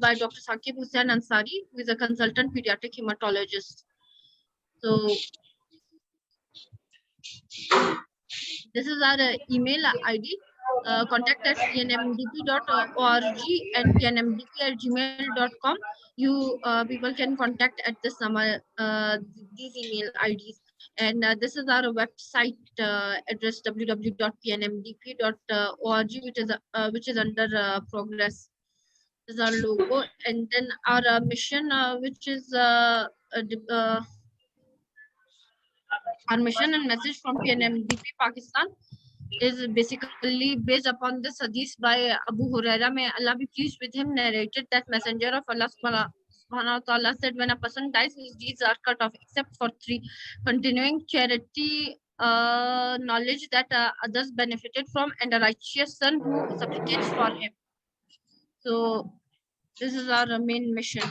by Dr. Saqib Hussain Ansari, who is a consultant pediatric hematologist. So this is our email ID. Contact at pnmdp.org and pnmdp@gmail.com. You people can contact at this number, these email IDs. And this is our website address, www.pnmdp.org, which is under progress. This is our logo, and then our mission, which is our mission and message from PNMDP Pakistan, is basically based upon this hadith by Abu Huraira, may Allah be pleased with him, narrated that Messenger of Allah subhanahu wa ta'ala said, when a person dies, his deeds are cut off except for three: continuing charity, knowledge that others benefited from, and a righteous son who supplicates for him. So this is our main mission.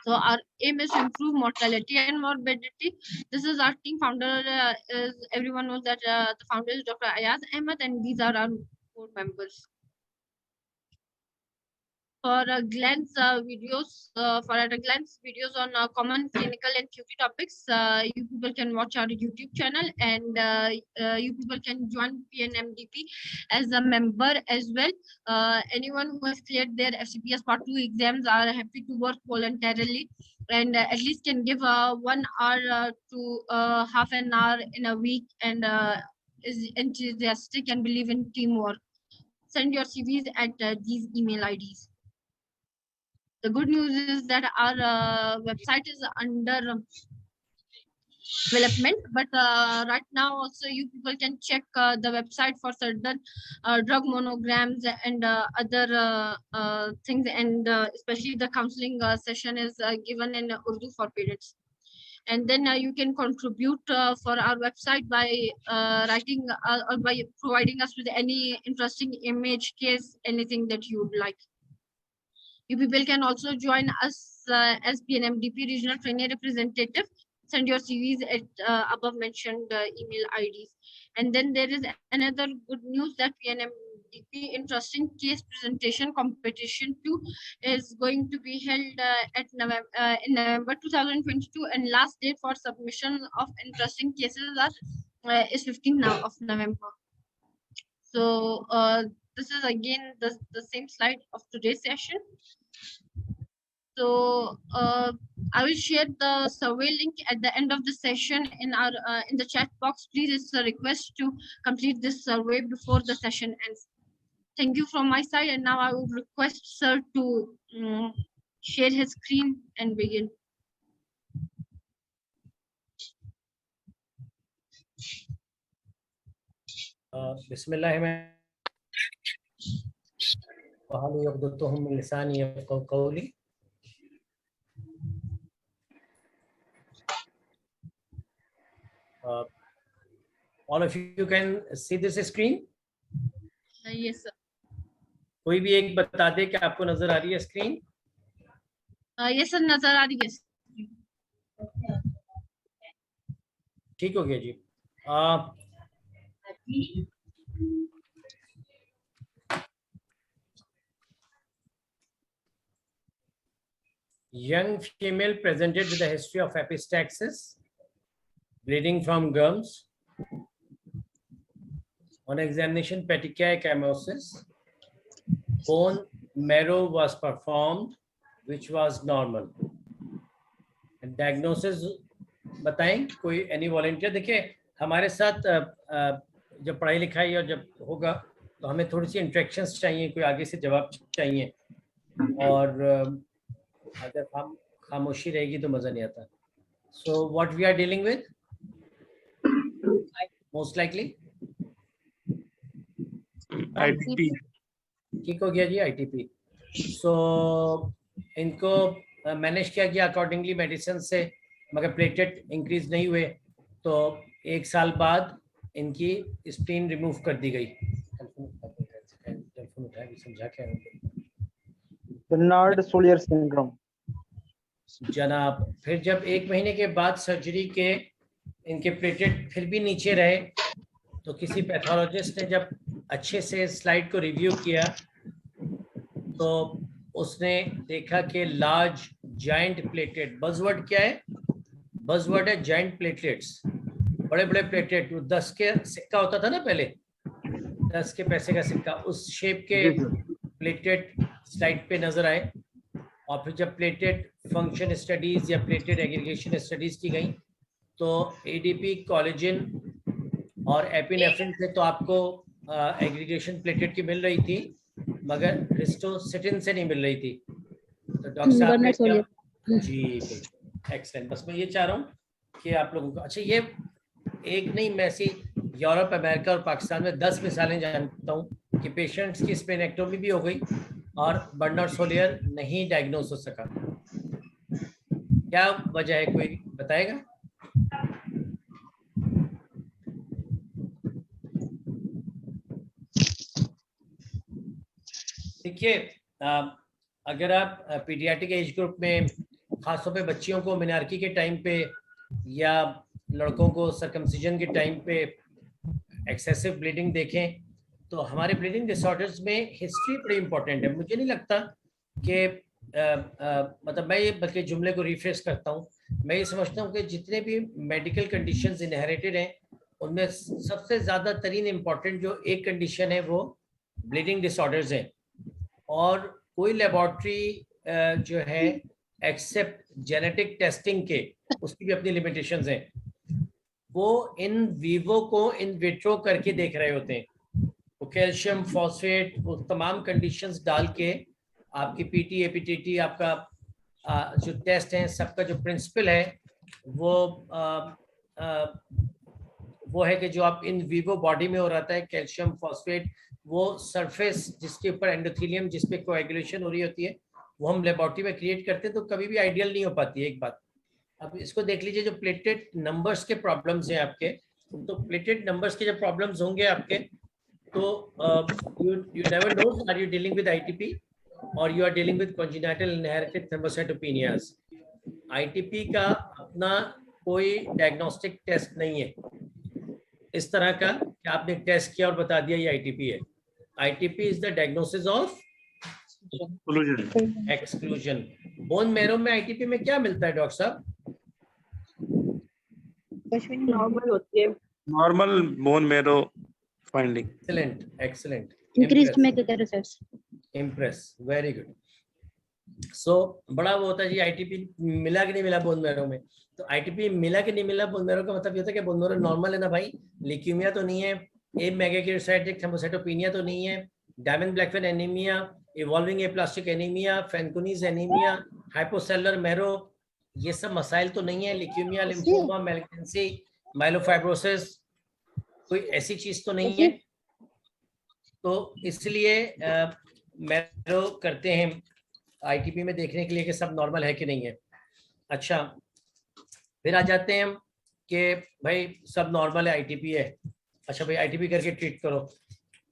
So our aim is to improve mortality and morbidity. This is our team founder. Everyone knows that the founder is Dr. Ayaz Ahmed, and these are our board members. For a glance videos, on common clinical and QP topics, you people can watch our YouTube channel, and you people can join PNMDP as a member as well. Anyone who has cleared their FCPS Part 2 exams are happy to work voluntarily, and at least can give 1 hour to half an hour in a week, and is enthusiastic and believe in teamwork. Send your CVs at these email IDs. The good news is that our website is under development, but right now also you people can check the website for certain drug monograms and other things, and especially the counseling session is given in Urdu for parents. And then you can contribute for our website by writing or by providing us with any interesting image, case, anything that you would like. You people can also join us as PNMDP regional trainee representative. Send your CVs at above mentioned email IDs. And then there is another good news that PNMDP interesting case presentation competition 2 is going to be held at in November 2022, and last date for submission of interesting cases is 15th now of November. So this is again the same slide of today's session. So I will share the survey link at the end of the session in our in the chat box. Please, it's a request to complete this survey before the session ends. Thank you from my side, and now I would request sir to share his screen and begin. Bismillah. All of you can see this screen? Yes, sir. कोई भी एक बता दे कि आपको नजर आ रही है screen? Yes, sir, नजर आ रही है. ठीक हो गया जी. Young female presented with a history of epistaxis, bleeding from gums. On examination, petechiae ecchymosis. Bone marrow was performed, which was normal. And diagnosis बताएं कोई any volunteer. देखिए हमारे साथ जब पढ़ाई लिखाई और जब होगा तो हमें थोड़ी सी इंटरेक्शंस चाहिए, कोई आगे से जवाब चाहिए, और अगर हम खामोशी रहेगी तो मजा नहीं आता. So what we are dealing with? Most likely ITP. ठीक हो गया जी, ITP. So इनको मैनेज किया गया अकॉर्डिंगली मेडिसिन से, मगर प्लेटलेट इंक्रीज नहीं हुए, तो 1 साल बाद इनकी स्प्लीन रिमूव कर दी गई. समझा क्या Bernard Solier syndrome. जनाब. फिर जब 1 महीने के बाद सर्जरी के इनके प्लेटलेट फिर भी नीचे रहे, तो किसी पैथोलॉजिस्ट ने जब अच्छे से स्लाइड को रिव्यू किया तो उसने देखा कि लार्ज जाइंट प्लेटेड, बजवर्ड क्या है? बजवर्ड है जाइंट प्लेटलेट्स, बड़े बड़े प्लेटलेट। 10 के सिक्का होता था ना पहले, 10 के पैसे का सिक्का, उस शेप के प्लेटेड स्लाइड पे नजर आए। और फिर जब प्लेटेड फंक्शन स्टडीज या प्लेटेड एग्रीगेशन स्टडीज की गई तो एडीपी, कोलेजन और एपिनेफ्रिन से तो आपको एग्रीगेशन प्लेटेड की मिल रही थी, मगर रिस्टोसिटिन से नहीं मिल रही थी। तो डॉक्टर साहब ने क्या, जी एक्सेलेंट, बस मैं ये चाह रहा हूँ कि आप लोगों को, अच्छा ये एक नहीं, मैं ऐसी यूरोप, अमेरिका और पाकिस्तान में 10 मिसालें जानता हूँ कि पेशेंट्स की स्प्लेनेक्टोमी भी हो गई और बर्नर सोलियर नहीं डायग्नोस हो सका। क्या वजह है, कोई बताएगा? देखिए, अगर आप पीडियाट्रिक एज ग्रुप में, खासतौर पे बच्चियों को मिनार्की के टाइम पे या लड़कों को सर्कमसिजन के टाइम पे एक्सेसिव ब्लीडिंग देखें तो हमारे ब्लीडिंग डिसऑर्डर्स में हिस्ट्री बड़ी इंपॉर्टेंट है। मुझे नहीं लगता कि मतलब मैं ये बल्कि जुमले को रिफ्रेश करता हूँ, मैं ये समझता हूँ कि जितने भी मेडिकल कंडीशंस इनहेरिटेड हैं उनमें सबसे ज़्यादा तरीन इम्पॉर्टेंट जो एक कंडीशन है वो ब्लीडिंग डिसऑर्डर्स हैं। और कोई लेबोरेटरी जो है एक्सेप्ट जेनेटिक टेस्टिंग के, उसकी भी अपनी लिमिटेशंस हैं। वो इन वीवो को इन विट्रो करके देख रहे होते हैं, वो कैल्शियम, फॉस्फेट, वो तमाम कंडीशंस डाल के आपकी पीटी, एपीटीटी, आपका जो टेस्ट है, सबका जो प्रिंसिपल है वो है कि जो आप इन वीवो बॉडी में हो रहा है कैल्शियम, फॉस्फेट, वो सरफेस जिसके ऊपर एंडोथेलियम, जिस पे कोएगुलेशन हो रही होती है, वो हम लेबोरेटरी में क्रिएट करते हैं, तो कभी भी आइडियल नहीं हो पाती है। एक बात अब इसको देख लीजिए, जो प्लेटेड नंबर्स के प्रॉब्लम्स हैं आपके, तो प्लेटेड नंबर्स के जब प्रॉब्लम्स होंगे आपके, तो you never know, are you dealing with ITP or you are dealing with congenital inherited thrombocytopenias. ITP का अपना कोई डायग्नोस्टिक टेस्ट नहीं है इस तरह का कि आपने टेस्ट किया और बता दिया ये ITP है। ITP is the diagnosis of exclusion. Bone marrow में ITP में क्या मिलता है डॉक्टर साहब? नॉर्मल होती है, normal bone marrow finding. Excellent, excellent, increased megakaryocytes. Impress, very good. So बड़ा वो होता है जी, ITP मिला कि नहीं मिला बोन मैरो में। तो ITP मिला कि नहीं मिला बोन मैरो का मतलब ये होता है कि बोन मैरो नॉर्मल है ना भाई, ल्यूकेमिया तो नहीं है, ए मेगाकैरोसाइटिक थ्रोम्बोसाइटोपेनिया तो नहीं है, Diamond Blackfan anaemia, evolving aplastic anaemia, Fanconi's anaemia, hypocellular marrow, ये सब मसाइल तो नहीं है। ल्यूकेमिया, लिम्फोमा, मैलिग्नेंसी, माइलोफाइब्रोसिस, कोई ऐसी चीज तो नहीं है। तो इसलिए मैरो करते हैं ITP में देखने के लिए कि सब नॉर्मल है कि नहीं है। अच्छा, फिर आ जाते हैं हम कि भाई सब नॉर्मल है, ITP है, अच्छा भाई ITP करके ट्रीट करो।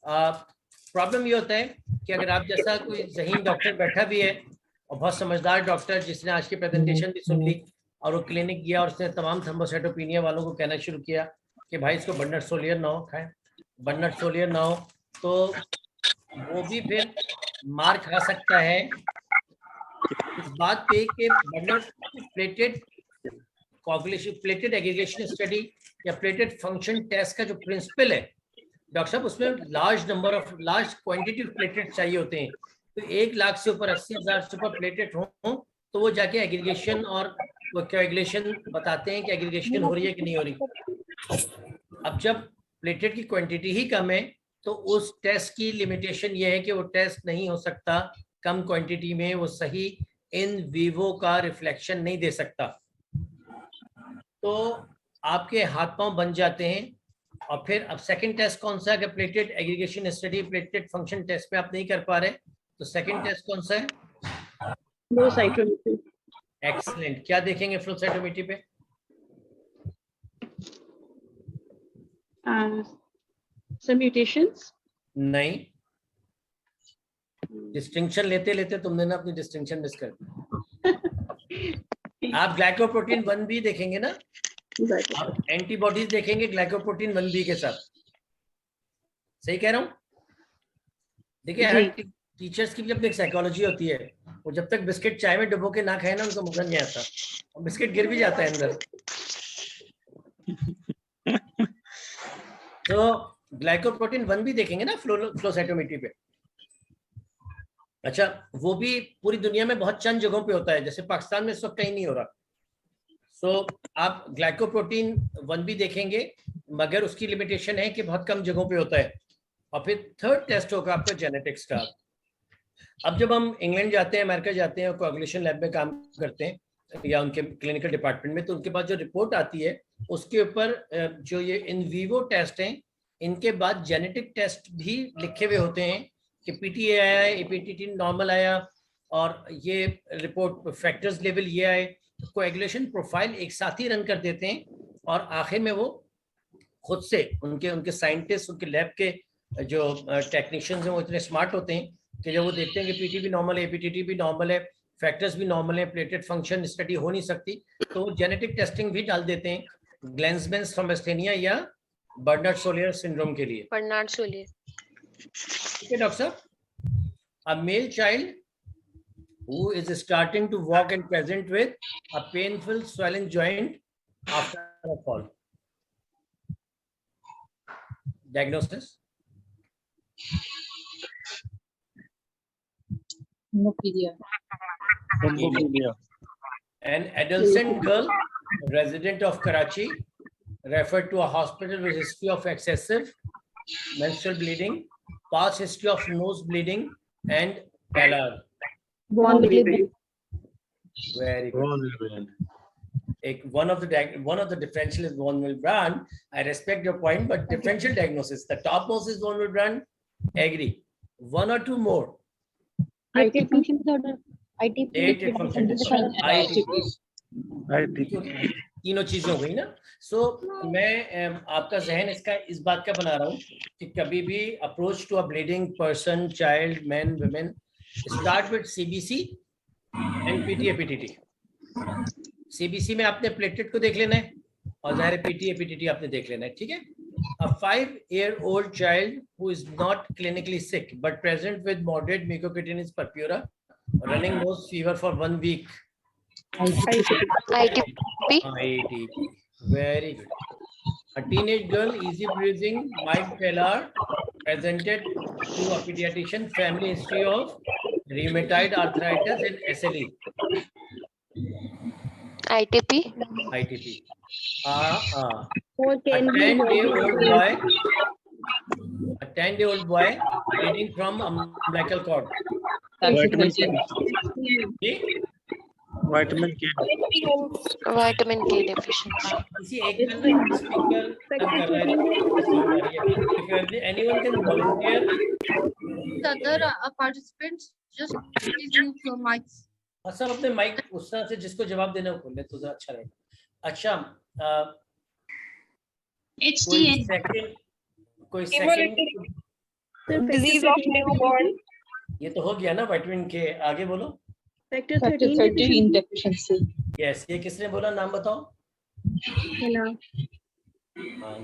प्रॉब्लम ये होता है कि अगर आप जैसा कोई ज़हीन डॉक्टर बैठा भी है और बहुत समझदार डॉक्टर जिसने आज की प्रेजेंटेशन भी सुन ली और वो क्लिनिक गया और उसने तमाम थ्रोम्बोसाइटोपेनिया वालों को कहना शुरू किया कि भाई इसको बर्नर सोलियर ना हो, खाएं बर्नर सोलियर ना हो, तो वो भी फिर मार खा सकता है इस बात पे कि burner plated coagulation, plated aggregation study या प्लेटेड फंक्शन टेस्ट का जो प्रिंसिपल है डॉक्टर साहब, उसमें लार्ज क्वांटिटी ऑफ प्लेटेट चाहिए होते हैं। तो 1 लाख से ऊपर, 80,000 से ऊपर प्लेटेट हो तो वो जाके एग्रीगेशन और कोएगुलेशन बताते हैं कि एग्रीगेशन हो रही है कि नहीं हो रही। अब जब प्लेटेट की क्वांटिटी ही कम है तो उस टेस्ट की लिमिटेशन ये है कि वो टेस्ट नहीं हो सकता कम क्वांटिटी में, वो सही इन वीवो का रिफ्लेक्शन नहीं दे सकता, तो आपके हाथ पांव बन जाते हैं। और फिर अब सेकंड टेस्ट कौन सा है? Platelet aggregation study, platelet function test पे आप नहीं कर पा रहे तो सेकंड टेस्ट कौन सा है? Flow cytometry. एक्सीलेंट, क्या देखेंगे फ्लो साइटोमेट्री पे? some mutations? नहीं, डिस्टिंक्शन लेते लेते तुमने ना अपनी डिस्टिंक्शन मिस कर दी। आप ग्लाइकोप्रोटीन 1b देखेंगे ना, आप एंटीबॉडीज देखेंगे ग्लाइकोप्रोटीन 1b के साथ, सही कह रहा हूं? देखिए हर टीचर्स की भी अपनी एक साइकोलॉजी होती है, वो जब तक बिस्किट चाय में डुबो के ना खाए ना उनको मजा नहीं आता, और बिस्किट गिर भी जाता है अंदर। तो ग्लाइकोप्रोटीन 1 भी देखेंगे ना फ्लो साइटोमेट्री पे। अच्छा, वो भी पूरी दुनिया में बहुत चंद जगहों पे होता है, जैसे पाकिस्तान में इस वक्त कहीं नहीं हो रहा। सो आप ग्लाइकोप्रोटीन 1 भी देखेंगे, मगर उसकी लिमिटेशन है कि बहुत कम जगहों पे होता है। और फिर थर्ड टेस्ट होगा आपका जेनेटिक्स का। अब जब हम इंग्लैंड जाते हैं, अमेरिका जाते हैं और कोएगुलेशन लैब में काम करते हैं या उनके क्लिनिकल डिपार्टमेंट में, तो उनके पास जो रिपोर्ट आती है उसके ऊपर जो ये इन वीवो टेस्ट हैं, इनके बाद जेनेटिक टेस्ट भी लिखे हुए होते हैं कि पीटीए आया है, एपीटीटी नॉर्मल आया, और ये रिपोर्ट फैक्टर्स लेवल ये आए, तो कोएगुलेशन प्रोफाइल एक साथ ही रन कर देते हैं, और आखिर में वो खुद से उनके साइंटिस्ट, उनके लैब के जो टेक्नीशियंस हैं वो इतने स्मार्ट होते हैं कि जब वो देखते हैं कि पीटी भी नॉर्मल है, एपीटीटी भी नॉर्मल है, फैक्टर्स भी नॉर्मल है, प्लेटेड फंक्शन स्टडी हो नहीं सकती, तो वो जेनेटिक टेस्टिंग भी डाल देते हैं ग्लेन्समैन थ्रोम्बोस्थेनिया या बर्नार्ड सोलियर सिंड्रोम के लिए। बर्नार्ड सोलियर। ठीक है डॉक्टर साहब। A male child who is starting to walk and present with a painful swelling joint after a fall. Diagnosis? Hemophilia. An adolescent girl, resident of Karachi, referred to a hospital with history of excessive menstrual bleeding, past history of nose bleeding, and pallor. Von Willebrand. Very good. One of the differential is von Willebrand. I respect your point, but differential diagnosis, the topmost is von Willebrand. Agree. One or two more. IT function disorder. IT function disorder. तीनों चीजें हो गई ना। सो मैं आपका जहन इस बात का बना रहा हूँ कि कभी भी approach to a bleeding person, child, man, women, start with CBC and PTA PTT. CBC में आपने प्लेटलेट को देख लेना है, और जाहिर है पीटीए पीटीटी आपने देख लेना है, ठीक है। A 5-year-old child who is not clinically sick but present with moderate mucocutaneous purpura, running nose, fever for 1 week. ITP. Very good. A teenage girl, easy breathing, mild pallor, presented to a pediatrician, family history of rheumatoid arthritis and SLE. ITP. A 10-day-old boy bleeding from umbilical cord. Vitamin K. Vitamin K deficiency. किसी एक speaker कर रहा है। Anyone can volunteer? The other participants, just please mute your mics. सब अपने mic उस तरह से जिसको जवाब देना हो खोल ले तो अच्छा रहेगा। अच्छा, कोई सेकंड Disease of newborn. ये तो हो गया ना विटामिन के, आगे बोलो। Factor Factor 13 deficiency. यस, ये किसने बोला, नाम बताओ। हेलो।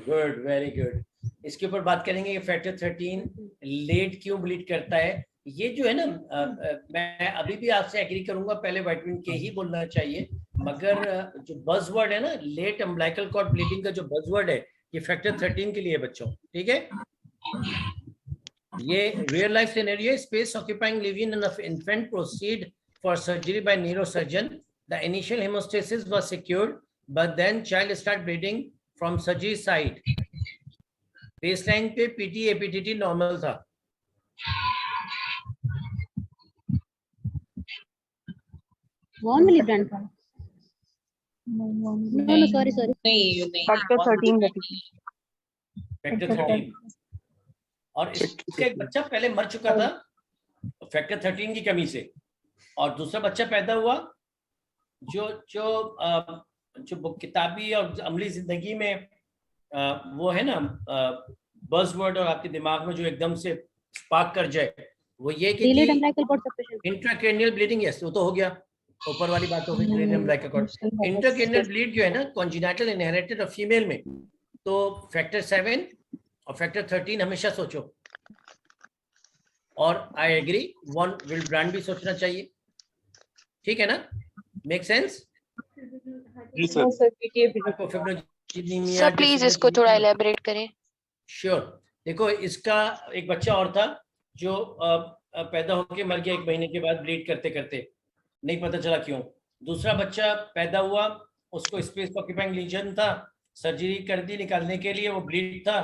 Good, very good. इसके ऊपर बात करेंगे कि फैक्टर 13 लेट क्यों ब्लीड करता है। ये जो है ना, मैं अभी भी आपसे एग्री करूंगा, पहले विटामिन के ही बोलना चाहिए, मगर जो बज़वर्ड है ना, लेट अम्बिलिकल कॉर्ड ब्लीडिंग का जो बज़वर्ड है, ये फैक्टर 13 के लिए है बच्चों, ठीक है। ये real life scenario, space occupying living an infant proceed for surgery by neurosurgeon. The initial hemostasis was secured, but then child start bleeding from surgery side. Baseline पे PT APTT normal था। Von Willebrand का। No, sorry. नहीं। Factor 13 deficiency. Factor 13। और इसका एक बच्चा पहले मर चुका था फैक्टर 13 की कमी से, और दूसरा बच्चा पैदा हुआ जो किताबी और अमली जिंदगी में वो है ना बज़वर्ड, और आपके दिमाग में जो एकदम से स्पार्क कर जाए, वो ये कि इंट्राक्रैनियल ब्लीडिंग। यस, वो तो हो गया, ऊपर वाली बात हो गई। इंट्राक्रैनियल ब्लीड जो है ना, कॉन्जेनिटल इनहेरिटेड और फीमेल में, तो फैक्टर 7 और फैक्टर 13 हमेशा सोचो। और I agree one will brand भी सोचना चाहिए, ठीक है ना? Make sense? जी सर। No, sir, PTA आपको फिब्रोजीनिया सर प्लीज इसको थोड़ा एलेबरेट करें। श्योर। देखो इसका एक बच्चा और था जो पैदा होके मर गया 1 महीने के बाद ब्लीड करते करते, नहीं पता चला क्यों। दूसरा बच्चा पैदा हुआ, उसको स्पेस ऑक्यूपाइंग लीजन था, सर्जरी कर दी निकालने के लिए, वो ब्लीड था,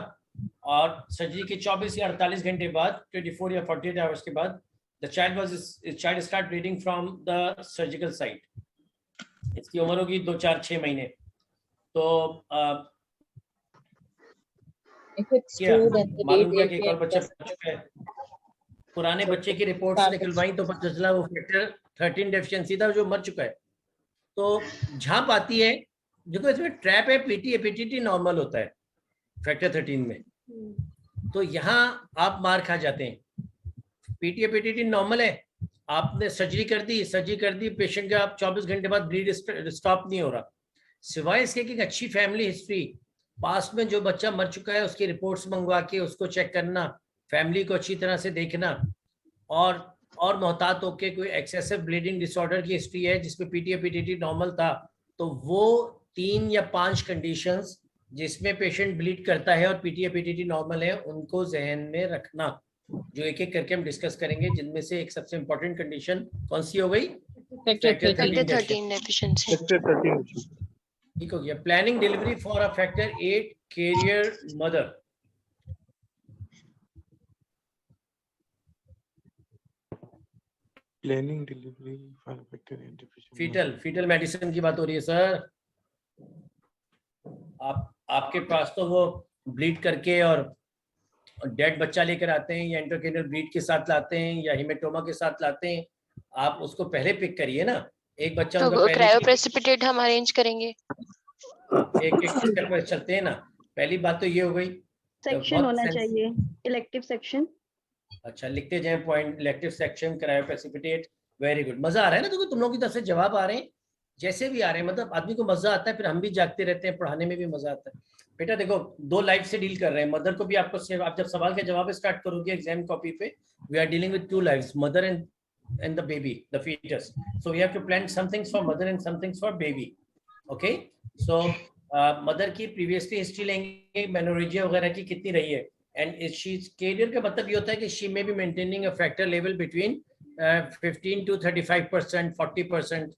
और सर्जरी के 24 या 48 घंटे बाद 24 या 48 आवर्स के बाद the child start bleeding from the surgical site. इसकी उम्र होगी 2, 4, 6 महीने। तो If it's क्या true, then the मालूम date किया will कि be एक और बच्चा adjusted. मर चुका है। पुराने बच्चे की रिपोर्ट्स निकलवाई तो पता चला वो फैक्टर 13 डेफिशिएंसी था जो मर चुका है। तो झांप आती है, देखो इसमें ट्रैप है, पीटीटी नॉर्मल होता है फैक्टर 13 में, तो यहाँ आप मार खा जाते हैं। पीटीटी नॉर्मल है, आपने सर्जरी कर दी, पेशेंट का 24 घंटे बाद ब्लीड स्टॉप नहीं हो रहा, सिवाय इसके कि एक अच्छी फैमिली हिस्ट्री, पास्ट में जो बच्चा मर चुका है उसकी रिपोर्ट्स मंगवा के उसको चेक करना, फैमिली को अच्छी तरह से देखना, और मोहतात होके कोई एक्सेसिव ब्लीडिंग डिसऑर्डर की हिस्ट्री है जिसमें पीटीटी नॉर्मल था, तो वो 3 या 5 कंडीशंस जिसमें पेशेंट ब्लीड करता है और पीटीटी नॉर्मल है, उनको जहन में रखना, जो एक एक करके हम डिस्कस करेंगे, जिनमें से एक सबसे इंपॉर्टेंट कंडीशन कौन सी हो गई? Factor Factor 13. Factor 13 deficiency. Factor 13। ठीक हो गया। Planning delivery for a factor 8 carrier mother. Planning delivery for factor 8 fetal medicine की बात हो रही है सर। आपके पास तो वो ब्लीड करके और डेड बच्चा लेकर आते हैं, या इंट्राक्रैनियल ब्लीड के साथ लाते हैं, या हिमेटोमा के साथ लाते हैं, आप उसको पहले पिक करिए ना। एक बच्चा उनका तो पहले क्रायोप्रेसिपिटेट हम अरेंज करेंगे। एक स्टेप पर चलते हैं ना। पहली बात तो ये हो गई, सेक्शन बहुत होना sense- चाहिए, इलेक्टिव सेक्शन। अच्छा लिखते जाएं point, elective section, cryoprecipitate, very good. मजा आ रहा है ना? तो तुम लोगों की तरफ से जवाब आ रहे हैं, जैसे भी आ रहे हैं, मतलब आदमी को मजा आता है, फिर हम भी जागते रहते हैं, पढ़ाने में भी मजा आता है। बेटा देखो 2 लाइफ से डील कर रहे हैं, मदर को भी आपको, आप जब सवाल के जवाब स्टार्ट करोगे एग्जाम कॉपी पे, we are dealing with 2 lives, mother and the baby, the fetus, so we have to plan some things for mother and some things for baby. Okay, so mother की previously history लेंगे, menorrhagia वगैरह की कितनी रही है, and she career का मतलब ये होता है कि she may be maintaining a factor level between 15 to 35%, 40%,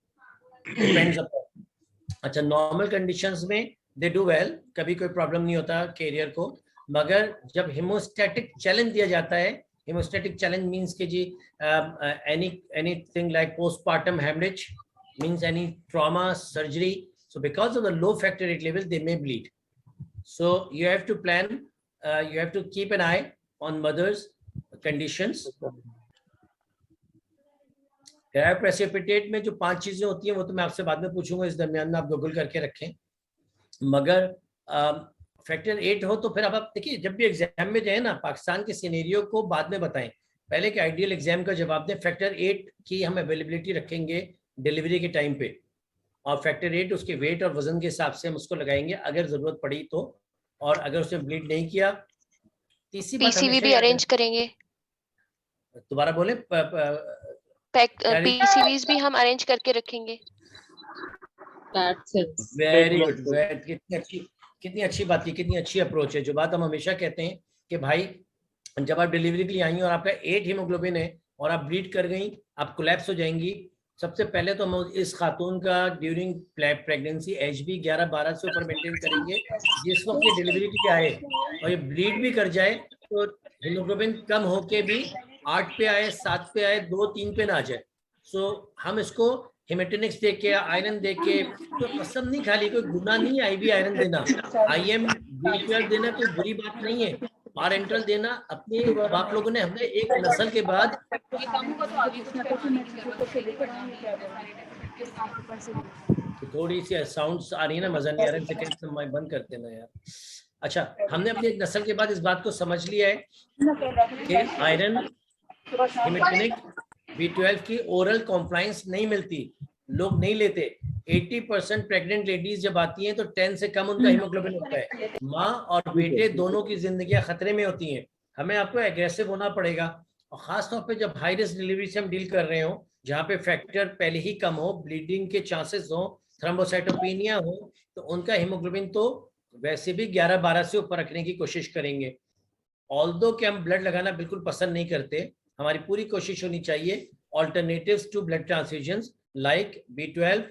depends upon. अच्छा, नॉर्मल कंडीशंस में दे डू वेल, कभी कोई प्रॉब्लम नहीं होता कैरियर को, मगर जब हेमोस्टैटिक चैलेंज दिया जाता है, हेमोस्टैटिक चैलेंज मींस के जी anything like postpartum haemorrhage, means any trauma, surgery, so because of the low factor VIII level they may bleed, so you have to plan, you have to keep an eye on mother's conditions. Cryoprecipitate में जो 5 चीजें होती हैं वो तो मैं आपसे बाद में पूछूंगा, इस दरमियान में आप गूगल करके रखें। मगर फैक्टर 8 हो तो फिर अब आप देखिए, जब भी एग्जाम में जाए ना, पाकिस्तान के सिनेरियो को बाद में बताएं, पहले के आइडियल एग्जाम का जवाब दें। फैक्टर 8 की हम अवेलेबिलिटी रखेंगे डिलीवरी के टाइम पे, और फैक्टर 8 उसके वेट और वजन के हिसाब से हम उसको लगाएंगे अगर जरूरत पड़ी तो, और अगर उसने ब्लीड नहीं किया। तीसरी बात पीसीवी हमेशा भी अरेंज करेंगे। दोबारा बोले, पीसीवीज भी हम अरेंज करके रखेंगे। That cells. वेरी गुड, कितनी अच्छी बात की, कितनी अच्छी अप्रोच है। जो बात हम हमेशा कहते हैं कि भाई जब आप डिलीवरी के लिए आई और आपका 8 हीमोग्लोबिन है और आप ब्लीड कर गई, आप कोलैप्स हो जाएंगी, सबसे पहले तो हम इस खातून का ड्यूरिंग प्रेगनेंसी HB 11-12 से ऊपर मेंटेन करेंगे। जिस वक्त ये डिलीवरी के लिए आए और ये ब्लीड भी कर जाए तो हीमोग्लोबिन कम होके भी 8 पे आए, 7 पे आए, 2-3 पे ना जाए। सो हम इसको हेमेटोनिक्स दे के, आयरन दे के, तो कसम नहीं खाली, कोई गुनाह नहीं है IV आयरन देना, IM B12 देना कोई बुरी बात नहीं है, पारेंटल देना। अपने बाप लोगों ने, हमने एक नस्ल के बाद तो थोड़ी सी साउंड्स आ रही है ना, मजा नहीं आ रहा, सेकंड में बंद कर देना यार। अच्छा, हमने अपनी एक नस्ल के बाद इस बात को समझ लिया है कि आयरन, हेमेटोनिक, B12 की ओरल कॉम्प्लायंस नहीं मिलती, लोग नहीं लेते। 80% प्रेग्नेंट लेडीज जब आती हैं तो 10 से कम उनका हीमोग्लोबिन होता है। माँ और बेटे दोनों की जिंदगियां खतरे में होती हैं। हमें आपको एग्रेसिव होना पड़ेगा, और खास तौर पे जब हाई रिस्क डिलीवरी से हम डील कर रहे हो, जहाँ पे फैक्टर पहले ही कम हो, ब्लीडिंग के चांसेस हो, थ्रोम्बोसाइटोपेनिया हो, तो उनका हीमोग्लोबिन तो वैसे भी 11-12 से ऊपर रखने की कोशिश करेंगे। ऑल्दो कि हम ब्लड लगाना बिल्कुल पसंद नहीं करते, हमारी पूरी कोशिश होनी चाहिए alternatives to blood transfusion like B12,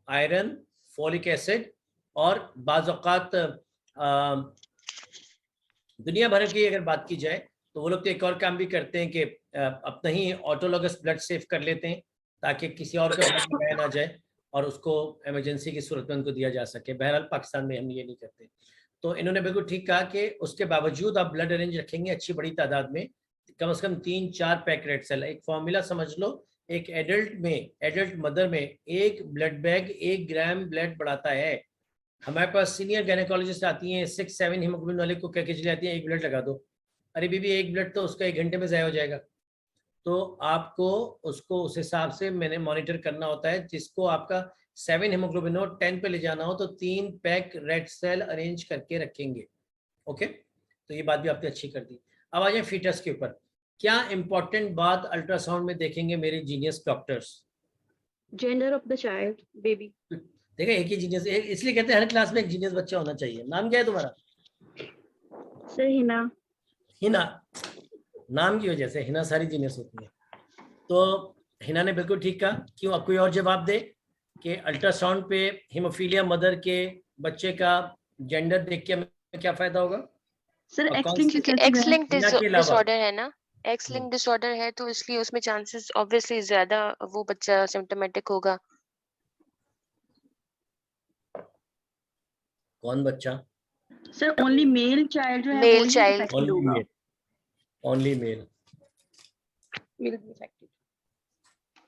iron, folic acid, और बाज़ औक़ात दुनिया भर की अगर बात की जाए तो वो लोग तो एक और काम भी करते हैं कि अपना ही ऑटोलॉगस ब्लड सेव कर लेते हैं ताकि किसी और का ब्लड लगाया ना जाए और उसको इमरजेंसी की सूरत में उनको दिया जा सके। बहरहाल पाकिस्तान में हम ये नहीं करते। तो इन्होंने बिल्कुल ठीक कहा कि उसके बावजूद आप ब्लड अरेंज रखेंगे अच्छी बड़ी तादाद में, कम से कम 3-4 पैक रेड सेल। एक फॉर्मूला समझ लो, एक एडल्ट मदर में एक ब्लड बैग 1 ग्राम ब्लड बढ़ाता है। हमारे पास सीनियर गायनेकोलॉजिस्ट आती हैं 6-7 हीमोग्लोबिन वाले को कह के चली आती हैं 1 ब्लड लगा दो। अरे बीबी 1 ब्लड तो उसका 1 घंटे में ज़ाया हो जाएगा। तो आपको उसको उस हिसाब से मैंने मॉनिटर करना होता है। जिसको आपका 7 हीमोग्लोबिन हो 10 पे ले जाना हो तो 3 पैक रेड सेल अरेंज करके रखेंगे। ओके, तो ये बात भी आपने अच्छी कर दी। अब आ जाए फीटस के ऊपर। क्या इंपॉर्टेंट बात अल्ट्रासाउंड में देखेंगे मेरे genius doctors? Gender of the child, baby. देखा, एक ही जीनियस, इसलिए कहते हैं हर क्लास में एक जीनियस बच्चा होना चाहिए। नाम क्या है तुम्हारा? Sir, Hina. हिना। नाम की वजह से हिना सारी जीनियस होती है। तो हिना ने बिल्कुल ठीक कहा। क्यों? अब कोई और जवाब दे कि अल्ट्रासाउंड पे हीमोफीलिया मदर के बच्चे का जेंडर देख के हमें क्या फायदा होगा? Sir, और कौन X-linked क्योंकि recessive एक्स है. लिंक हिना के अलावा डिसऑर्डर है ना, एक्स लिंक डिसऑर्डर है तो इसलिए उसमें चांसेस ऑब्वियसली ज्यादा वो बच्चा सिम्टोमेटिक होगा। कौन बच्चा? Sir, only male child जो है Male वो ही child. affected ओनली होगा. Male, only male. Will be affected.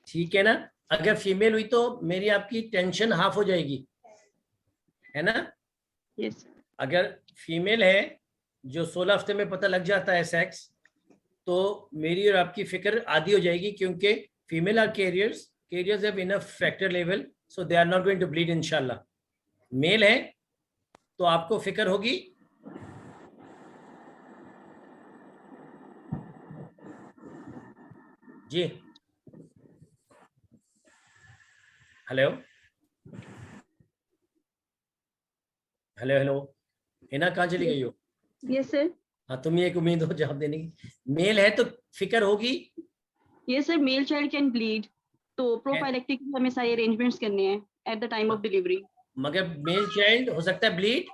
ठीक है ना? अगर फीमेल हुई तो मेरी आपकी टेंशन हाफ हो जाएगी, है ना? Yes. अगर फीमेल है जो 16 हफ्ते में पता लग जाता है सेक्स, तो मेरी और आपकी फिक्र आधी हो जाएगी, क्योंकि female are carriers have enough factor level, so they are not going to bleed इंशाल्लाह। मेल है तो आपको फिक्र होगी। जी हेलो हेलो हेलो, हिना कहाँ चली गई हो? Yes, sir. हाँ, तुम एक उम्मीद हो जवाब देने की। मेल है तो फिक्र होगी। Yes, sir. Male child can bleed. तो prophylactic हमें सारे arrangements करने हैं at the time of delivery. मगर मेल चाइल्ड हो सकता है ब्लीड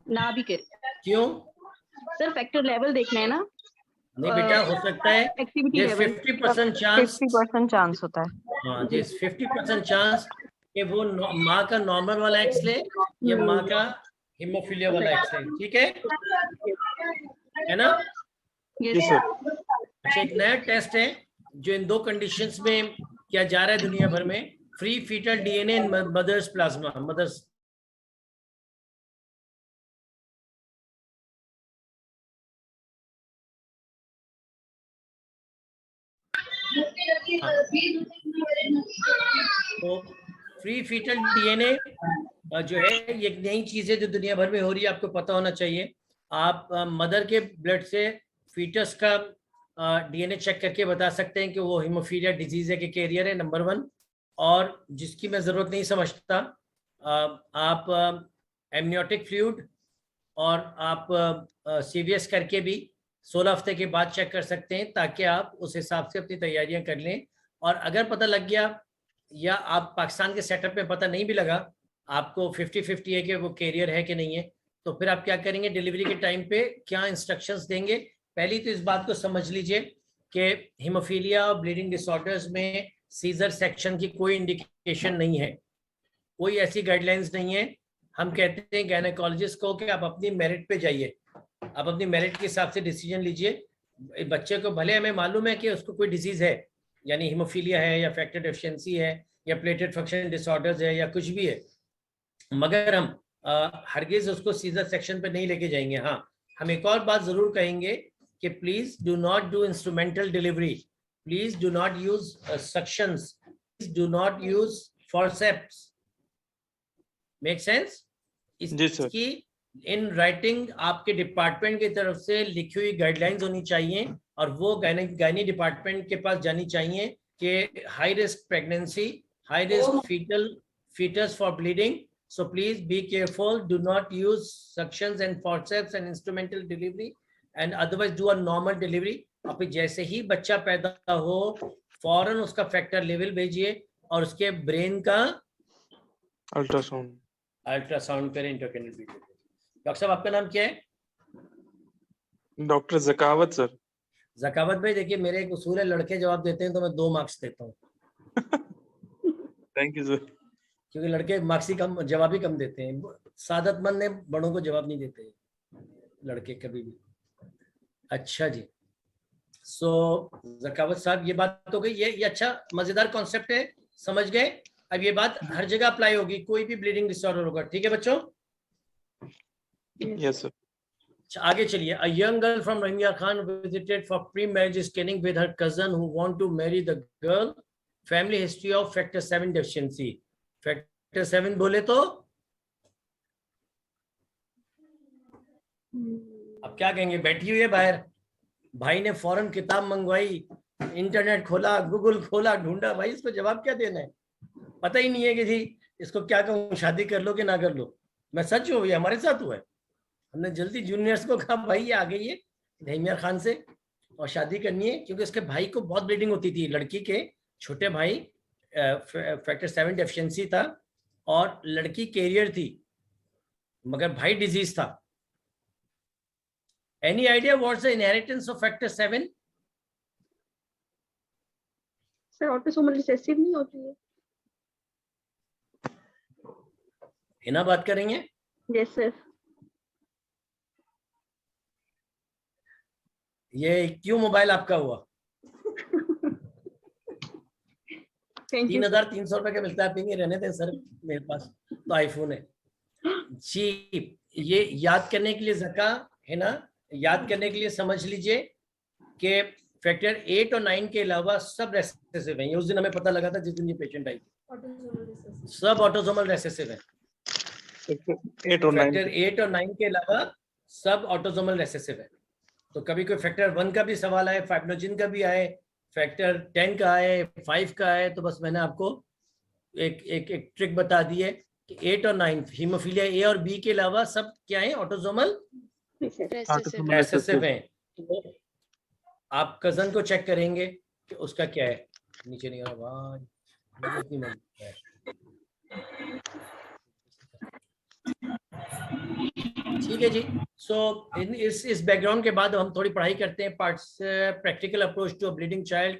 ना भी करे. क्यों? Sir, factor level देखना है ना. नहीं बेटा, हो सकता है Activity there's level. 50% chance, 50% chance होता है। हाँ there's 50% चांस कि वो माँ का नॉर्मल वाला एक्स ले या माँ का हीमोफीलिया वाला एक्स ले। ठीक है ना? Yes, Yes, sir. sir. अच्छा, एक नया टेस्ट है जो इन 2 कंडीशंस में किया जा रहा है दुनिया भर में, free fetal DNA in mother's plasma. Mother's तो फ्री फीटल डीएनए जो है ये एक नई चीज है जो दुनिया भर में हो रही है, आपको पता होना चाहिए। आप मदर के ब्लड से फीटस का डीएनए चेक करके बता सकते हैं कि वो हीमोफीलिया डिजीज है कि कैरियर है, नंबर 1। और जिसकी मैं ज़रूरत नहीं समझता, आप एमनियोटिक फ्लूइड और आप सीवीएस करके भी 16 हफ्ते के बाद चेक कर सकते हैं, ताकि आप उस हिसाब से अपनी तैयारियां कर लें। और अगर पता लग गया या आप पाकिस्तान के सेटअप में पता नहीं भी लगा, आपको 50-50 है कि वो कैरियर है कि नहीं है, तो फिर आप क्या करेंगे? डिलीवरी के टाइम पे क्या इंस्ट्रक्शंस देंगे? पहली तो इस बात को समझ लीजिए कि हीमोफीलिया और ब्लीडिंग डिसऑर्डर्स में सीजर सेक्शन की कोई इंडिकेशन नहीं है, कोई ऐसी गाइडलाइंस नहीं है। हम कहते हैं गायनेकोलॉजिस्ट को कि आप अपनी मेरिट पे जाइए, आप अपनी मेरिट के हिसाब से डिसीजन लीजिए। बच्चे को भले हमें मालूम है कि उसको कोई डिजीज है, यानी हीमोफीलिया है या फैक्टर डेफिशिएंसी है या प्लेटलेट फंक्शन डिसऑर्डर्स है या कुछ भी है, मगर हम हरगिज उसको सीजर सेक्शन पे नहीं लेके जाएंगे। हाँ, हम एक और बात जरूर कहेंगे कि please do not do instrumental delivery, please do not use suctions, please do not use forceps. Make sense? जी सर। इसकी इन राइटिंग आपके डिपार्टमेंट की तरफ से लिखी हुई गाइडलाइंस होनी चाहिए और वो गायनी डिपार्टमेंट के पास जानी चाहिए कि high risk pregnancy, high risk fetus for bleeding, so please be careful, do not use suctions and forceps and instrumental delivery and otherwise do a normal delivery. और फिर जैसे ही बच्चा पैदा हो फौरन उसका फैक्टर लेवल भेजिए और उसके ब्रेन का अल्ट्रासाउंड करें, इंट्राक्रैनियल वीडियो। डॉक्टर साहब आपका नाम क्या है? Doctor जकावत sir. जकावत भाई देखिए, मेरे एक उसूल है, लड़के जवाब देते हैं तो मैं 2 मार्क्स देता हूँ। Thank you sir. क्योंकि लड़के मार्क्स ही कम, जवाब ही कम देते हैं। सादतमंद ने बड़ों को जवाब नहीं देते लड़के कभी भी। अच्छा जी, सो जकावत साहब ये बात हो गई। ये अच्छा मजेदार कॉन्सेप्ट है, समझ गए। अब ये बात हर जगह अप्लाई होगी, कोई भी ब्लीडिंग डिसऑर्डर होगा, ठीक है बच्चों? Yes sir. आगे चलिए। A young girl from Ramia Khan visited for pre-marriage scanning with her cousin who want to marry the girl. Family history of factor 7 deficiency. Factor 7 बोले तो अब क्या कहेंगे? बैठी हुई है बाहर, भाई ने फौरन किताब मंगवाई, इंटरनेट खोला, गूगल खोला, ढूंढा, भाई इसको जवाब क्या देना है, पता ही नहीं है कि जी इसको क्या कहूँ, शादी कर लो कि ना कर लो। मैं सच हूँ, ये हमारे साथ हुआ है। हमने जल्दी जूनियर्स को कहा भाई ये आ गई है रहीमिया खान से और शादी करनी है, क्योंकि उसके भाई को बहुत ब्लीडिंग होती थी। लड़की के छोटे भाई फैक्टर 7 डेफिशिएंसी था और लड़की कैरियर थी, मगर भाई डिजीज था। Any idea what's the inheritance of factor 7? Sir autosomal recessive नहीं होती है? हिना बात करेंगे? Yes sir. ये क्यों मोबाइल आपका हुआ? 3,300 रुपए का मिलता है, पिंगे रहने दें सर, मेरे पास तो आईफोन है जी। ये याद करने के लिए जका है ना, याद करने के लिए समझ लीजिए कि फैक्टर 8 और 9 के अलावा सब रेसेसिव हैं। ये उस दिन हमें पता लगा था जिस दिन ये पेशेंट आई, सब ऑटोसोमल रेसेसिव है। फैक्टर 8 और 9 के अलावा सब ऑटोसोमल रेसेसिव है। तो कभी कोई फैक्टर 1 का भी सवाल आए, फाइब्रोजिन का भी आए, फैक्टर 10 का आए, 5 का आए, तो बस मैंने आपको एक ट्रिक बता दी है कि 8 और 9 हीमोफीलिया ए और बी के अलावा सब क्या है? ऑटोसोमल रेसेसिव हैं। तो आप कजन को चेक करेंगे कि उसका क्या है। नीचे नहीं आवाज ठीक है जी। सो इस बैकग्राउंड के बाद हम थोड़ी पढ़ाई करते हैं, parts practical approach to bleeding child.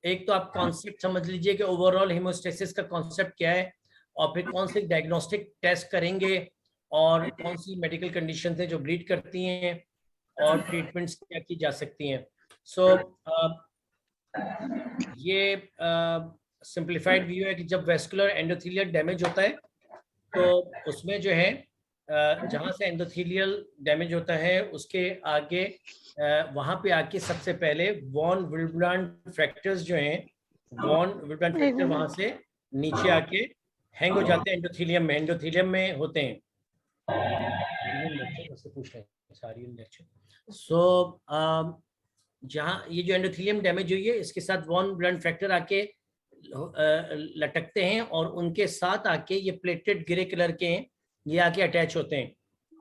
एक तो आप कॉन्सेप्ट समझ लीजिए कि ओवरऑल हीमोस्टेसिस का कॉन्सेप्ट क्या है, और फिर कौन से डायग्नोस्टिक टेस्ट करेंगे और कौन सी मेडिकल कंडीशन है जो ब्लीड करती हैं और ट्रीटमेंट्स क्या की जा सकती हैं। सो ये सिंप्लीफाइड व्यू है कि जब वेस्कुलर एंडोथेलियल डैमेज होता है तो उसमें जो है जहाँ से एंडोथेलियल डैमेज होता है उसके आगे वहां पे आके सबसे पहले वॉन विल्ब्रांड फ्रैक्चर्स जो हैं, वॉन विल्ब्रांड फ्रैक्चर वहां से नीचे आके हैंग हो जाते हैं एंडोथेलियम में होते हैं। सो जहाँ ये जो एंडोथेलियम डैमेज हुई है इसके साथ वॉन विल्ब्रांड फ्रैक्चर आके लटकते हैं और उनके साथ आके ये प्लेटेड ग्रे कलर के हैं, ये आके अटैच होते हैं।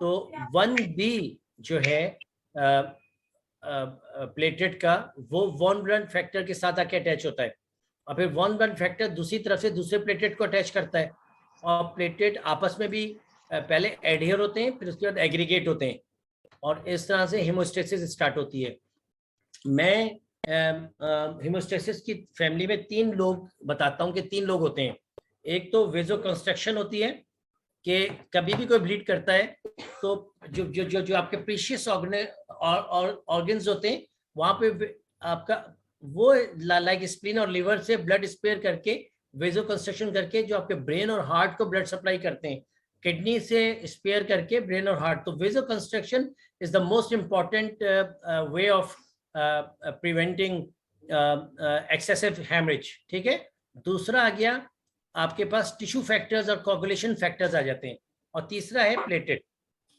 तो 1B जो है प्लेटेड का, वो वॉन विल्ब्रांड फैक्टर के साथ आके अटैच होता है और फिर वॉन विल्ब्रांड फैक्टर दूसरी तरफ से दूसरे प्लेटेड को अटैच करता है और प्लेटेड आपस में भी पहले एडहियर होते हैं, फिर उसके बाद एग्रीगेट होते हैं और इस तरह से हीमोस्टेसिस स्टार्ट होती है। मैं हीमोस्टेसिस की फैमिली में 3 लोग बताता हूँ कि 3 लोग होते हैं। एक तो वेजो कंस्ट्रक्शन होती है कि कभी भी कोई ब्लीड करता है तो जो जो जो जो आपके प्रीशियस ऑर्गन्स होते हैं वहां पे आपका वो लाइक स्प्लीन और लिवर से ब्लड स्पेयर करके वेजो कंस्ट्रक्शन करके जो आपके ब्रेन और हार्ट को ब्लड सप्लाई करते हैं, किडनी से स्पेयर करके ब्रेन और हार्ट। तो vasoconstriction is the most important way of preventing excessive haemorrhage. ठीक है। दूसरा आ गया आपके पास टिश्यू फैक्टर्स और कोगुलेशन फैक्टर्स आ जाते हैं और तीसरा है प्लेटेड।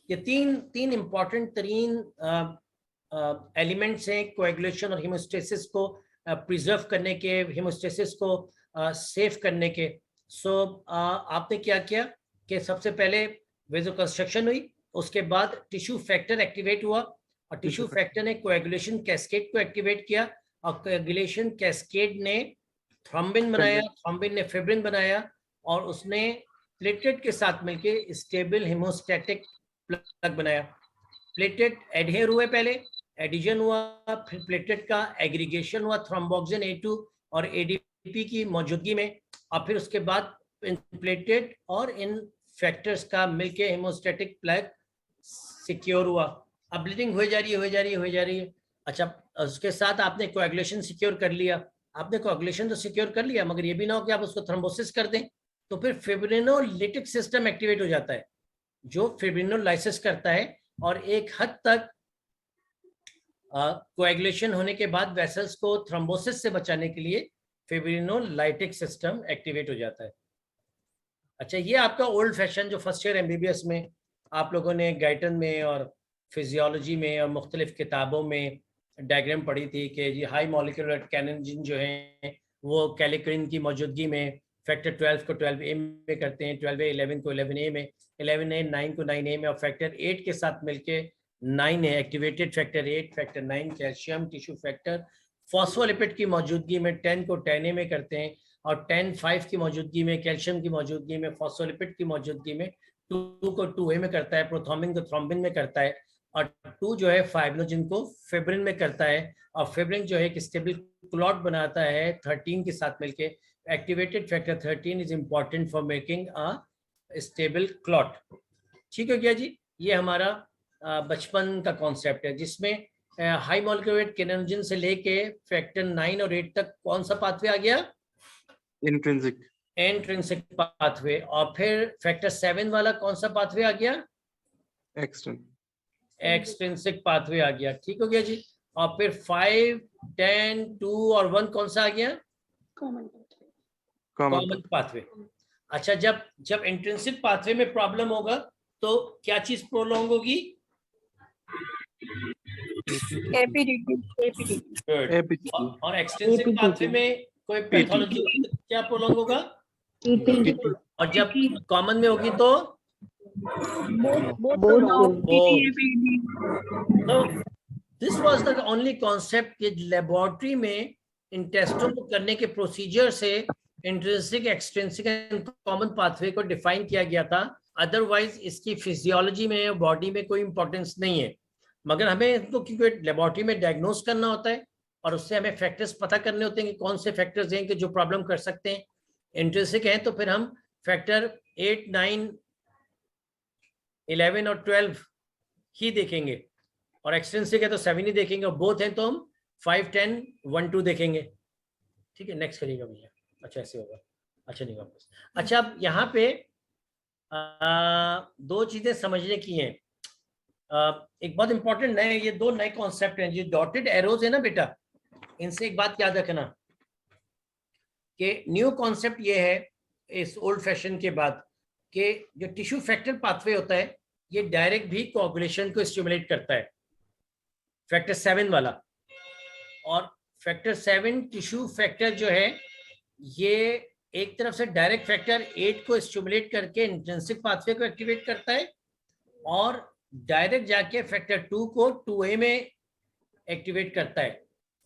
ये तीन इंपॉर्टेंट तरीन एलिमेंट्स हैं कोएगुलेशन और हीमोस्टेसिस को प्रिजर्व करने के, हीमोस्टेसिस को सेव करने के। सो आपने क्या किया कि सबसे पहले वेसोकंस्ट्रक्शन हुई, उसके बाद टिश्यू फैक्टर एक्टिवेट हुआ और टिश्यू फैक्टर ने कोएगुलेशन कैस्केड को एक्टिवेट किया और कोएगुलेशन कैस्केड ने थ्रोम्बिन बनाया, थ्रोम्बिन ने फिब्रिन बनाया और उसने प्लेटलेट के साथ मिलकर स्टेबल हीमोस्टैटिक प्लग बनाया। प्लेटलेट एडहेयर हुए, पहले एडिशन हुआ, फिर प्लेटलेट का एग्रीगेशन हुआ थ्रोम्बोक्सिन A2 और ADP की मौजूदगी में, और फिर उसके बाद इन प्लेटलेट और इन फैक्टर्स का मिलके हीमोस्टैटिक प्लग सिक्योर हुआ। अब ब्लीडिंग हो जा रही है। अच्छा, उसके साथ आपने कोएगुलेशन सिक्योर कर लिया, आपने कोएगुलेशन तो सिक्योर कर लिया, मगर ये भी ना हो कि आप उसको थ्रोम्बोसिस कर दें, तो फिर फिब्रिनोलिटिक सिस्टम एक्टिवेट हो जाता है जो फिब्रिनोलाइसिस करता है, और एक हद तक कोएगुलेशन होने के बाद वेसल्स को थ्रोम्बोसिस से बचाने के लिए फिब्रिनोलाइटिक सिस्टम एक्टिवेट हो जाता है। अच्छा, ये आपका ओल्ड फैशन जो फर्स्ट ईयर MBBS में आप लोगों ने गाइटन में और फिजियोलॉजी में और मुख्तलिफ किताबों में डायग्राम पढ़ी थी कि जी हाई मॉलिक्यूलर कैनोजिन जो है वो कैलिक्रिन की मौजूदगी में फैक्टर 12 को 12A में करते हैं, 12A 11 को 11A में, 11A 9 को 9A में, और फैक्टर 8 के साथ मिलके 9 है activated factor 8, factor 9 calcium tissue factor, phospholipid की मौजूदगी में 10 को 10A में करते हैं, और 10-5 की मौजूदगी में, कैल्शियम की मौजूदगी में, फॉस्फोलिपिड की मौजूदगी में 2 को 2A में करता है, प्रोथ्रोम्बिन को थ्रोम्बिन में करता है, और 2 जो है फाइब्रिनोजिन को फिब्रिन में करता है, और फिब्रिन जो है एक स्टेबल क्लॉट बनाता है 13 के साथ मिलके। Activated factor 13 is important for making a stable clot. ठीक है क्या जी? ये हमारा बचपन का कॉन्सेप्ट है जिसमें हाई मॉलिक्यूलर कैनोजिन से लेके फैक्टर 9 और 8 तक कौन सा पाथवे आ गया? Intrinsic pathway. और फिर फैक्टर 7 वाला कौन सा पाथवे आ गया? एक्सट्रिंसिक पाथवे आ गया। ठीक हो गया जी। और फिर 5, 10, 2 और 1 कौन सा आ गया? Common pathway. अच्छा, जब इंट्रिंसिक पाथवे में प्रॉब्लम होगा तो क्या चीज प्रोलॉन्ग होगी? APDT। और एक्सट्रिंसिक पाथवे में कोई पैथोलॉजी क्या प्रोलॉन्ग होगा? और जब कॉमन में होगी तो this was the only concept कि लेबोरेटरी में इन टेस्टों को करने के प्रोसीजर से intrinsic, extrinsic and common pathway को डिफाइन किया गया था। अदरवाइज इसकी फिजियोलॉजी में, बॉडी में कोई इंपॉर्टेंस नहीं है, मगर हमें इनको क्योंकि लेबोरेटरी में डायग्नोस करना होता है और उससे हमें फैक्टर्स पता करने होते हैं कि कौन से फैक्टर्स हैं कि जो प्रॉब्लम कर सकते हैं। इंट्रिंसिक हैं तो फिर हम फैक्टर 8, 9, 11 और 12 ही देखेंगे, और एक्सट्रिंसिक है तो 7 ही देखेंगे, और बोथ हैं तो हम 5, 10, 1, 2 देखेंगे। ठीक है, नेक्स्ट करिएगा भैया। अच्छा, ऐसे होगा। अच्छा, नहीं वापस। अच्छा, अब यहाँ पे 2 चीजें समझने की हैं। एक बहुत इंपॉर्टेंट नए, ये 2 नए कॉन्सेप्ट हैं। जो डॉटेड एरोज है ना बेटा, इनसे एक बात याद रखना कि न्यू कॉन्सेप्ट ये है इस ओल्ड फैशन के बाद कि जो टिश्यू फैक्टर पाथवे होता है ये डायरेक्ट भी कोआगुलेशन को स्टिमुलेट करता है, फैक्टर 7 वाला। और फैक्टर 7 टिश्यू फैक्टर जो है ये एक तरफ से डायरेक्ट फैक्टर 8 को स्टिमुलेट करके इंट्रिंसिक पाथवे को एक्टिवेट करता है, और डायरेक्ट जाके फैक्टर 2 को 2A में एक्टिवेट करता है।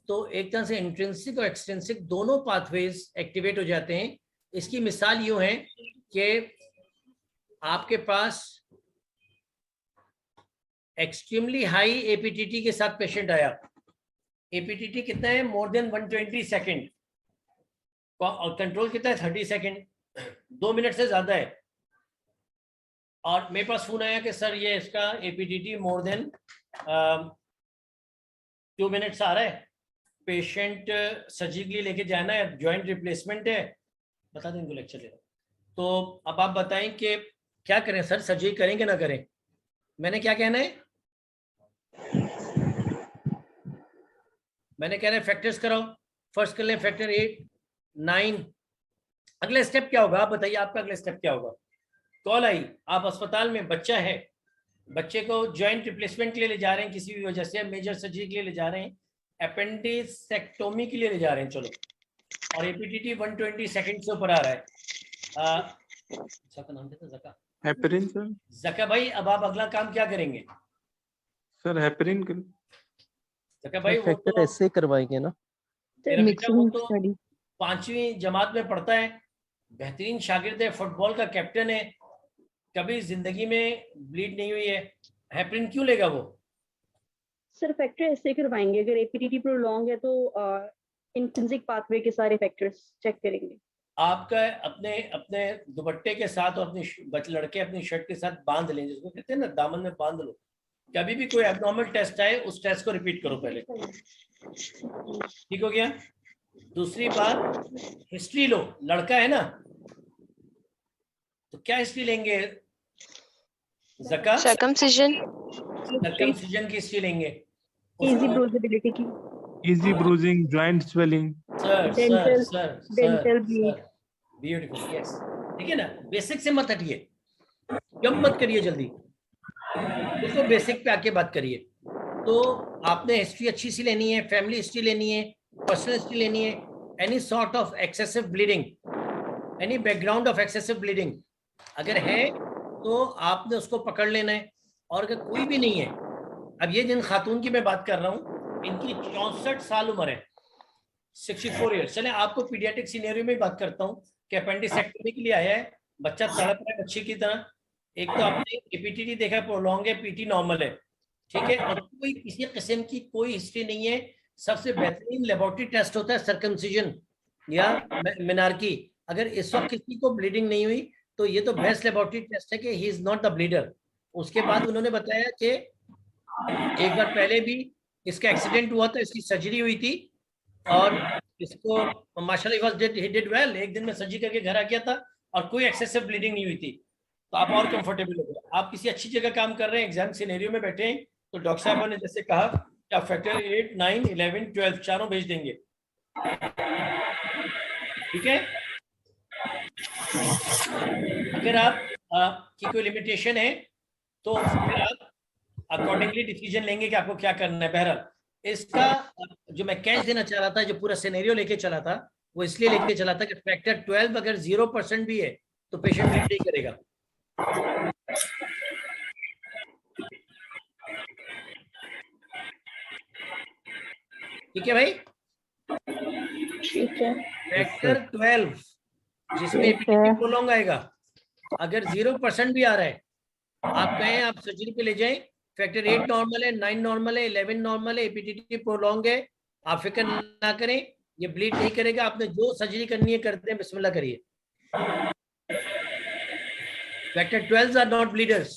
तो एक तरह से इंट्रिंसिक और एक्सट्रिंसिक दोनों पाथवेज एक्टिवेट हो जाते हैं। इसकी मिसाल यूं है कि आपके पास एक्सट्रीमली हाई APTT के साथ पेशेंट आया। APTT कितना है? मोर देन 120 सेकेंड, और कंट्रोल कितना है? 30 सेकेंड, 2 मिनट से ज्यादा है। और मेरे पास फोन आया कि सर ये इसका APTT मोर देन 2 मिनट्स आ रहा है, पेशेंट सर्जिकली लेके जाना है, जॉइंट रिप्लेसमेंट है, बता दें इनको लेक्चर लेना। तो अब आप बताएं कि क्या करें सर, सर्जरी करें कि ना करें? मैंने क्या कहना है? मैंने कहना है फैक्टर्स कराओ। फर्स्ट कर लें फैक्टर 8, 9। अगला स्टेप क्या होगा आप बताइए? आपका अगला स्टेप क्या होगा? कॉल आई, आप अस्पताल में, बच्चा है, बच्चे को जॉइंट रिप्लेसमेंट के लिए ले जा रहे हैं किसी भी वजह से, मेजर सर्जरी के लिए ले जा रहे हैं, अपेंडिसेक्टोमी के लिए ले जा रहे हैं, चलो, और एपीटीटी 120 सेकंड से ऊपर आ रहा है। का नाम देता जका, हेपरिन सर। जका भाई अब आप अगला काम क्या करेंगे? सर हेपरिन जका भाई वो फैक्टर तो ऐसे करवाएंगे ना, मेरा बेटा वो मिक्सिंग तो स्टडी 5वीं जमात में पढ़ता है, बेहतरीन शागिर्द है, फुटबॉल का कैप्टन है, कभी जिंदगी में ब्लीड नहीं हुई है, हेपरिन क्यों लेगा वो? सर फैक्टर ऐसे करवाएंगे, अगर एपीटीटी प्रोलॉन्ग है तो इंट्रिंसिक पाथवे के सारे फैक्टर्स चेक करेंगे। आपका अपने अपने दुपट्टे के साथ और अपनी लड़के अपनी शर्ट के साथ बांध लें, जिसको कहते हैं ना दामन में बांध लो, कभी भी कोई एब्नॉर्मल टेस्ट आए उस टेस्ट को रिपीट करो पहले, ठीक हो गया? दूसरी बात, हिस्ट्री लो, लड़का है ना तो क्या हिस्ट्री लेंगे जका? सर्कमसिजन सर्कमसिजन की हिस्ट्री लेंगे, इजी ब्रूजेबिलिटी की, easy bruising, joint swelling. Sir Dental- sir dental bleed। Beautiful, yes, ठीक है ना? बेसिक से मत हटिए, जंप मत करिए जल्दी, तो बेसिक पे आके बात करिए। तो आपने हिस्ट्री अच्छी सी लेनी है, फैमिली हिस्ट्री लेनी है, पर्सनल हिस्ट्री लेनी है, any sort of excessive bleeding, any background of excessive bleeding अगर है तो आपने उसको पकड़ लेना है, और अगर कोई भी नहीं है, अब ये जिन खातून की मैं बात कर रहा हूँ इनकी 64 साल उम्र है, 64 ईयर्स। चले आपको पीडियाट्रिक सिनेरियो में बात करता हूँ कि अपेंडिसेक्टोमी के लिए आया है बच्चा, तड़प रहा है बच्चे की तरह, एक तो आपने एपीटीटी देखा प्रोलॉन्ग है, पीटी नॉर्मल है, ठीक है, और कोई किसी किस्म की कोई हिस्ट्री नहीं है। सबसे बेहतरीन लेबोरेटरी टेस्ट होता है सर्कमसिजन या मिनार्की। अगर इस वक्त किसी को ब्लीडिंग नहीं हुई तो ये तो बेस्ट लेबोरेटरी टेस्ट है कि he is not the bleeder. उसके बाद उन्होंने बताया कि एक बार पहले भी इसका एक्सीडेंट हुआ था, इसकी सर्जरी हुई थी और इसको माशाल्लाह ही डिड वेल, एक दिन में सर्जरी करके घर आ गया था और कोई एक्सेसिव ब्लीडिंग नहीं हुई थी। तो आप और कंफर्टेबल हो गए, आप किसी अच्छी जगह काम कर रहे हैं, एग्जाम सिनेरियो में बैठे हैं, तो डॉक्टर साहब ने जैसे कहा कि आप फैक्टर 8, 9, 11, 12 चारों भेज देंगे, ठीक है? अगर आप की कोई लिमिटेशन है तो फिर आप अकॉर्डिंगली डिसीजन लेंगे कि आपको क्या करना है। बहरहाल इसका जो मैं कैच देना चाह रहा था, जो पूरा सिनेरियो लेके चला था, वो इसलिए लेके चला था कि फैक्टर 12 अगर 0% भी है तो पेशेंट ब्लीड नहीं करेगा। ठीक है भाई? ठीक है। फैक्टर 12 जिसमें एपीटीटी प्रोलॉन्ग आएगा, अगर 0% भी आ रहा है, आप कहें आप सर्जरी पे ले जाएं, फैक्टर 8 नॉर्मल है, 9 नॉर्मल है, 11 नॉर्मल है, एपीटीटी प्रोलॉन्ग है, आप फिक्र ना करें, ये ब्लीड नहीं करेगा। आपने जो सर्जरी करनी है करते हैं, बिस्मिल्लाह करिए। Factor 12 are not bleeders.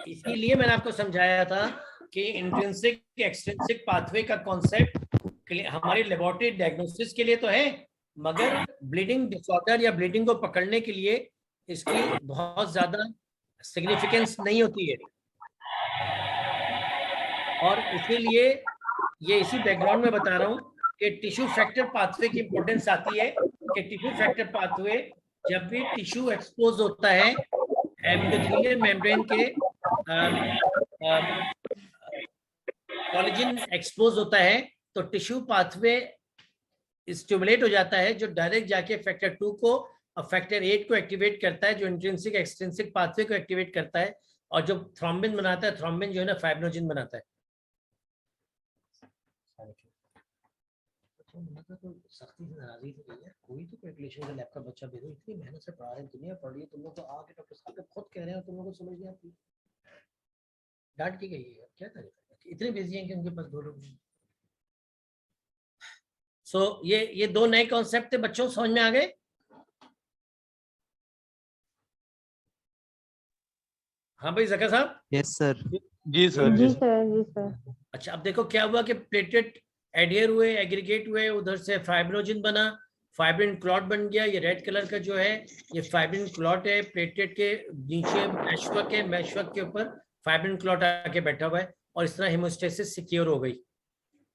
इसीलिए मैंने आपको समझाया था कि इंट्रिंसिक एक्सट्रिंसिक पाथवे का कॉन्सेप्ट हमारी लेबोरेटरी डायग्नोसिस के लिए तो है, मगर ब्लीडिंग डिसऑर्डर या ब्लीडिंग को पकड़ने के लिए इसकी बहुत ज्यादा सिग्निफिकेंस नहीं होती है। और इसीलिए ये इसी बैकग्राउंड में बता रहा हूँ कि टिश्यू फैक्टर पाथवे की इंपॉर्टेंस आती है कि टिश्यू फैक्टर पाथवे जब भी टिश्यू एक्सपोज होता है एपिथेलियल मेम्ब्रेन के कोलेजन एक्सपोज होता है तो टिश्यू पाथवे स्टिमुलेट हो जाता है, जो डायरेक्ट जाके फैक्टर 2 को और फैक्टर 8 को एक्टिवेट करता है, जो इंट्रिंसिक एक्सट्रिंसिक पाथवे को एक्टिवेट करता है, और जो थ्रोम्बिन बनाता है, थ्रोम्बिन जो है ना फाइब्रिनोजेन बनाता है। तो सख्ती से नाराजगी से नहीं है, कोई तो कैलकुलेशन का लैब का बच्चा भेजो, इतनी मेहनत से पढ़ा रहे हैं, दुनिया पढ़ रही है, तुम लोग तो आके डॉक्टर साहब खुद कह रहे हैं, तुम लोगों को समझ नहीं आती, डांट की गई है, क्या करें, इतने बिजी हैं कि उनके पास 2 लोग नहीं। सो ये 2 नए कॉन्सेप्ट थे बच्चों, समझ में आ गए? हाँ भाई जका साहब। Yes sir. जी सर। जी सर, जी सर। अच्छा, अब देखो क्या हुआ कि प्लेटलेट एडियर हुए, एग्रीगेट हुए, उधर से फाइब्रिनोजेन बना, फाइब्रिन क्लॉट बन गया। ये रेड कलर का जो है ये फाइब्रिन क्लॉट है, प्लेटलेट के नीचे मैशवर्क है, मैशवर्क के ऊपर फाइब्रिन क्लॉट आके बैठा हुआ है, और इस तरह हेमोस्टेसिस सिक्योर हो गई।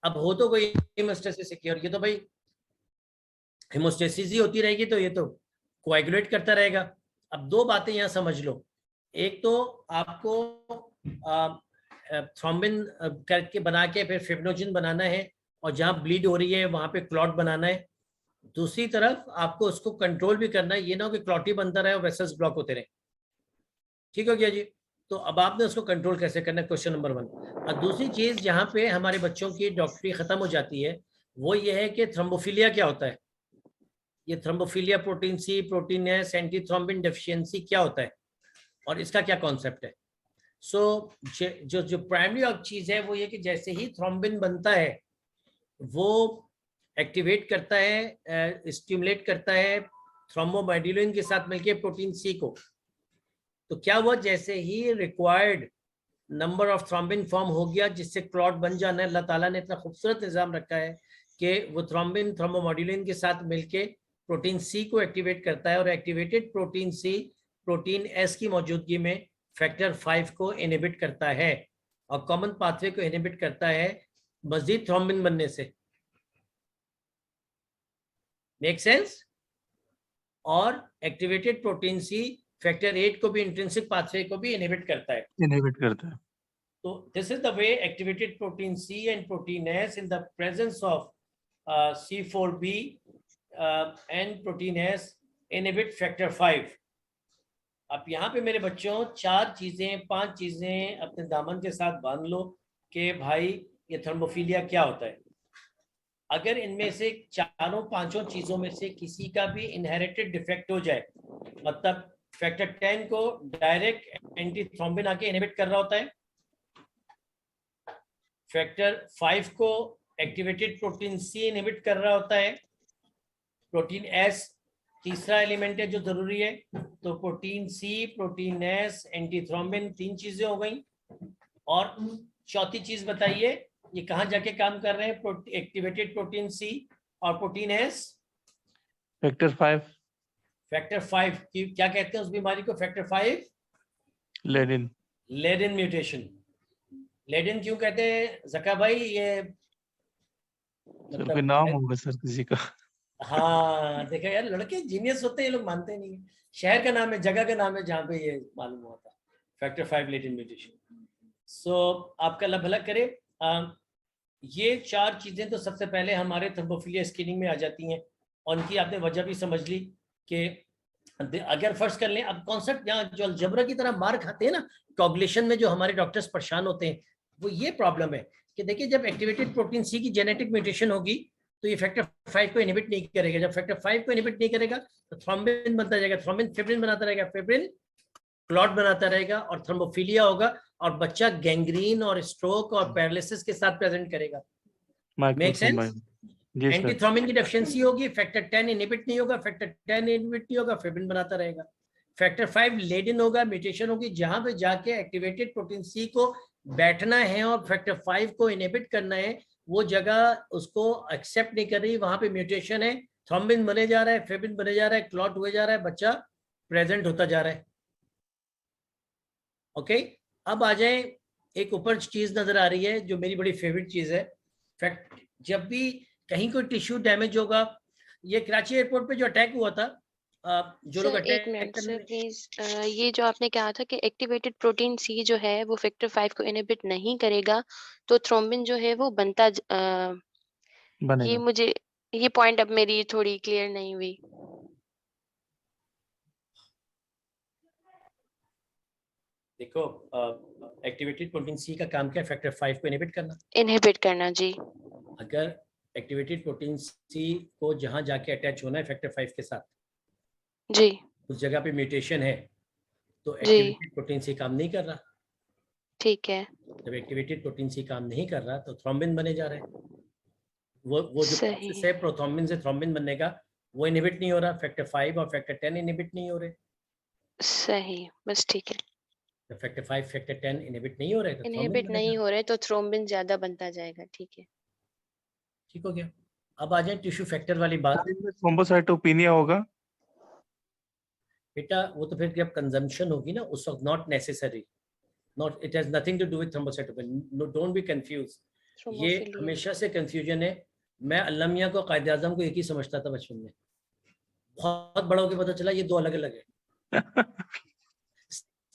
अब हो तो गई हेमोस्टेसिस सिक्योर, ये तो भाई हेमोस्टेसिस ही होती रहेगी तो ये तो कोएगुलेट करता रहेगा। अब 2 बातें यहाँ समझ लो, एक तो आपको थ्रोम्बिन करके बना के फिर फिब्रिनोजन बनाना है, और जहाँ ब्लीड हो रही है वहाँ पे क्लॉट बनाना है। दूसरी तरफ आपको उसको कंट्रोल भी करना है, ये ना हो कि क्लॉट ही बनता रहे और वेसल्स ब्लॉक होते रहे। ठीक हो गया जी? तो अब आपने उसको कंट्रोल कैसे करना है, क्वेश्चन नंबर 1। और दूसरी चीज जहाँ पे हमारे बच्चों की डॉक्टरी खत्म हो जाती है वो ये है कि थ्रोम्बोफिलिया क्या होता है। ये thrombophilia, protein C, protein S, antithrombin deficiency क्या होता है और इसका क्या कॉन्सेप्ट है। सो जो जो प्राइमरी चीज है वो ये कि जैसे ही थ्रोम्बिन बनता है वो एक्टिवेट करता है, स्टिमुलेट करता है थ्रोम्बोमाइडिलिन के साथ मिलकर प्रोटीन सी को। तो क्या हुआ, जैसे ही required number of thrombin form हो गया जिससे क्लॉट बन जाना है, अल्लाह ताला ने इतना खूबसूरत निज़ाम रखा है कि वो थ्रोम्बिन थ्रोम्बोमॉड्यूलिन के साथ मिलके प्रोटीन सी को एक्टिवेट करता है, और activated protein C protein S की मौजूदगी में फैक्टर 5 को इनहिबिट करता है और कॉमन पाथवे को इनहिबिट करता है मजीद थ्रोम्बिन बनने से। Make sense? और एक्टिवेटेड प्रोटीन सी फैक्टर 8 को भी, इंट्रिंसिक पाथवे को भी इनहिबिट करता है। इनहिबिट करता है। So this is the way activated protein C and protein S in the presence of C4b and protein S inhibit factor 5. अब यहाँ पे मेरे बच्चों 5 चीजें अपने दामन के साथ बांध लो कि भाई ये थर्मोफिलिया क्या होता है। अगर इनमें से 4-5 चीजों में से किसी का भी इनहेरिटेड डिफेक्ट हो जाए, मतलब फैक्टर 10 को डायरेक्ट एंटी थ्रोम्बिन आके इनहिबिट कर रहा होता है, फैक्टर 5 को एक्टिवेटेड प्रोटीन सी इनहिबिट कर रहा होता है, प्रोटीन एस तीसरा एलिमेंट है जो जरूरी है। तो protein C, protein S, antithrombin 3 चीजें हो गई। और चौथी चीज बताइए ये कहाँ जाके काम कर रहे हैं, एक्टिवेटेड प्रोटीन सी और प्रोटीन एस फैक्टर 5 फैक्टर 5 की क्या कहते हैं उस बीमारी को, फैक्टर 5 लेडिन लेडिन म्यूटेशन। लेडिन क्यों कहते हैं जका भाई, ये सर कोई नाम होगा सर किसी का। हाँ देखा यार, लड़के जीनियस होते हैं, ये लोग मानते नहीं है। शहर का नाम है, जगह का नाम है जहाँ पे ये मालूम हुआ था, फैक्टर 5 लेटेंट म्यूटेशन। सो आपका अल्लाह भला करे। ये 4 चीजें तो सबसे पहले हमारे थर्मोफिलिया स्क्रीनिंग में आ जाती हैं, और उनकी आपने वजह भी समझ ली कि अगर फर्स्ट कर लें, अब कॉन्सेप्ट यहाँ जो अलजबरा की तरह मार खाते हैं ना कॉगुलेशन में, जो हमारे डॉक्टर्स परेशान होते हैं, वो ये प्रॉब्लम है कि देखिए जब एक्टिवेटेड प्रोटीन सी की जेनेटिक म्यूटेशन होगी तो ये फैक्टर 5 को इनहिबिट नहीं करेगा। जब फैक्टर 5 को इनहिबिट नहीं करेगा तो थ्रोम्बिन बनता जाएगा, थ्रोम्बिन फिब्रिन बनाता रहेगा, फिब्रिन क्लॉट बनाता रहेगा और थर्मोफिलिया होगा, और बच्चा गैंग्रीन और स्ट्रोक और पैरालिसिस के साथ प्रेजेंट करेगा। Make sense? एंटीथ्रोम्बिन की डेफिशिएंसी होगी, फैक्टर 10 इनहिबिट नहीं होगा, फैक्टर 10 इनहिबिट नहीं होगा, फिब्रिन बनाता रहेगा। फैक्टर 5 लेडिन होगा, म्यूटेशन होगी, जहां पे जाके एक्टिवेटेड प्रोटीन सी को बैठना है और फैक्टर 5 को इनहिबिट करना है, वो जगह उसको एक्सेप्ट नहीं कर रही, वहां पे म्यूटेशन है, थ्रोम्बिन बने जा रहा है, फिब्रिन बने जा रहा है, क्लॉट हुए जा रहा है, बच्चा प्रेजेंट होता जा रहा है। ओके, अब आ जाए, एक ऊपर चीज नजर आ रही है जो मेरी बड़ी फेवरेट चीज है। फैक्ट जब भी कहीं कोई टिश्यू डैमेज होगा, ये कराची एयरपोर्ट पे जो अटैक हुआ था, जो लोग एक मिनट सर प्लीज, ये जो आपने कहा था कि एक्टिवेटेड प्रोटीन सी जो है वो फैक्टर 5 को इनहिबिट नहीं करेगा, तो थ्रोम्बिन जो है वो बनता ये मुझे ये पॉइंट अब मेरी थोड़ी क्लियर नहीं हुई। देखो एक्टिवेटेड प्रोटीन सी का काम क्या है, फैक्टर 5 को इनहिबिट करना जी। अगर एक्टिवेटेड प्रोटीन सी को जहां जाके अटैच होना है फैक्टर 5 के साथ जी, उस जगह पे म्यूटेशन है, तो एक्टिवेटेड प्रोटीन सी काम नहीं कर रहा। ठीक है, जब एक्टिवेटेड प्रोटीन सी काम नहीं कर रहा तो थ्रोम्बिन बने जा रहे हैं। वो जो प्रोसेस है प्रोथ्रोम्बिन से थ्रोम्बिन बनने का, वो इनहिबिट नहीं हो रहा, फैक्टर 5 और फैक्टर 10 इनहिबिट नहीं हो रहे। सही, बस ठीक है। तो फैक्टर 5 फैक्टर 10 इनहिबिट नहीं हो रहे तो इनहिबिट नहीं हो रहे तो थ्रोम्बिन ज्यादा बनता जाएगा। ठीक है, ठीक हो गया। अब आ जाए टिश्यू फैक्टर वाली बात। थ्रोम्बोसाइटोपेनिया होगा बेटा, वो तो फिर जब कंजम्पशन होगी ना उस वक्त not necessary, not it has nothing to do with thrombocytopenia, don't be confuse. ये हमेशा से कंफ्यूजन है। मैं अल्लाह मियां को कायद आज़म को एक ही समझता था बचपन में, बहुत बड़ा होकर पता चला ये 2 अलग अलग है।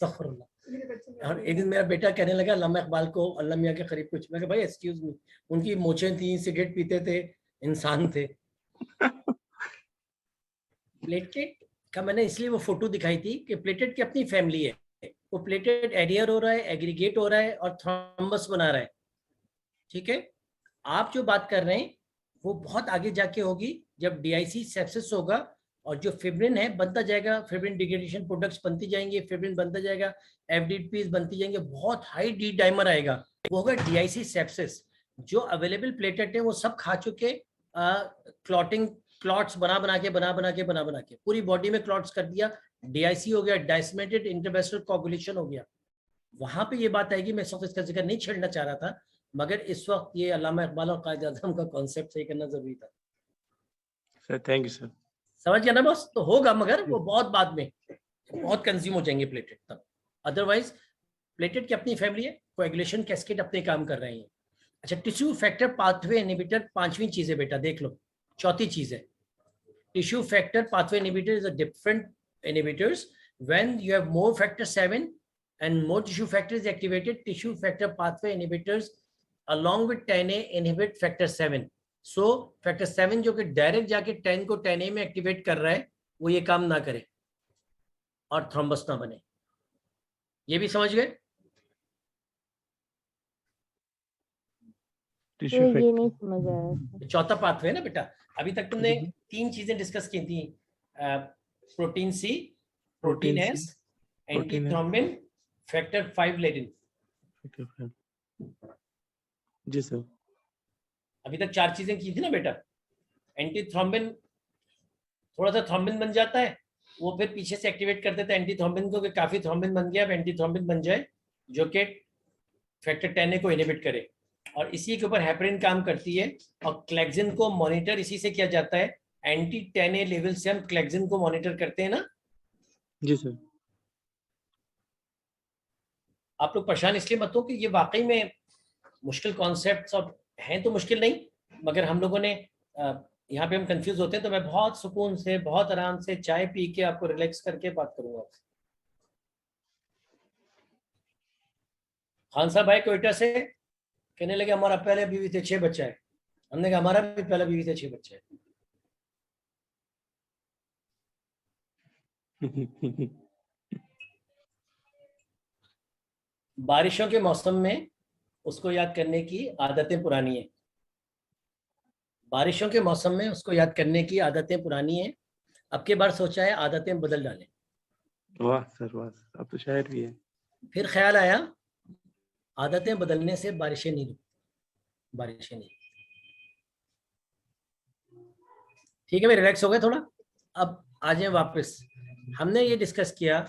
अस्तगफुरुल्लाह। और एक दिन मेरा बेटा कहने लगा अल्लामा इकबाल को अल्लाह मियां के करीब कुछ, मैं कहा भाई एक्सक्यूज मी, उनकी मोछें थी, सिगरेट पीते थे, इंसान थे। प्लेटेट का मैंने इसलिए वो फोटो दिखाई थी कि प्लेटेट की अपनी फैमिली है, वो प्लेटेट एडियर हो रहा है, एग्रीगेट हो रहा है और थ्रोम्बस बना रहा है। ठीक है, आप जो बात कर रहे हैं वो बहुत आगे जाके होगी, जब डीआईसी सेप्सिस होगा और जो फिब्रिन है बनता जाएगा, फिब्रिन डिग्रेडेशन प्रोडक्ट्स बनती जाएंगे, फिब्रिन बनता जाएगा, एफडीपीज बनती जाएंगे, बहुत हाई डी डाइमर आएगा, वो होगा डीआईसी सेप्सिस। जो अवेलेबल प्लेटेट है वो सब खा चुके, क्लॉटिंग क्लॉट्स बना बना के पूरी बॉडी में क्लॉट्स कर दिया, डीआईसी हो गया, डायस्मेटेड इंटरवेस्टल कोगुलेशन हो गया। वहां पे ये बात आएगी, मैं सब इसका जिक्र नहीं छेड़ना चाह रहा था, मगर इस वक्त ये अल्लामा इकबाल और कायद आज़म का कॉन्सेप्ट सही करना जरूरी था। Sir thank you sir. समझ गया ना बॉस? तो होगा मगर वो बहुत बाद में, बहुत कंज्यूम हो जाएंगे प्लेटेट तब। अदरवाइज प्लेटेट की अपनी फैमिली है, कोएगुलेशन कैस्केड अपने काम कर रहे हैं। अच्छा, टिश्यू फैक्टर पाथवे इनहिबिटर, पांचवी चीज है बेटा, देख लो, चौथी चीज है tissue factor pathway inhibitor is a different inhibitors when you have more factor 7 and more tissue factor is activated, tissue factor pathway inhibitors along with 10A inhibit factor 7. So factor 7 जो कि डायरेक्ट जाके 10 को 10A में activate कर रहा है, वो ये काम ना करे और थ्रोम्बस ना बने। ये भी समझ गए? टिश्यू ये नहीं समझ आया। चौथा पाथवे है ना बेटा। अभी तक तुमने तीन चीजें डिस्कस की थी, protein C, protein S, antithrombin, factor 5 Leiden. जी सर। अभी तक चार चीजें की थी ना बेटा। एंटीथ्रोम्बिन, थोड़ा सा थ्रोम्बिन बन जाता है, वो फिर पीछे से एक्टिवेट कर देता है एंटीथ्रोम्बिन को, कि काफी थ्रोम्बिन बन गया, अब एंटीथ्रोम्बिन बन जाए जो कि फैक्टर 10A को इनहिबिट करे, और इसी के ऊपर हेपरिन काम करती है। और क्लेक्सिन को मॉनिटर इसी से किया जाता है, एंटी 10A लेवल से हम क्लेक्सिन को मॉनिटर करते हैं ना। जी सर। आप लोग परेशान इसलिए मत हो कि ये वाकई में मुश्किल कॉन्सेप्ट्स और हैं, तो मुश्किल नहीं, मगर हम लोगों ने यहाँ पे हम कंफ्यूज होते हैं, तो मैं बहुत सुकून से, बहुत आराम से चाय पी के आपको रिलैक्स करके बात करूंगा। खान साहब भाई कोयटा से कहने लगे हमारा पहले बीवी थे 6 बच्चा है। हमने कहा हमारा भी पहला बीवी थे 6 बच्चे है। बारिशों के मौसम में उसको याद करने की आदतें पुरानी है, बारिशों के मौसम में उसको याद करने की आदतें पुरानी है। अब की बार सोचा है आदतें बदल डालें। वाह सर वाह, अब तो शायर भी है। फिर ख्याल आया आदतें बदलने से बारिशें नहीं रुकती, बारिशें नहीं। ठीक है, मैं रिलैक्स हो गया थोड़ा। अब आ जाए वापस। हमने ये डिस्कस किया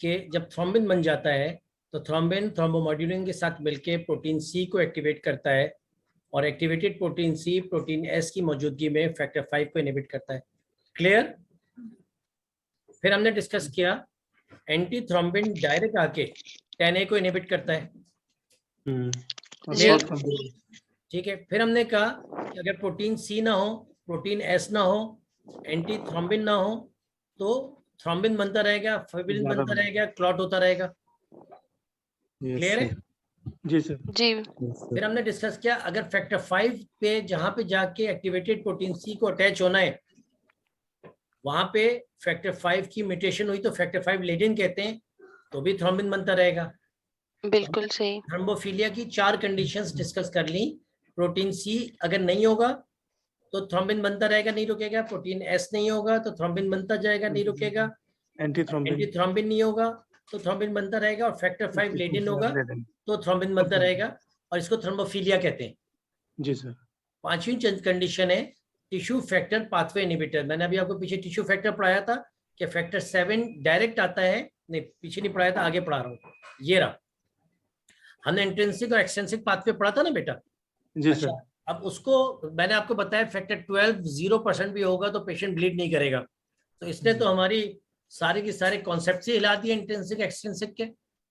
कि जब थ्रोम्बिन बन जाता है तो थ्रोम्बिन थ्रोम्बोमॉड्यूलिन के साथ मिलके प्रोटीन सी को एक्टिवेट करता है, और activated protein C protein S की मौजूदगी में फैक्टर 5 को इनहिबिट करता है। क्लियर? फिर हमने डिस्कस किया एंटी थ्रोम्बिन डायरेक्ट आके 10A को इनहिबिट करता है। ठीक है, फिर हमने कहा कि अगर प्रोटीन सी ना हो, प्रोटीन एस ना हो, एंटी थ्रोम्बिन ना हो, तो थ्रोम्बिन बनता रहेगा, फाइब्रिन बनता रहेगा, क्लॉट होता रहेगा। क्लियर है? जी सर। जी। फिर हमने डिस्कस किया अगर फैक्टर 5 पे जहां पे जाके एक्टिवेटेड प्रोटीन सी को अटैच होना है, वहां पे फैक्टर 5 की म्यूटेशन हुई तो फैक्टर 5 लेडिन कहते हैं, तो भी थ्रोम्बिन बनता रहेगा। बिल्कुल सही। थ्रोम्बोफिलिया की 4 कंडीशंस डिस्कस कर ली। प्रोटीन सी अगर नहीं होगा तो थ्रोम्बिन बनता रहेगा, नहीं रुकेगा। प्रोटीन एस नहीं होगा तो थ्रोम्बिन बनता जाएगा, नहीं रुकेगा। एंटीथ्रोम्बिन नहीं होगा तो थ्रोम्बिन बनता रहेगा, और फैक्टर 5 लेडिन होगा तो थ्रोम्बिन बनता रहेगा, और इसको थ्रोम्बोफिलिया कहते हैं। जी सर। पांचवी कंडीशन है टिश्यू फैक्टर पाथवे इनहिबिटर। मैंने अभी आपको पीछे टिश्यू फैक्टर पढ़ाया था कि फैक्टर 7 डायरेक्ट आता है, नहीं पीछे नहीं पढ़ाया था, आगे पढ़ा रहा हूँ। ये रहा, हमने इंट्रिंसिक और एक्सट्रिंसिक पाथवे पढ़ा था ना बेटा। जी अच्छा, सर। अब उसको मैंने आपको बताया फैक्टर 12 0% भी होगा तो पेशेंट ब्लीड नहीं करेगा, तो इसने तो हमारी सारे के सारे कॉन्सेप्ट ही हिला दिए इंट्रिंसिक एक्सट्रिंसिक के।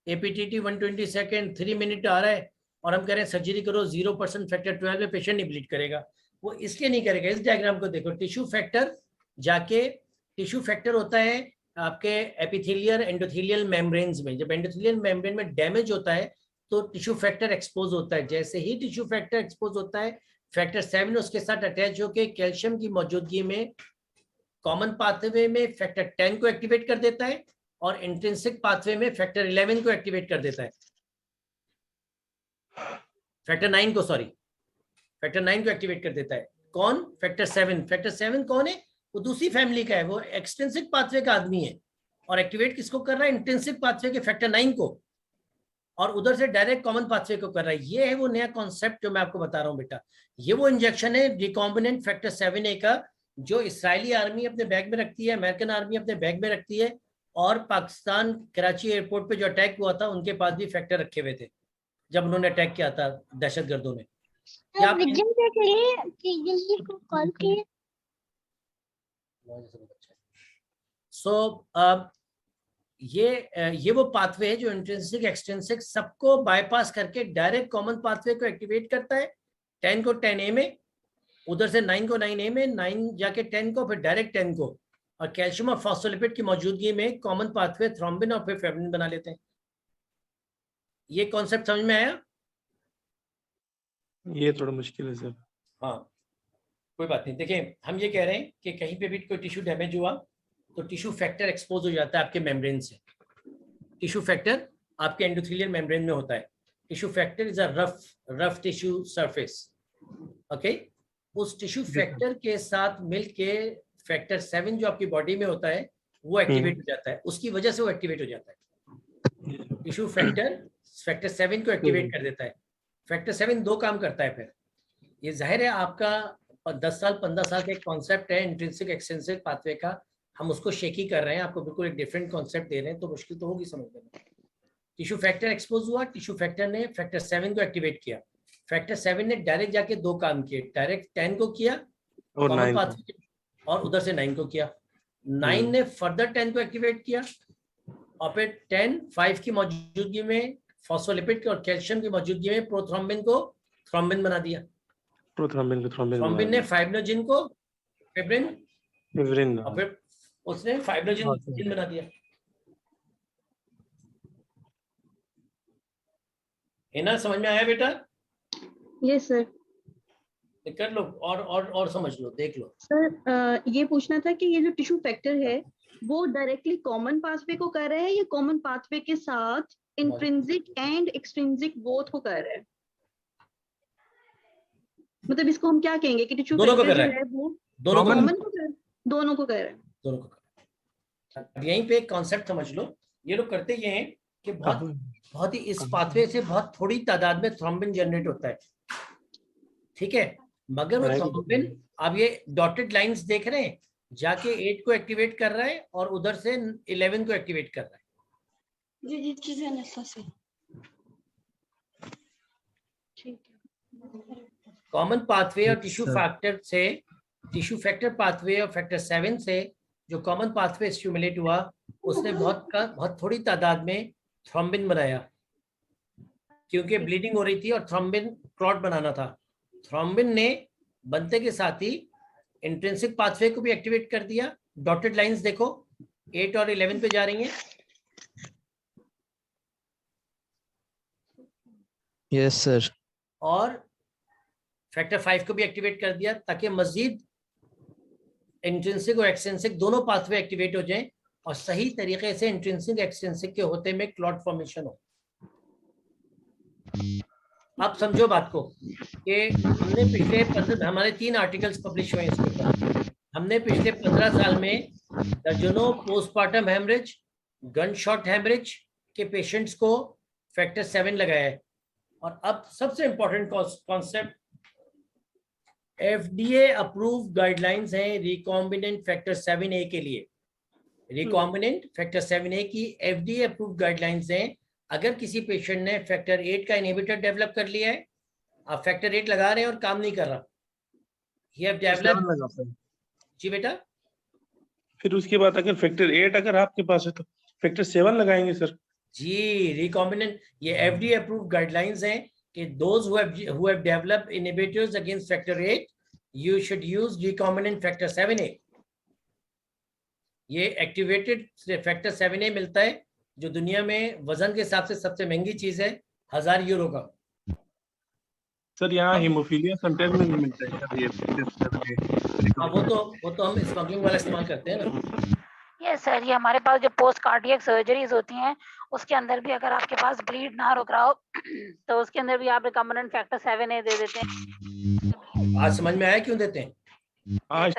एपीटीटी 120 सेकेंड 3 मिनट आ रहा है और हम कह रहे हैं सर्जरी करो, 0% फैक्टर 12 में पेशेंट नहीं ब्लीड करेगा। वो इसलिए नहीं करेगा, इस डायग्राम को देखो, टिश्यू फैक्टर जाके, टिश्यू फैक्टर होता है आपके एपिथेलियल एंडोथेलियल मेम्ब्रेन्स में, जब एंडोथेलियल मेम्ब्रेन में डैमेज होता है तो टिश्यू फैक्टर एक्सपोज होता है। जैसे ही टिश्यू फैक्टर एक्सपोज होता है, फैक्टर 7 उसके साथ अटैच होकर कैल्शियम की मौजूदगी में कॉमन पाथवे में फैक्टर 10 को एक्टिवेट कर देता है और इंट्रिंसिक पाथवे में फैक्टर 11 को एक्टिवेट कर देता है, फैक्टर 9 को, सॉरी, फैक्टर 9 को एक्टिवेट कर देता है। कौन? फैक्टर 7। फैक्टर 7 कौन है? वो दूसरी फैमिली का है, वो एक्सट्रिंसिक पाथवे का आदमी है और एक्टिवेट किसको कर रहा है? इंट्रिंसिक पाथवे के फैक्टर 9 को, और उधर से डायरेक्ट कॉमन पाथवे को कर रहा है। ये है वो नया कॉन्सेप्ट जो मैं आपको बता रहा हूँ बेटा। ये वो इंजेक्शन है रिकॉम्बिनेंट फैक्टर 7A का, जो इसराइली आर्मी अपने बैग में रखती है, अमेरिकन आर्मी अपने बैग में रखती है, और पाकिस्तान कराची एयरपोर्ट पे जो अटैक हुआ था उनके पास भी फैक्टर रखे हुए थे जब उन्होंने अटैक किया था दहशतगर्दों ने। ये वो पाथवे है जो इंट्रिंसिक एक्सट्रिंसिक सबको बाईपास करके डायरेक्ट कॉमन पाथवे को एक्टिवेट करता है। 10 को 10A में, उधर से 9 को 9A में, 9 जाके 10 को, फिर डायरेक्ट 10 को, और कैल्शियम और फॉस्फोलिपिड की मौजूदगी में कॉमन पाथवे थ्रोम्बिन और फिर फेब्रिन बना लेते हैं। ये कॉन्सेप्ट समझ में आया? ये थोड़ा मुश्किल है सर। हाँ, कोई बात नहीं। देखिए, हम ये कह रहे हैं कि कहीं पे भी कोई टिश्यू डैमेज हुआ तो टिश्यू फैक्टर एक्सपोज हो जाता है आपके मेम्ब्रेन से। टिश्यू फैक्टर आपके एंडोथेलियल मेम्ब्रेन में होता है। Tissue factor is a rough tissue surface, okay. उस टिश्यू फैक्टर के साथ मिलके फैक्टर 7 जो आपकी बॉडी में होता है वो एक्टिवेट हो जाता है, उसकी वजह से वो एक्टिवेट हो जाता है। टिश्यू फैक्टर 7 को एक्टिवेट कर देता है। फैक्टर 7 दो काम करता है। फिर ये जाहिर है आपका 10 साल 15 साल का एक कॉन्सेप्ट है इंट्रिंसिक एक्सट्रिंसिक पाथवे का, हम उसको शेकी कर रहे हैं, आपको बिल्कुल एक डिफरेंट कॉन्सेप्ट दे रहे हैं, तो मुश्किल तो होगी समझने में। टिश्यू फैक्टर एक्सपोज हुआ, टिश्यू फैक्टर ने फैक्टर 7 को एक्टिवेट किया। फैक्टर 7 ने डायरेक्ट जाके दो काम किए, डायरेक्ट 10 को किया और 9 और उधर से 9 को किया। 9 ने फर्दर 10 को एक्टिवेट किया और फिर 10 5 की मौजूदगी में फॉस्फोलिपिड और कैल्शियम की मौजूदगी में प्रोथ्रोम्बिन को थ्रोम्बिन बना दिया। थ्रोम्बिन ने फाइब्रिनोजिन को फिब्रिन और फिर उसने फाइब्रिनोजिन बना दिया। है ना, समझ में आया बेटा? Yes sir. कर लो और समझ लो, देख लो सर। ये पूछना था कि ये जो टिश्यू फैक्टर है वो डायरेक्टली कॉमन पाथवे को कर रहा है या कॉमन पाथवे के साथ इंट्रिंसिक एंड एक्सट्रिंसिक बोथ को कर रहा है? मतलब इसको हम क्या कहेंगे कि टिश्यू फैक्टर जो है वो दोनों को कर रहा है? दोनों को कर रहा है। यहीं पे एक कॉन्सेप्ट समझ लो। ये लोग करते ये हैं कि बहुत ही इस पाथवे से बहुत थोड़ी तादाद में थ्रोम्बिन जनरेट होता है, ठीक है, मगर वो थ्रोम्बिन, आप ये डॉटेड लाइंस देख रहे हैं, जाके 8 को एक्टिवेट कर रहा है और उधर से 11 को एक्टिवेट कर रहा है। कॉमन पाथवे और टिश्यू फैक्टर से, टिश्यू फैक्टर पाथवे और फैक्टर 7 से जो कॉमन पाथवे स्टिमुलेट हुआ, उसने बहुत थोड़ी तादाद में थ्रोम्बिन बनाया, क्योंकि ब्लीडिंग हो रही थी और थ्रोम्बिन क्लॉट बनाना था। थ्रोम्बिन ने बनते के साथ ही इंट्रिंसिक पाथवे को भी एक्टिवेट कर दिया। डॉटेड लाइंस देखो 8 और 11 पे जा रही हैं। Yes sir. और फैक्टर 5 को भी एक्टिवेट कर दिया ताकि मजीद इंट्रिंसिक और एक्सट्रिंसिक दोनों पाथवे एक्टिवेट हो जाएं और सही तरीके से इंट्रिंसिक एक्सट्रिंसिक के होते में क्लॉट फॉर्मेशन हो। आप समझो बात को कि हमने पिछले हमारे 3 आर्टिकल्स पब्लिश हुए इसके ऊपर। हमने पिछले 15 साल में दर्जनों postmortem haemorrhage, gunshot haemorrhage के पेशेंट्स को फैक्टर 7 लगाया है। और अब सबसे important concept, FDA approve guidelines हैं रिकॉम्बिनेंट फैक्टर 7A के लिए। रिकॉम्बिनेंट फैक्टर 7A की FDA अप्रूव गाइडलाइंस हैं। अगर किसी पेशेंट ने फैक्टर 8 का इनहिबिटर डेवलप कर लिया है, आप फैक्टर 8 लगा रहे हैं और काम नहीं कर रहा, ये डेवलप। जी बेटा, फिर उसके बाद अगर फैक्टर 8 अगर आपके पास है तो फैक्टर 7 लगाएंगे सर? जी, रिकॉम्बिनेंट, ये FDA अप्रूव गाइडलाइंस हैं कि those who have developed inhibitors against factor 8, you should use recombinant factor 7A. ये एक्टिवेटेड फैक्टर 7A मिलता है, जो दुनिया में वजन के हिसाब से सबसे महंगी चीज है, 1000 यूरो का। सर यहाँ हीमोफीलिया कंटेंट में नहीं मिलता है सर ये हाँ, वो तो हम स्मगलिंग वाला इस्तेमाल करते हैं ना। ये सर, ये हमारे पास जो पोस्ट कार्डियक सर्जरीज होती हैं उसके अंदर भी अगर आपके पास ब्लीड ना रुक रहा हो तो उसके अंदर भी आप रिकम्बिनेंट फैक्टर 7A दे देते हैं। आज समझ में आया क्यों देते हैं? आज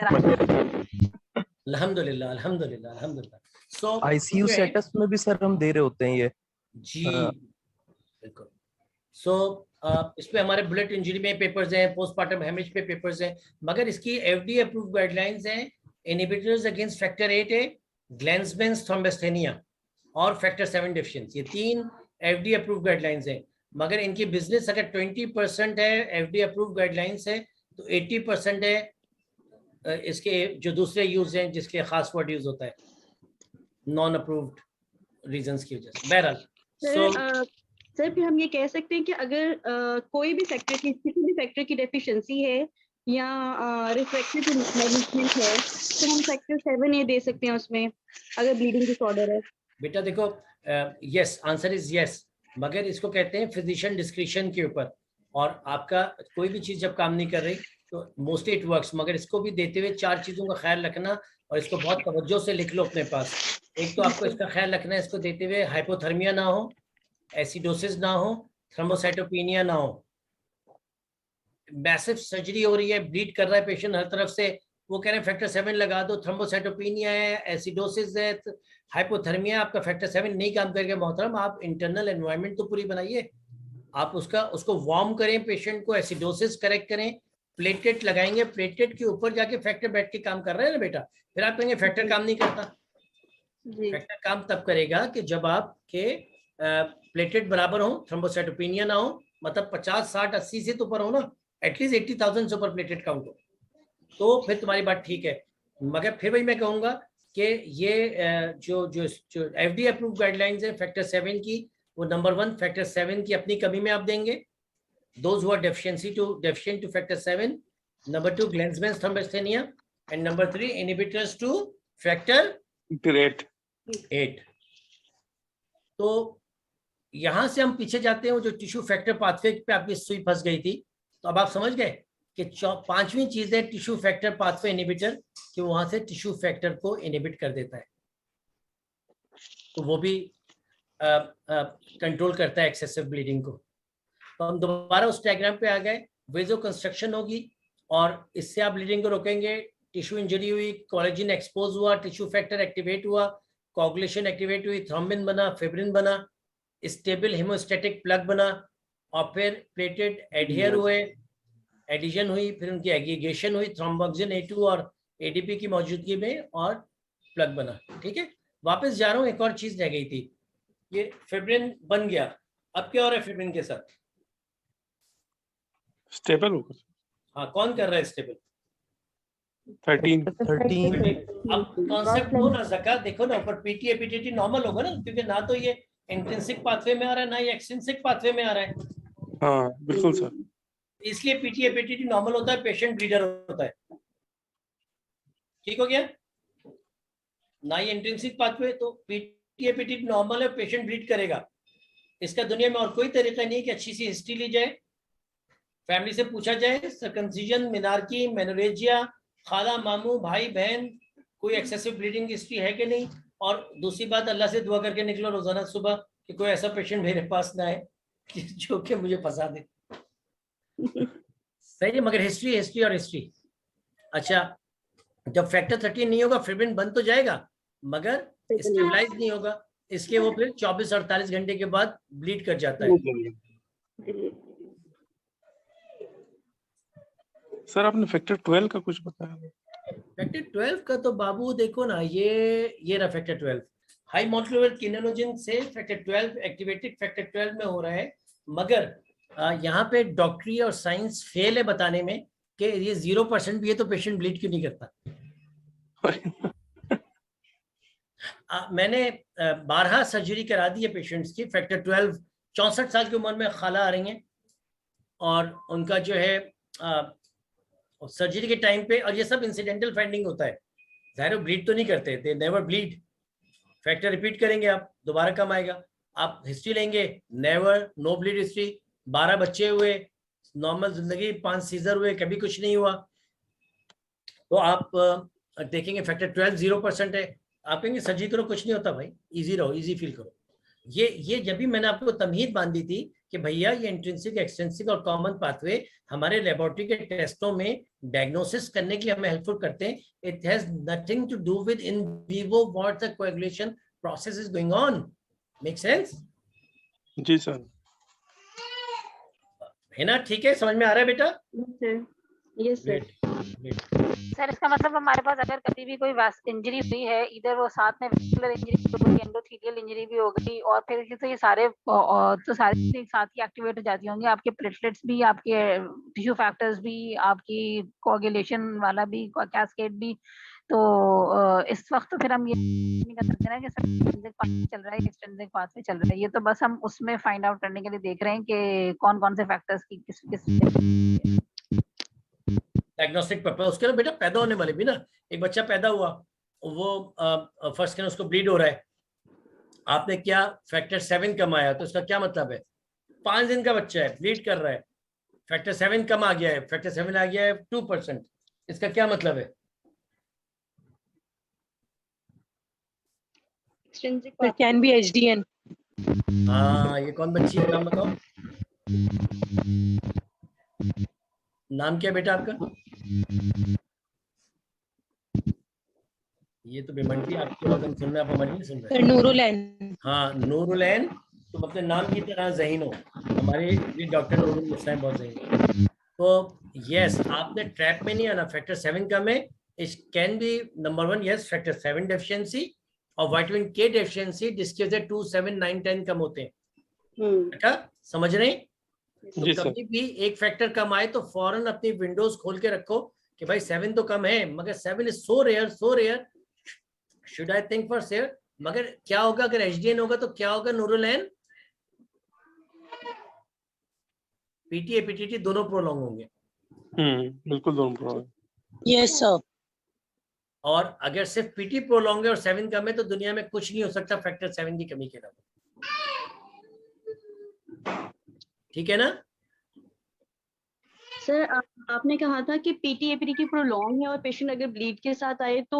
अल्हम्दुलिल्लाह अल्हम्दुलिल्लाह अल्हम्दुलिल्लाह। सो आईसीयू सेटअप्स में भी सर हम दे रहे होते हैं ये। जी बिल्कुल। सो इस पे हमारे बुलेट इंजरी में पेपर्स हैं, पोस्टमार्टम हेमरेज पे पेपर्स हैं, मगर इसकी एफडीए अप्रूव्ड गाइडलाइंस हैं इनहिबिटर्स अगेंस्ट फैक्टर 8A, ग्लैंसमैन्स थ्रोम्बोस्थेनिया और फैक्टर 7 डेफिशिएंसी। ये 3 एफडीए अप्रूव्ड गाइडलाइंस हैं, मगर इनकी बिजनेस अगर 20% है एफडीए अप्रूव्ड गाइडलाइंस है तो 80% है इसके जो दूसरे यूज हैं जिसके खास वर्ड यूज होता है नॉन अप्रूव्ड रीजंस की वजह से। बहरहाल सर फिर हम ये कह सकते हैं कि अगर कोई भी फैक्टर की किसी भी फैक्टर की डेफिशिएंसी है या रिफ्रैक्टिव मैनेजमेंट है तो हम फैक्टर 7A दे सकते हैं उसमें अगर ब्लीडिंग डिसऑर्डर है। बेटा देखो, यस आंसर इज यस, मगर इसको कहते हैं फिजिशियन डिस्क्रिशन के ऊपर, और आपका कोई भी चीज जब काम नहीं कर रही तो मोस्टली इट वर्क्स, मगर इसको भी देते हुए 4 चीजों का ख्याल रखना और इसको बहुत तवज्जो से लिख लो अपने पास। एक तो आपको इसका ख्याल रखना है, इसको देते हुए हाइपोथर्मिया ना हो, एसिडोसिस ना हो, थ्रोम्बोसाइटोपिनिया ना हो। मैसिव सर्जरी हो रही है, ब्लीड कर रहा है पेशेंट हर तरफ से, वो कह रहे हैं फैक्टर 7 लगा दो, थ्रोम्बोसाइटोपिनिया है, एसिडोसिस है, हाइपोथर्मिया, आपका फैक्टर 7 नहीं काम करेगा। मोहतरम आप इंटरनल एनवायरनमेंट तो पूरी बनाइए, आप उसको वार्म करें, पेशेंट को एसिडोसिस करेक्ट करें, प्लेटलेट लगाएंगे, प्लेटलेट के ऊपर जाके फैक्टर बैठ के काम कर रहे हैं ना बेटा, फिर आप कहेंगे फैक्टर काम नहीं करता। फैक्टर काम तब करेगा कि जब आपके प्लेटलेट बराबर हो, थ्रोम्बोसाइटोपिनिया ना हो, मतलब 50, 60, 80 से तो ऊपर हो ना, एटलीस्ट 80,000 से ऊपर प्लेटलेट काउंट हो, तो फिर तुम्हारी बात ठीक है। मगर फिर वही मैं कहूंगा कि ये जो एफडीए अप्रूव्ड गाइडलाइंस है फैक्टर 7 की, वो नंबर 1 फैक्टर 7 की अपनी कमी में आप देंगे, those who are deficient to factor 7, number 2 Glanzmann's thrombocythemia, and number 3 inhibitors to factor 8। तो यहां से हम पीछे जाते हैं, जो टिश्यू फैक्टर पाथवे पे आपकी सुई फंस गई थी, तो अब आप समझ गए कि 5वीं चीज है टिश्यू फैक्टर पाथवे इनहिबिटर, कि वहां से टिश्यू फैक्टर को इनहिबिट कर देता है, तो वो भी कंट्रोल करता है एक्सेसिव ब्लीडिंग को। तो हम दोबारा उस डायग्राम पे आ गए, वेजो कंस्ट्रक्शन होगी और इससे आप ब्लीडिंग को रोकेंगे। टिश्यू इंजरी हुई, कोलेजन एक्सपोज हुआ, टिश्यू फैक्टर एक्टिवेट हुआ, कोगुलेशन एक्टिवेट हुई, थ्रोम्बिन बना, फिब्रिन बना, स्टेबल हेमोस्टैटिक प्लग बना, और फिर प्लेटेड एडहियर हुए, एडिशन हुई, फिर उनकी एग्रीगेशन हुई थ्रोम्बोक्सिन A2 और ADP की मौजूदगी में, और प्लग बना। ठीक है, वापस जा रहा हूँ, एक और चीज रह गई थी, ये फिब्रिन बन गया, अब क्या हो रहा है फिब्रिन के साथ? स्टेबल होगा। हाँ, कौन कर रहा है स्टेबल? 13। अब कॉन्सेप्ट हो ना ज़का, देखो ना ऊपर पीटी एपीटीटी नॉर्मल होगा ना, क्योंकि ना तो ये इंट्रिंसिक पाथवे में आ रहा है ना ये एक्सट्रिंसिक पाथवे में आ रहा है। हाँ बिल्कुल सर, इसलिए पीटी एपीटीटी नॉर्मल होता है, पेशेंट ब्लीडर होता है। ठीक हो गया ना, ये इंट्रिंसिक पाथवे, तो पीटी एपीटीटी नॉर्मल है, पेशेंट ब्लीड करेगा। इसका दुनिया में और कोई तरीका नहीं कि अच्छी सी हिस्ट्री ली जाए, फैमिली से पूछा जाए, सर्कमसिजन, मिनार्की, मेनोरेजिया, खाला मामू, भाई बहन, कोई एक्सेसिव ब्लीडिंग हिस्ट्री है कि नहीं, और दूसरी बात, अल्लाह से दुआ करके निकलो रोजाना सुबह कि कोई ऐसा पेशेंट मेरे पास ना आए कि जो कि मुझे फंसा दे। सही है, मगर हिस्ट्री और हिस्ट्री। अच्छा, जब फैक्टर 13 नहीं होगा, फिब्रिन बंद तो जाएगा मगर स्टेबलाइज नहीं होगा, इसके वो फिर 24-48 घंटे के बाद ब्लीड कर जाता है। सर आपने फैक्टर 12 का कुछ बताया? फैक्टर 12 का तो बाबू देखो ना, ये रहा फैक्टर 12, हाई मोलिकुलर किनेनोजन से फैक्टर 12 एक्टिवेटेड फैक्टर 12 में हो रहा है, मगर यहाँ पे डॉक्टरी और साइंस फेल है बताने में कि ये 0% भी है तो पेशेंट ब्लीड क्यों नहीं करता। मैंने 12 सर्जरी करा दी है पेशेंट्स की, फैक्टर 12, 64 साल की उम्र में खाला आ रही हैं, और उनका जो है सर्जरी के टाइम पे, और ये सब इंसिडेंटल फाइंडिंग होता है, जाहिर ब्लीड तो नहीं करते, they never bleed. Factor repeat करेंगे आप, दोबारा कम आएगा। आप हिस्ट्री लेंगे, नेवर, नो ब्लीड हिस्ट्री, 12 बच्चे हुए, नॉर्मल जिंदगी, 5 सीजर हुए, कभी कुछ नहीं हुआ। तो आप देखेंगे फैक्टर 12 0% है। आप कहेंगे सर जी करो, कुछ नहीं होता भाई, इजी रहो, इजी फील करो। ये जब भी मैंने आपको तमहीद बांधी थी कि भैया ये इंट्रिंसिक, एक्सटेंसिव और कॉमन पाथवे हमारे लेबोरेटरी के टेस्टों में डायग्नोसिस करने के लिए हमें हेल्पफुल करते हैं। It has nothing to do with in vivo what the coagulation process is going on. Make sense? जी सर। है ना? ठीक है, समझ में आ रहा है बेटा? Yes sir. सर इसका मतलब हमारे पास अगर कभी भी कोई इंजरी हुई है, इधर वो साथ में वेस्कुलर इंजरी हो गई, एंडोथेलियल इंजरी भी हो गई, और फिर तो ये सारे तो सारी चीजें साथ ही एक्टिवेट हो जाती होंगी, आपके प्लेटलेट्स भी, आपके टिश्यू फैक्टर्स भी, आपकी कोआगुलेशन वाला भी, कैस्केड भी। तो इस वक्त तो फिर हम ये नहीं कर सकते ना कि एक्सट्रिंसिक पाथवे चल रहा है, एक्सट्रिंसिक पाथवे चल रहा है। ये तो बस हम उसमें फाइंड आउट करने के लिए देख रहे हैं कि कौन कौन से फैक्टर्स की किस डायग्नोस्टिक पर्पस। उसके लिए बेटा पैदा होने वाले भी ना, एक बच्चा पैदा हुआ, वो फर्स्ट स्कैन उसको ब्लीड हो रहा है, आपने क्या फैक्टर 7 कम आया, तो इसका क्या मतलब है? 5 दिन का बच्चा है, ब्लीड कर रहा है, फैक्टर 7 कम आ गया है, फैक्टर 7 आ गया है 2%, इसका क्या मतलब है? It can be HDN. हाँ, ये कौन बच्ची है, नाम बताओ। नाम क्या बेटा आपका? ये तो बेमंटी आपके बारे में सुन रहे हैं, आप हमारी नहीं सुन रहे। नूरुलैन। हाँ, नूरुलैन, तुम अपने नाम की तरह ज़हीन हो, हमारे डॉक्टर नूरुल इस्लाम बहुत ज़हीन। तो यस, आपने ट्रैप में नहीं आना, फैक्टर 7 कम है, it can B number 1 yes factor 7 deficiency और विटामिन के डेफिशिएंसी, जिसके वजह 2, 7, 9, 10 कम होते हैं। बेटा समझ रहे हैं? तो कभी भी एक फैक्टर कम आए तो फौरन अपनी विंडोज खोल के रखो कि भाई 7 तो कम है, मगर 7 is so rare, should I think for share. मगर क्या होगा अगर एचडीएन होगा तो क्या होगा नूरुलैन? पीटीए पीटीटी दोनों प्रोलॉन्ग होंगे। बिल्कुल दोनों प्रोलॉन्ग। Yes sir. और अगर सिर्फ पीटी प्रोलॉन्ग है और 7 कम है तो दुनिया में कुछ नहीं हो सकता फैक्टर 7 की कमी के अलावा। ठीक है ना सर? आपने कहा था कि पीटीएपीटी की प्रोलॉन्ग है और पेशेंट अगर ब्लीड के साथ आए तो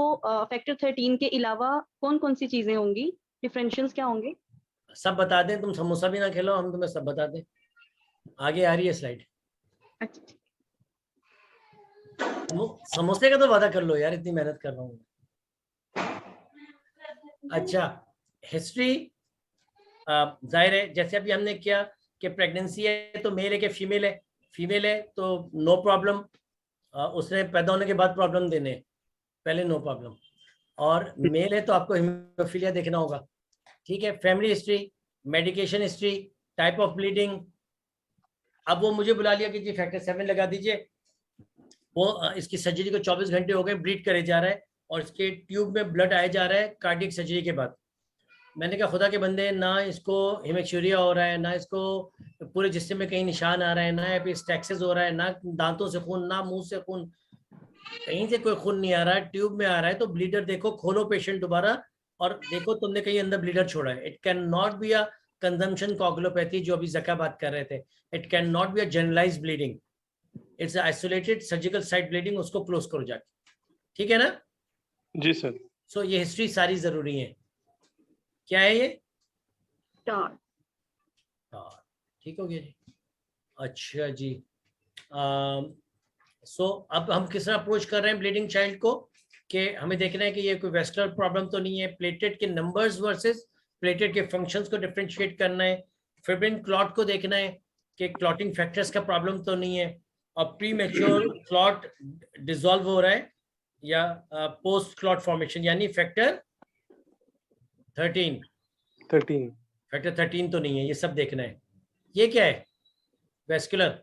फैक्टर 13 के अलावा कौन कौन सी चीजें होंगी, डिफरेंशियल्स क्या होंगे? सब बता दें, तुम समोसा भी ना खेलो, हम तुम्हें सब बता दें। आगे आ रही है स्लाइड। समोसे का तो वादा कर लो यार, इतनी मेहनत कर रहा हूँ। अच्छा, हिस्ट्री जाहिर है जैसे अभी हमने किया कि प्रेगनेंसी है तो मेल है कि फीमेल है, फीमेल है तो नो प्रॉब्लम, उसने पैदा होने के बाद प्रॉब्लम देने, पहले नो प्रॉब्लम। और मेल है तो आपको हीमोफीलिया देखना होगा। ठीक है, family history, medication history, type of bleeding. अब वो मुझे बुला लिया कि जी फैक्टर 7 लगा दीजिए, वो इसकी सर्जरी को 24 घंटे हो गए, ब्लीड करे जा रहा है और इसके ट्यूब में ब्लड आया जा रहा है कार्डियक सर्जरी के बाद। मैंने कहा खुदा के बंदे, ना इसको हेमेक्चूरिया हो रहा है, ना इसको पूरे जिस्म में कहीं निशान आ रहा है, ना एपिस्टैक्सिस हो रहा है, ना दांतों से खून, ना मुंह से खून, कहीं से कोई खून नहीं आ रहा है, ट्यूब में आ रहा है। तो ब्लीडर देखो, खोलो पेशेंट दोबारा और देखो तुमने कहीं अंदर ब्लीडर छोड़ा है। It can not be a consumption coagulopathy जो अभी जका बात कर रहे थे। It can not be a generalised bleeding, it's isolated surgical site bleeding. उसको क्लोज करो जाके, ठीक है ना? जी सर। सो ये हिस्ट्री सारी जरूरी है। क्या है ये? ठीक हो गया जी। अच्छा जी, सो अब हम किस तरह अप्रोच कर रहे हैं ब्लीडिंग चाइल्ड को, कि हमें देखना है कि ये कोई वेस्कुलर प्रॉब्लम तो नहीं है, प्लेटेट के नंबर्स वर्सेस प्लेटेट के फंक्शंस को डिफरेंशिएट करना है, फिब्रिन क्लॉट को देखना है कि क्लॉटिंग फैक्टर्स का प्रॉब्लम तो नहीं है, और प्री मैच्योर क्लॉट डिसॉल्व हो रहा है या पोस्ट क्लॉट फॉर्मेशन, यानी फैक्टर 13 फैक्टर 13 तो नहीं है, ये सब देखना है। ये क्या है? वेस्कुलर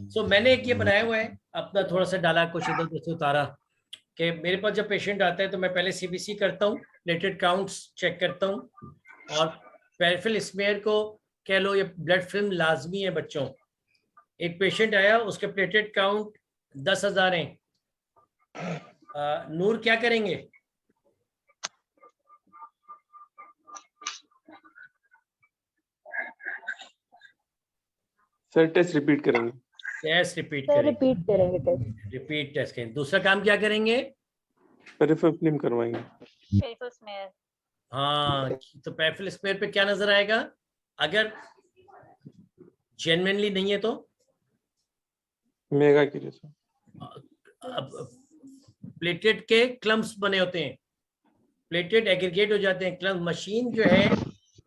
सो मैंने एक ये बनाया हुआ है अपना, थोड़ा सा डाला कुछ इधर उधर से उतारा, कि मेरे पास जब पेशेंट आता है तो मैं पहले सीबीसी करता हूँ, प्लेटेट काउंट्स चेक करता हूँ, और पेरिफेरल स्मेयर को कह लो, ये ब्लड फिल्म लाजमी है बच्चों। एक पेशेंट आया, उसके प्लेटलेट काउंट 10,000 है। नूर क्या करेंगे? सर टेस्ट रिपीट करेंगे। टेस्ट रिपीट सर करेंगे। रिपीट करेंगे टेस्ट। रिपीट टेस्ट करेंगे। दूसरा काम क्या करेंगे? पेरिफेरल फिल्म करवाएंगे। Peripheral smear. हाँ, तो पेरिफेरल स्मेयर पे क्या नजर आएगा? अगर जेन्युइनली नहीं है तो मेगा कीजिए सर। प्लेटलेट के क्लम्प्स बने होते हैं, प्लेटलेट एग्रीगेट हो जाते हैं। क्लम्प मशीन जो है,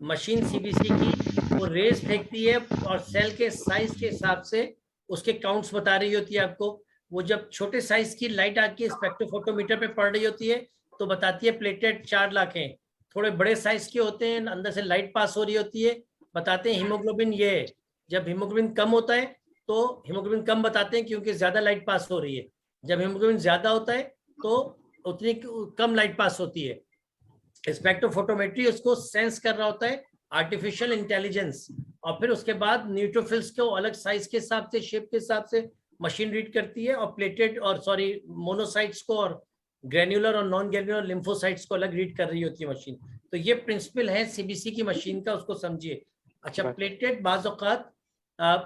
मशीन सीबीसी की, वो रेस फेंकती है और सेल के साइज के हिसाब से उसके काउंट्स बता रही होती है आपको। वो जब छोटे साइज की लाइट आके स्पेक्ट्रोफोटोमीटर पे पड़ रही होती है तो बताती है प्लेटलेट 4 लाख है। थोड़े बड़े साइज के होते हैं, अंदर से लाइट पास हो रही होती है, बताते हैं हीमोग्लोबिन ये है। जब हीमोग्लोबिन कम होता है तो हीमोग्लोबिन कम बताते हैं क्योंकि ज्यादा लाइट पास हो रही है। जब हीमोग्लोबिन ज्यादा होता है तो उतनी कम लाइट पास होती है। स्पेक्ट्रोफोटोमेट्री उसको सेंस कर रहा होता है, आर्टिफिशियल इंटेलिजेंस। और फिर उसके बाद न्यूट्रोफिल्स को अलग साइज के हिसाब से, शेप के हिसाब से मशीन रीड करती है, और प्लेटेड और मोनोसाइट्स को और ग्रेन्युलर और नॉन ग्रेन्युलर लिम्फोसाइट्स को अलग रीड कर रही होती है मशीन। तो ये प्रिंसिपल है सीबीसी की मशीन का, उसको समझिए। अच्छा, प्लेटेड बाज़ औक़ात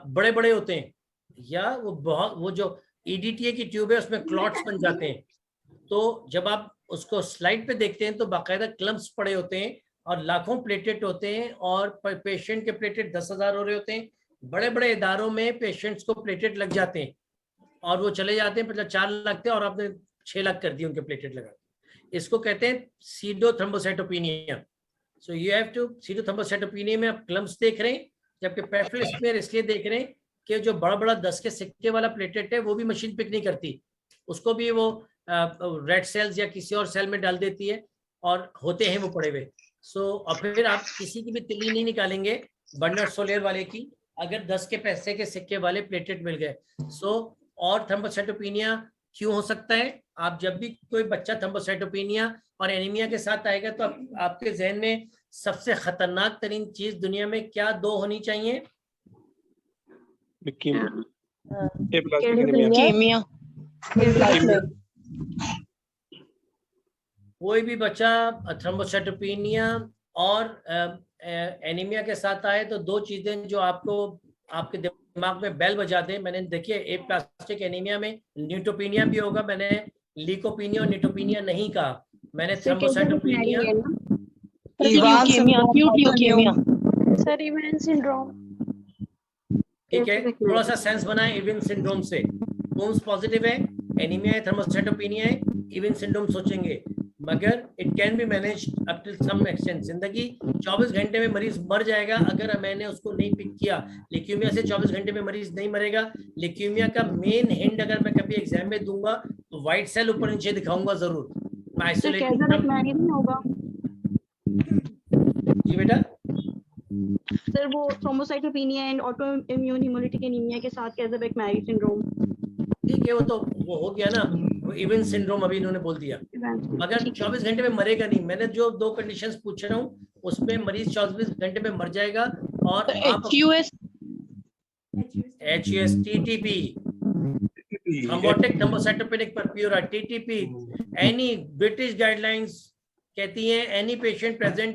बड़े बड़े होते हैं, या वो जो ईडीटीए की ट्यूब है उसमें क्लॉट्स बन जाते हैं। तो जब आप उसको स्लाइड पे देखते हैं तो बाकायदा क्लम्प्स पड़े होते हैं और लाखों प्लेटेट होते हैं, और पेशेंट के प्लेटेट 10,000 हो रहे होते हैं। बड़े बड़े इदारों में पेशेंट्स को प्लेटेट लग जाते हैं और वो चले जाते हैं, मतलब 4 लाख थे और आपने 6 लाख कर दिए उनके प्लेटेट लगा। इसको कहते हैं pseudo thrombocytopenia. So you have to, pseudo thrombocytopenia में आप क्लम्प्स देख रहे हैं, जबकि पेरिफेरल स्मेयर इसलिए देख रहे हैं कि जो बड़ा बड़ा 10 के सिक्के वाला प्लेटेट है वो भी मशीन पिक नहीं करती, उसको भी वो रेड सेल्स या किसी और सेल में डाल देती है और होते हैं वो पड़े हुए। और फिर आप किसी की भी तिल्ली नहीं निकालेंगे बर्नर्ड सोलियर वाले की अगर 10 के पैसे के सिक्के वाले प्लेटेट मिल गए। और थ्रोम्बोसाइटोपिनिया क्यों हो सकता है? आप जब भी कोई बच्चा थ्रोम्बोसाइटोपिनिया और एनीमिया के साथ आएगा तो आपके जहन में सबसे खतरनाक तरीन चीज दुनिया में क्या 2 होनी चाहिए? कोई भी बच्चा थ्रोम्बोसाइटोपिनिया और एनीमिया के साथ आए तो 2 चीजें जो आपके दिमाग में बेल बजा दें। मैंने देखिए एप्लास्टिक एनीमिया में न्यूट्रोपिनिया भी होगा, मैंने लीकोपिनिया और न्यूट्रोपिनिया नहीं कहा, मैंने थ्रोम्बोसाइटोपिनिया। Sir even syndrome. ठीक है, थोड़ा सा सेंस बनाए इवन सिंड्रोम से। कौन पॉजिटिव है, एनीमिया है, थर्मोसाइटोपिनिया है, इवन सिंड्रोम सोचेंगे, मगर it can be manage up till some extent. जिंदगी 24 घंटे में मरीज मर जाएगा अगर मैंने उसको नहीं पिक किया। ल्यूकेमिया से 24 घंटे में मरीज नहीं मरेगा। ल्यूकेमिया का मेन हिंट अगर मैं कभी एग्जाम में दूंगा तो व्हाइट सेल ऊपर नीचे दिखाऊंगा जरूर। मैं आइसोलेटेड होगा जी बेटा। सर वो thrombocytopenia and auto immune haemolytic anaemia के साथ कैज़ाबेक-मैरी सिंड्रोम। ठीक है, वो हो गया ना, वो इवन सिंड्रोम अभी इन्होंने बोल दिया। मगर 24 घंटे में मरेगा नहीं। मैंने जो 2 कंडीशंस पूछ रहा हूँ उसमें मरीज 24 घंटे में मर जाएगा। और HUS TTP thrombotic thrombocytopenic purpura TTP। Any British guidelines कहती हैं any patient present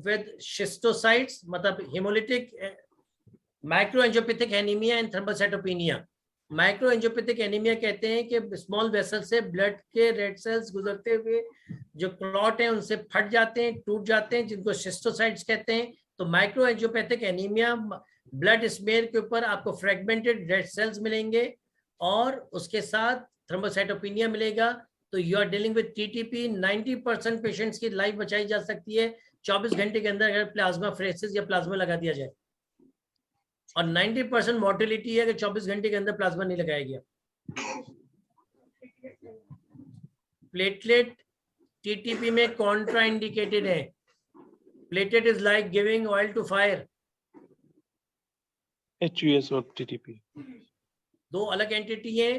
with schistocytes मतलब hemolytic microangiopathic anemia and thrombocytopenia। Microangiopathic anaemia कहते हैं कि स्मॉल वेसल से ब्लड के रेड सेल्स गुजरते हुए जो क्लॉट हैं उनसे फट जाते हैं, टूट जाते हैं, जिनको शिस्टोसाइट्स कहते हैं। तो माइक्रोएंजियोपैथिक एनीमिया ब्लड स्मेयर के ऊपर आपको फ्रेगमेंटेड रेड सेल्स मिलेंगे और उसके साथ थ्रोम्बोसाइटोपिनिया मिलेगा। तो you are dealing with TTP। 90% patients की लाइफ बचाई जा सकती है 24 घंटे के अंदर अगर प्लाज्मा फ्रेसिस या प्लाज्मा लगा दिया जाए, और 90% मॉर्टेलिटी है अगर 24 घंटे के अंदर प्लाज्मा नहीं लगाया गया। प्लेटलेट TTP में कॉन्ट्रा इंडिकेटेड है। Platelet is like giving oil to fire. HUS और TTP 2 अलग एंटिटी है,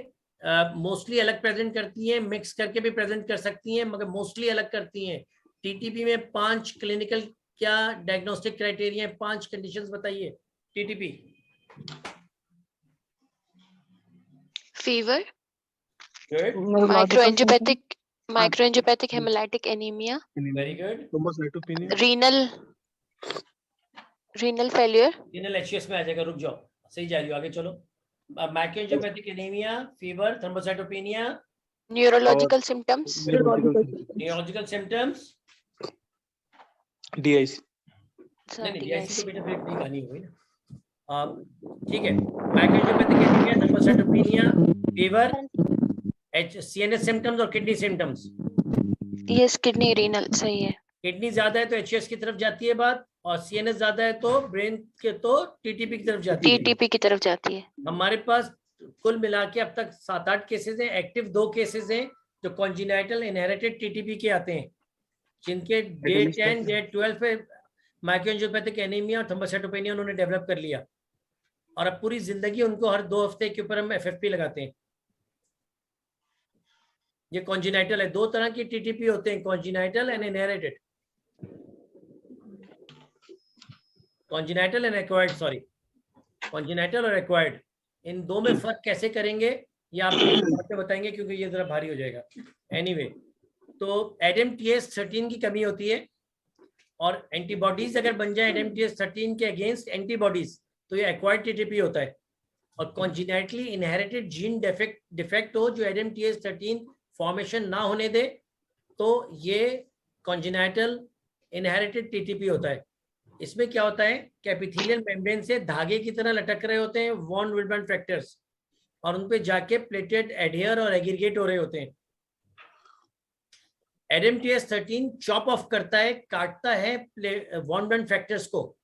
मोस्टली अलग प्रेजेंट करती हैं, मिक्स करके भी प्रेजेंट कर सकती हैं, मगर मोस्टली अलग करती हैं। TTP में 5 क्लिनिकल क्या डायग्नोस्टिक क्राइटेरिया है? 5 कंडीशंस बताइए। TTP, fever, good, microangiopathic haemolytic anaemia, very good, renal failure, renal HCS में आ जाएगा, रुक जाओ, सही जा रही हो, आगे चलो। Microangiopathic anaemia, fever, thrombocytopenia, neurological symptoms, neurological symptoms, DIC. नहीं डीआईसी तो बेटा फिर नहीं गानी होगी ना। ठीक है, microangiopathic anaemia, thrombocytopenia, fever, CNS symptoms और kidney symptoms. Yes, kidney renal सही है। किडनी ज्यादा है तो एचएस की तरफ जाती है बात, और सीएनएस ज्यादा है तो ब्रेन के तो टीटीपी की तरफ जाती है। टीटीपी की तरफ जाती है। हमारे पास कुल मिला के अब तक 7-8 केसेस हैं, एक्टिव 2 केसेस हैं जो कॉन्जिनाइटल इनहेरिटेड टीटीपी के आते हैं, जिनके डे 10 डे 12 पे माइक्रोएंजियोपैथिक एनीमिया और थ्रोम्बोसाइटोपेनिया उन्होंने डेवलप कर लिया, और अब पूरी जिंदगी उनको हर 2 हफ्ते के ऊपर हम एफएफपी लगाते हैं। ये कॉन्जिनाइटल है। 2 तरह की टीटीपी होते हैं, congenital and inherited. Congenital and acquired, sorry, congenital और एक्वायर्ड, इन दो में फर्क कैसे करेंगे ये आपको बताएंगे, क्योंकि ये जरा भारी हो जाएगा। एनीवे, तो ADAMTS13 की कमी होती है, और एंटीबॉडीज अगर बन जाए ADAMTS13 के अगेंस्ट एंटीबॉडीज, तो ये एक्वायर्ड टीटीपी होता है। और कॉन्जिनाइटली इनहेरिटेड जीन डिफेक्ट हो जो ADAMTS13 फॉर्मेशन ना होने दे, तो ये कॉन्जिनाइटल इनहेरिटेड टीटीपी होता है। इसमें क्या होता है कि एपिथेलियल मेम्ब्रेन से धागे की तरह लटक रहे होते हैं वॉन विल्बर्न फैक्टर्स, और उन पे जाके प्लेटेड एडहियर और एग्रीगेट हो रहे होते हैं। ADAMTS13 चॉप ऑफ करता है, काटता है वॉन विल्बर्न फैक्टर्स को,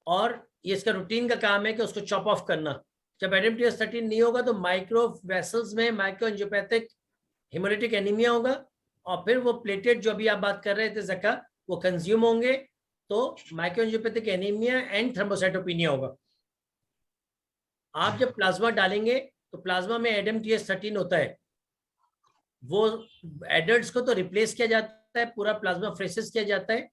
और ये इसका रूटीन का काम है कि उसको चॉप ऑफ करना। जब ADAMTS13 नहीं होगा तो माइक्रो वेसल्स में माइक्रोएंजियोपैथिक हेमोलाइटिक एनीमिया होगा, और फिर वो प्लेटेड जो अभी आप बात कर रहे थे जका, वो कंज्यूम होंगे, तो माइक्रोएंजियोपैथिक एनीमिया एंड थ्रोम्बोसाइटोपेनिया होगा। आप जब प्लाज्मा डालेंगे तो प्लाज्मा में ADAMTS13 होता है, वो एडल्ट्स को तो रिप्लेस किया जाता है, पूरा प्लाज्मा फ्रेसिस किया जाता है।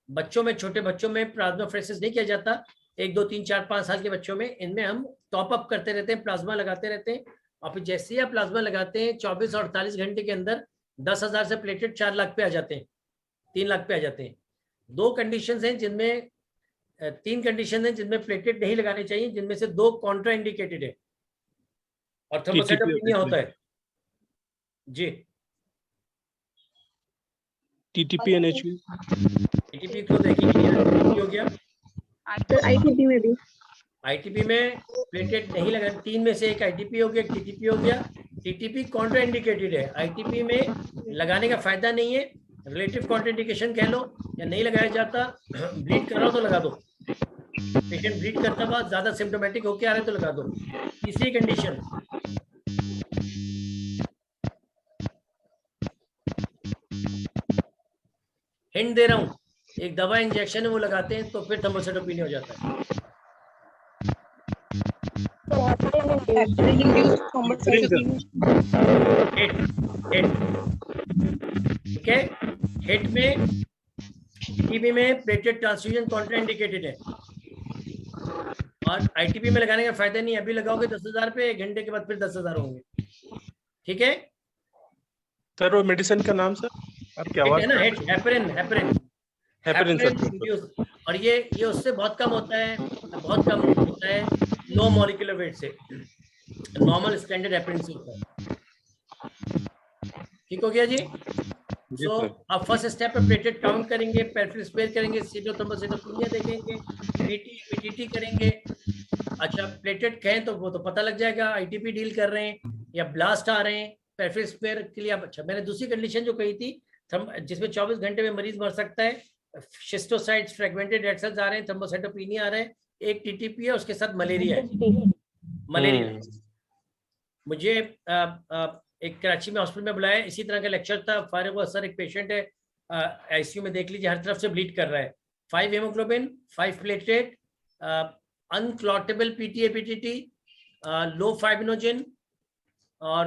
बच्चों में, छोटे बच्चों में प्लाज्मा फ्रेसिस नहीं किया जाता। 1, 2, 3, 4, 5 साल के बच्चों में, इनमें हम टॉप अप करते रहते हैं, प्लाज्मा लगाते रहते हैं, और फिर जैसे ही आप प्लाज्मा लगाते हैं 24 और 48 घंटे के अंदर 10,000 से प्लेटेड 4 लाख पे आ जाते हैं, 3 लाख पे आ जाते हैं। 2 कंडीशंस हैं जिनमें 3 कंडीशन हैं जिनमें प्लेटेड नहीं लगाने चाहिए, जिनमें से 2 कॉन्ट्रा इंडिकेटेड है, और थ्रोम्बोसाइटोपेनिया होता है। जी, टीटीपी एनएचवी, टीटीपी को देखिए हो गया। आईटीपी में भी, आईटीपी में प्लेटेड नहीं लगा, 3 में से एक आईटीपी हो गया, टीटीपी हो गया। टीटीपी कॉन्ट्रा इंडिकेटेड है, आईटीपी में लगाने का फायदा नहीं है, रिलेटिव कॉन्ट्राइंडिकेशन कह लो, या नहीं लगाया जाता। ब्लीड कर रहा हो तो लगा दो, पेशेंट ब्लीड करता हुआ ज्यादा सिम्टोमेटिक होके आ रहे तो लगा दो। तीसरी कंडीशन, हिंट दे रहा हूं, एक दवा इंजेक्शन है वो लगाते हैं तो फिर थ्रोम्बोसाइटोपेनिया हो जाता है। ठीक है, हिट में, टीबी में प्लेटेड ट्रांसफ्यूजन कॉन्ट्राइंडिकेटेड है, और आईटीपी में लगाने का फायदा नहीं। अभी लगाओगे 10,000 पे, 1 घंटे के बाद फिर 10,000 होंगे। ठीक है सर, वो मेडिसिन का नाम सर आपकी आवाज है ना, हेपरिन और ये उससे बहुत कम होता है, बहुत कम होता है लो मॉलिक्यूलर वेट से, नॉर्मल स्टैंडर्ड हेपरिन से होता है। ठीक हो गया जी। सो अब फर्स्ट स्टेप पे प्लेटेड काउंट करेंगे, पेरिफेरल स्पेयर करेंगे, सीटोथ्रोम्बोसाइटोपेनिया देखेंगे, पीटी करेंगे। अच्छा, प्लेटेड कहें तो वो तो पता लग जाएगा, आईटीपी डील कर रहे हैं या ब्लास्ट आ रहे हैं, पेरिफेरल स्पेयर के लिए। अच्छा, मैंने दूसरी कंडीशन जो कही थी जिसमें 24 घंटे में मरीज मर सकता है, शिस्टोसाइट्स, फ्रेगमेंटेड रेड सेल्स आ रहे हैं, थ्रोम्बोसाइटोपेनिया आ रहे हैं, एक टीटीपी है, उसके साथ मलेरिया है। मलेरिया, मुझे एक कराची में हॉस्पिटल में बुलाया, इसी तरह का लेक्चर था। फारिग सर, एक पेशेंट है आईसीयू में, देख लीजिए हर तरफ से ब्लीड कर रहा है, 5 haemoglobin, 5 platelet, unclottable PTA PTT, low fibrinogen, और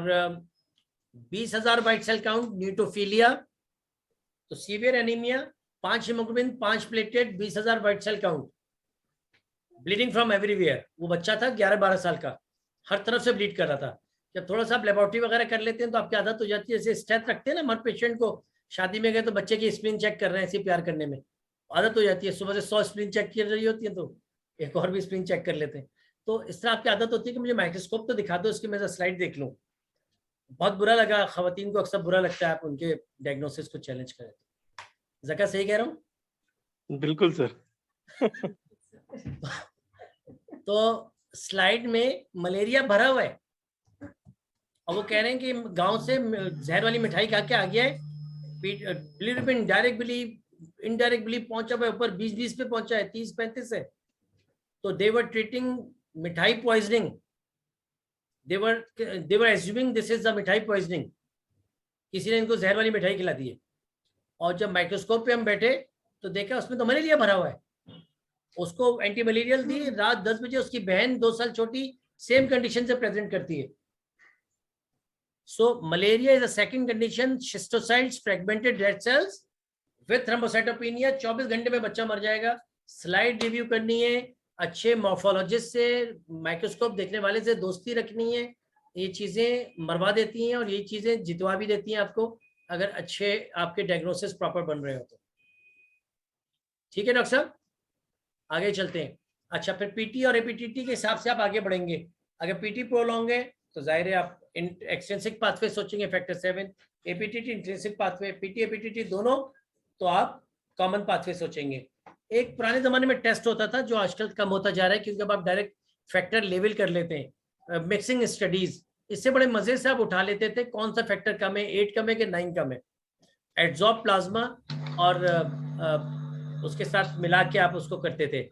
20,000 वाइट सेल काउंट, न्यूट्रोफिलिया, तो severe anaemia, 5 haemoglobin, 5 platelet, 20,000 white cell count, bleeding from everywhere. वो बच्चा था 11-12 साल का, हर तरफ से ब्लीड कर रहा था। जब थोड़ा सा आप लेबोरेटरी वगैरह कर लेते हैं तो आपकी आदत हो जाती है, जैसे स्टेथ रखते हैं ना हर पेशेंट को, शादी में गए तो बच्चे की स्प्लीन चेक कर रहे हैं, ऐसे प्यार करने में आदत हो जाती है, सुबह से 100 स्प्लीन चेक की रही होती है तो एक और भी स्प्लीन चेक कर लेते हैं। तो इस तरह आपकी आदत होती है कि मुझे माइक्रोस्कोप तो दिखा दो, इसकी मैं स्लाइड देख लूँ। बहुत बुरा लगा, खवातीन को अक्सर बुरा लगता है आप उनके डायग्नोसिस को चैलेंज करें। जका सही कह रहा हूँ? बिल्कुल सर। तो स्लाइड में मलेरिया भरा हुआ है और वो कह रहे हैं कि गांव से जहर वाली मिठाई खा के आ गया है, बिलीरुबिन इनडायरेक्ट बिलीव पहुंचा हुआ ऊपर 20 पे पहुंचा है, 30-35 है। तो दे वर ट्रीटिंग मिठाई poisoning, they were assuming this is the मिठाई पॉइजनिंग, किसी ने इनको जहर वाली मिठाई खिला दी है। और जब माइक्रोस्कोप पे हम बैठे तो देखा उसमें तो मलेरिया भरा हुआ है। उसको एंटी मलेरियल दी, रात 10 बजे उसकी बहन 2 साल छोटी सेम कंडीशन से प्रेजेंट करती है। So malaria is a second condition, schistocytes, fragmented red cells with thrombocytopenia. 24 घंटे में बच्चा मर जाएगा। स्लाइड रिव्यू करनी है, अच्छे मॉर्फोलॉजिस्ट से, माइक्रोस्कोप देखने वाले से दोस्ती रखनी है। ये चीजें मरवा देती हैं और ये चीजें जितवा भी देती हैं आपको, अगर अच्छे आपके डायग्नोसिस प्रॉपर बन रहे हो तो। ठीक है डॉक्टर साहब, आगे चलते हैं। अच्छा, फिर पीटी और एपीटीटी के हिसाब से आप आगे बढ़ेंगे। अगर पीटी प्रोलॉन्ग है तो जाहिर है आप एक्सट्रिंसिक पाथवे सोचेंगे factor 7, APTT intrinsic pathway, PT APTT दोनों तो आप कॉमन पाथवे सोचेंगे। एक पुराने जमाने में टेस्ट होता था जो आजकल कम होता जा रहा है, क्योंकि अब आप डायरेक्ट फैक्टर लेवल कर लेते हैं। मिक्सिंग स्टडीज, इससे बड़े मजे से आप उठा लेते थे कौन सा फैक्टर कम है, 8 कम है कि 9 कम है। एड्सॉर्ब प्लाज्मा और उसके साथ मिला के आप उसको करते थे।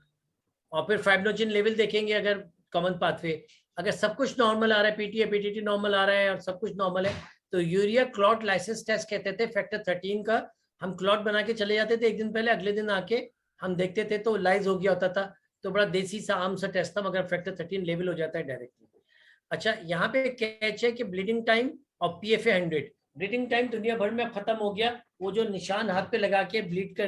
और फिर फाइब्रोजिन लेवल देखेंगे अगर कॉमन पाथवे, अगर सब कुछ नॉर्मल आ रहा है, पीटी एपीटीटी नॉर्मल आ रहा है और सब कुछ नॉर्मल है, तो यूरिया क्लॉट लाइसेंस टेस्ट कहते थे फैक्टर 13 का। हम क्लॉट बना के चले जाते थे एक दिन पहले, अगले दिन आके हम देखते थे तो लाइज हो गया होता था। तो बड़ा देसी सा आम सा टेस्ट था, मगर फैक्टर 13 लेवल हो जाता है डायरेक्टली। अच्छा, यहाँ पे कैच है कि ब्लीडिंग टाइम और PFA 100। ब्लीडिंग टाइम दुनिया भर में खत्म हो गया। वो जो निशान हाथ पे लगा के ब्लीड का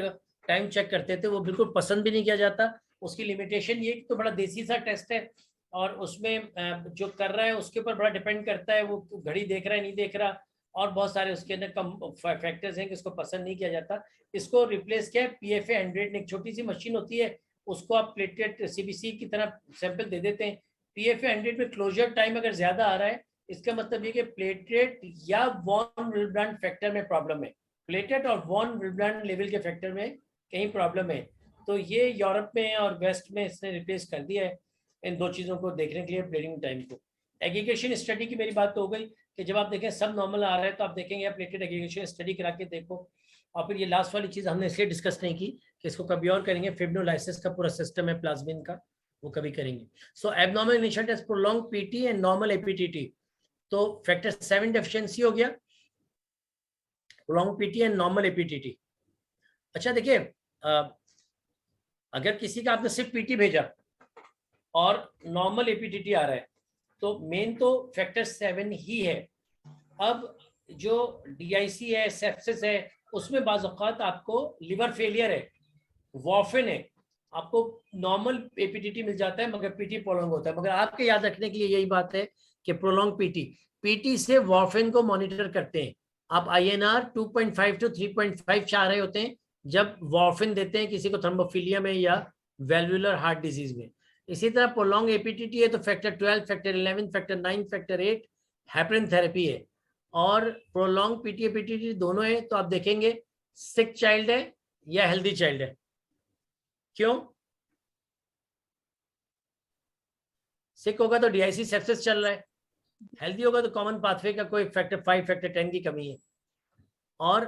टाइम चेक करते थे वो बिल्कुल पसंद भी नहीं किया जाता। उसकी लिमिटेशन ये तो बड़ा देसी सा टेस्ट है और उसमें जो कर रहा है उसके ऊपर बड़ा डिपेंड करता है, वो घड़ी देख रहा है नहीं देख रहा, और बहुत सारे उसके अंदर कम फैक्टर्स हैं कि इसको पसंद नहीं किया जाता। इसको रिप्लेस किया है PFA 100। एक छोटी सी मशीन होती है, उसको आप प्लेटलेट CBC की तरह सैंपल दे देते हैं। PFA 100 में क्लोजर टाइम अगर ज्यादा आ रहा है, इसका मतलब ये कि प्लेटलेट या वॉन विल्ब्रांड फैक्टर में प्रॉब्लम है, प्लेटलेट और वॉन विल्ब्रांड लेवल के फैक्टर में कहीं प्रॉब्लम है। तो ये यूरोप में और वेस्ट में इसने रिप्लेस कर दिया है इन दो चीज़ों को देखने के लिए, ब्लीडिंग टाइम को। एग्रीगेशन स्टडी की मेरी बात तो हो गई कि जब आप देखें सब नॉर्मल आ रहा है तो आप देखेंगे आप प्लेटलेट एग्रीगेशन स्टडी करा के देखो। और फिर ये लास्ट वाली चीज़ हमने इसलिए डिस्कस नहीं की कि इसको कभी और करेंगे, फिब्रोलाइसिस का पूरा सिस्टम है प्लाज्मिन का, वो कभी करेंगे। So abnormal initial test, prolong PT and normal APTT, तो फैक्टर 7 डेफिशिएंसी हो गया, prolong PT and normal APTT. अच्छा देखिए, अगर किसी का आपने सिर्फ पीटी भेजा और नॉर्मल एपीटीटी आ रहा है तो मेन तो फैक्टर 7 ही है। अब जो DIC है, सेप्सिस है, उसमें बाज़ औक़ात आपको लिवर फेलियर है, वॉर्फिन है, आपको नॉर्मल एपीटीटी मिल जाता है मगर पीटी प्रोलॉन्ग होता है। मगर आपके याद रखने के लिए यही बात है कि प्रोलॉन्ग पीटी से वॉर्फिन को मॉनिटर करते हैं आप। INR 2.5 to 3.5 चाह रहे होते हैं जब वॉर्फिन देते हैं किसी को थ्रोम्बोफिलिया में या वेल्वुलर हार्ट डिजीज में। इसी तरह प्रोलॉन्ग एपीटीटी है तो factor 12, factor 11, factor 9, factor 8 heparin therapy है। और प्रोलॉन्ग पीटी एपीटीटी दोनों है तो आप देखेंगे सिक चाइल्ड है या हेल्दी चाइल्ड है। क्यों? सिक होगा तो DIC सेप्सिस चल रहा है, हेल्दी होगा तो कॉमन पाथवे का कोई फैक्टर 5, फैक्टर 10 की कमी है। और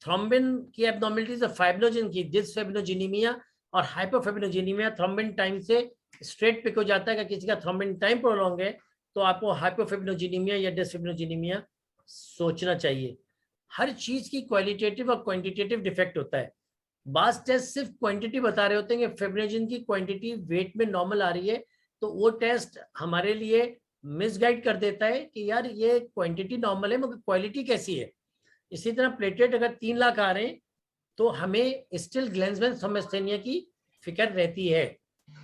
थ्रोम्बिन की एब्नॉर्मलिटीज, फाइब्रोजिन की डिसफिब्रिनोजेनिमिया और हाइपोफिब्रिनोजेनिमिया थ्रोम्बिन टाइम से स्ट्रेट पिक हो जाता है। अगर किसी का थ्रोम्बिन टाइम प्रोलॉन्ग है तो आपको हाइपोफिब्रिनोजेनिमिया या डिसफिब्रिनोजेनिमिया सोचना चाहिए। हर चीज की क्वालिटेटिव और क्वांटिटेटिव डिफेक्ट होता है। बास टेस्ट सिर्फ क्वांटिटी बता रहे होते हैं कि फिब्रिनोजेन की क्वांटिटी वेट में नॉर्मल आ रही है, तो वो टेस्ट हमारे लिए मिसगाइड कर देता है कि यार ये क्वांटिटी नॉर्मल है मगर क्वालिटी कैसी है। इसी तरह प्लेटलेट अगर 3 लाख आ रहे हैं तो हमें स्टिल ग्लेंसमैन थैलेसेमिया की फिक्र रहती है।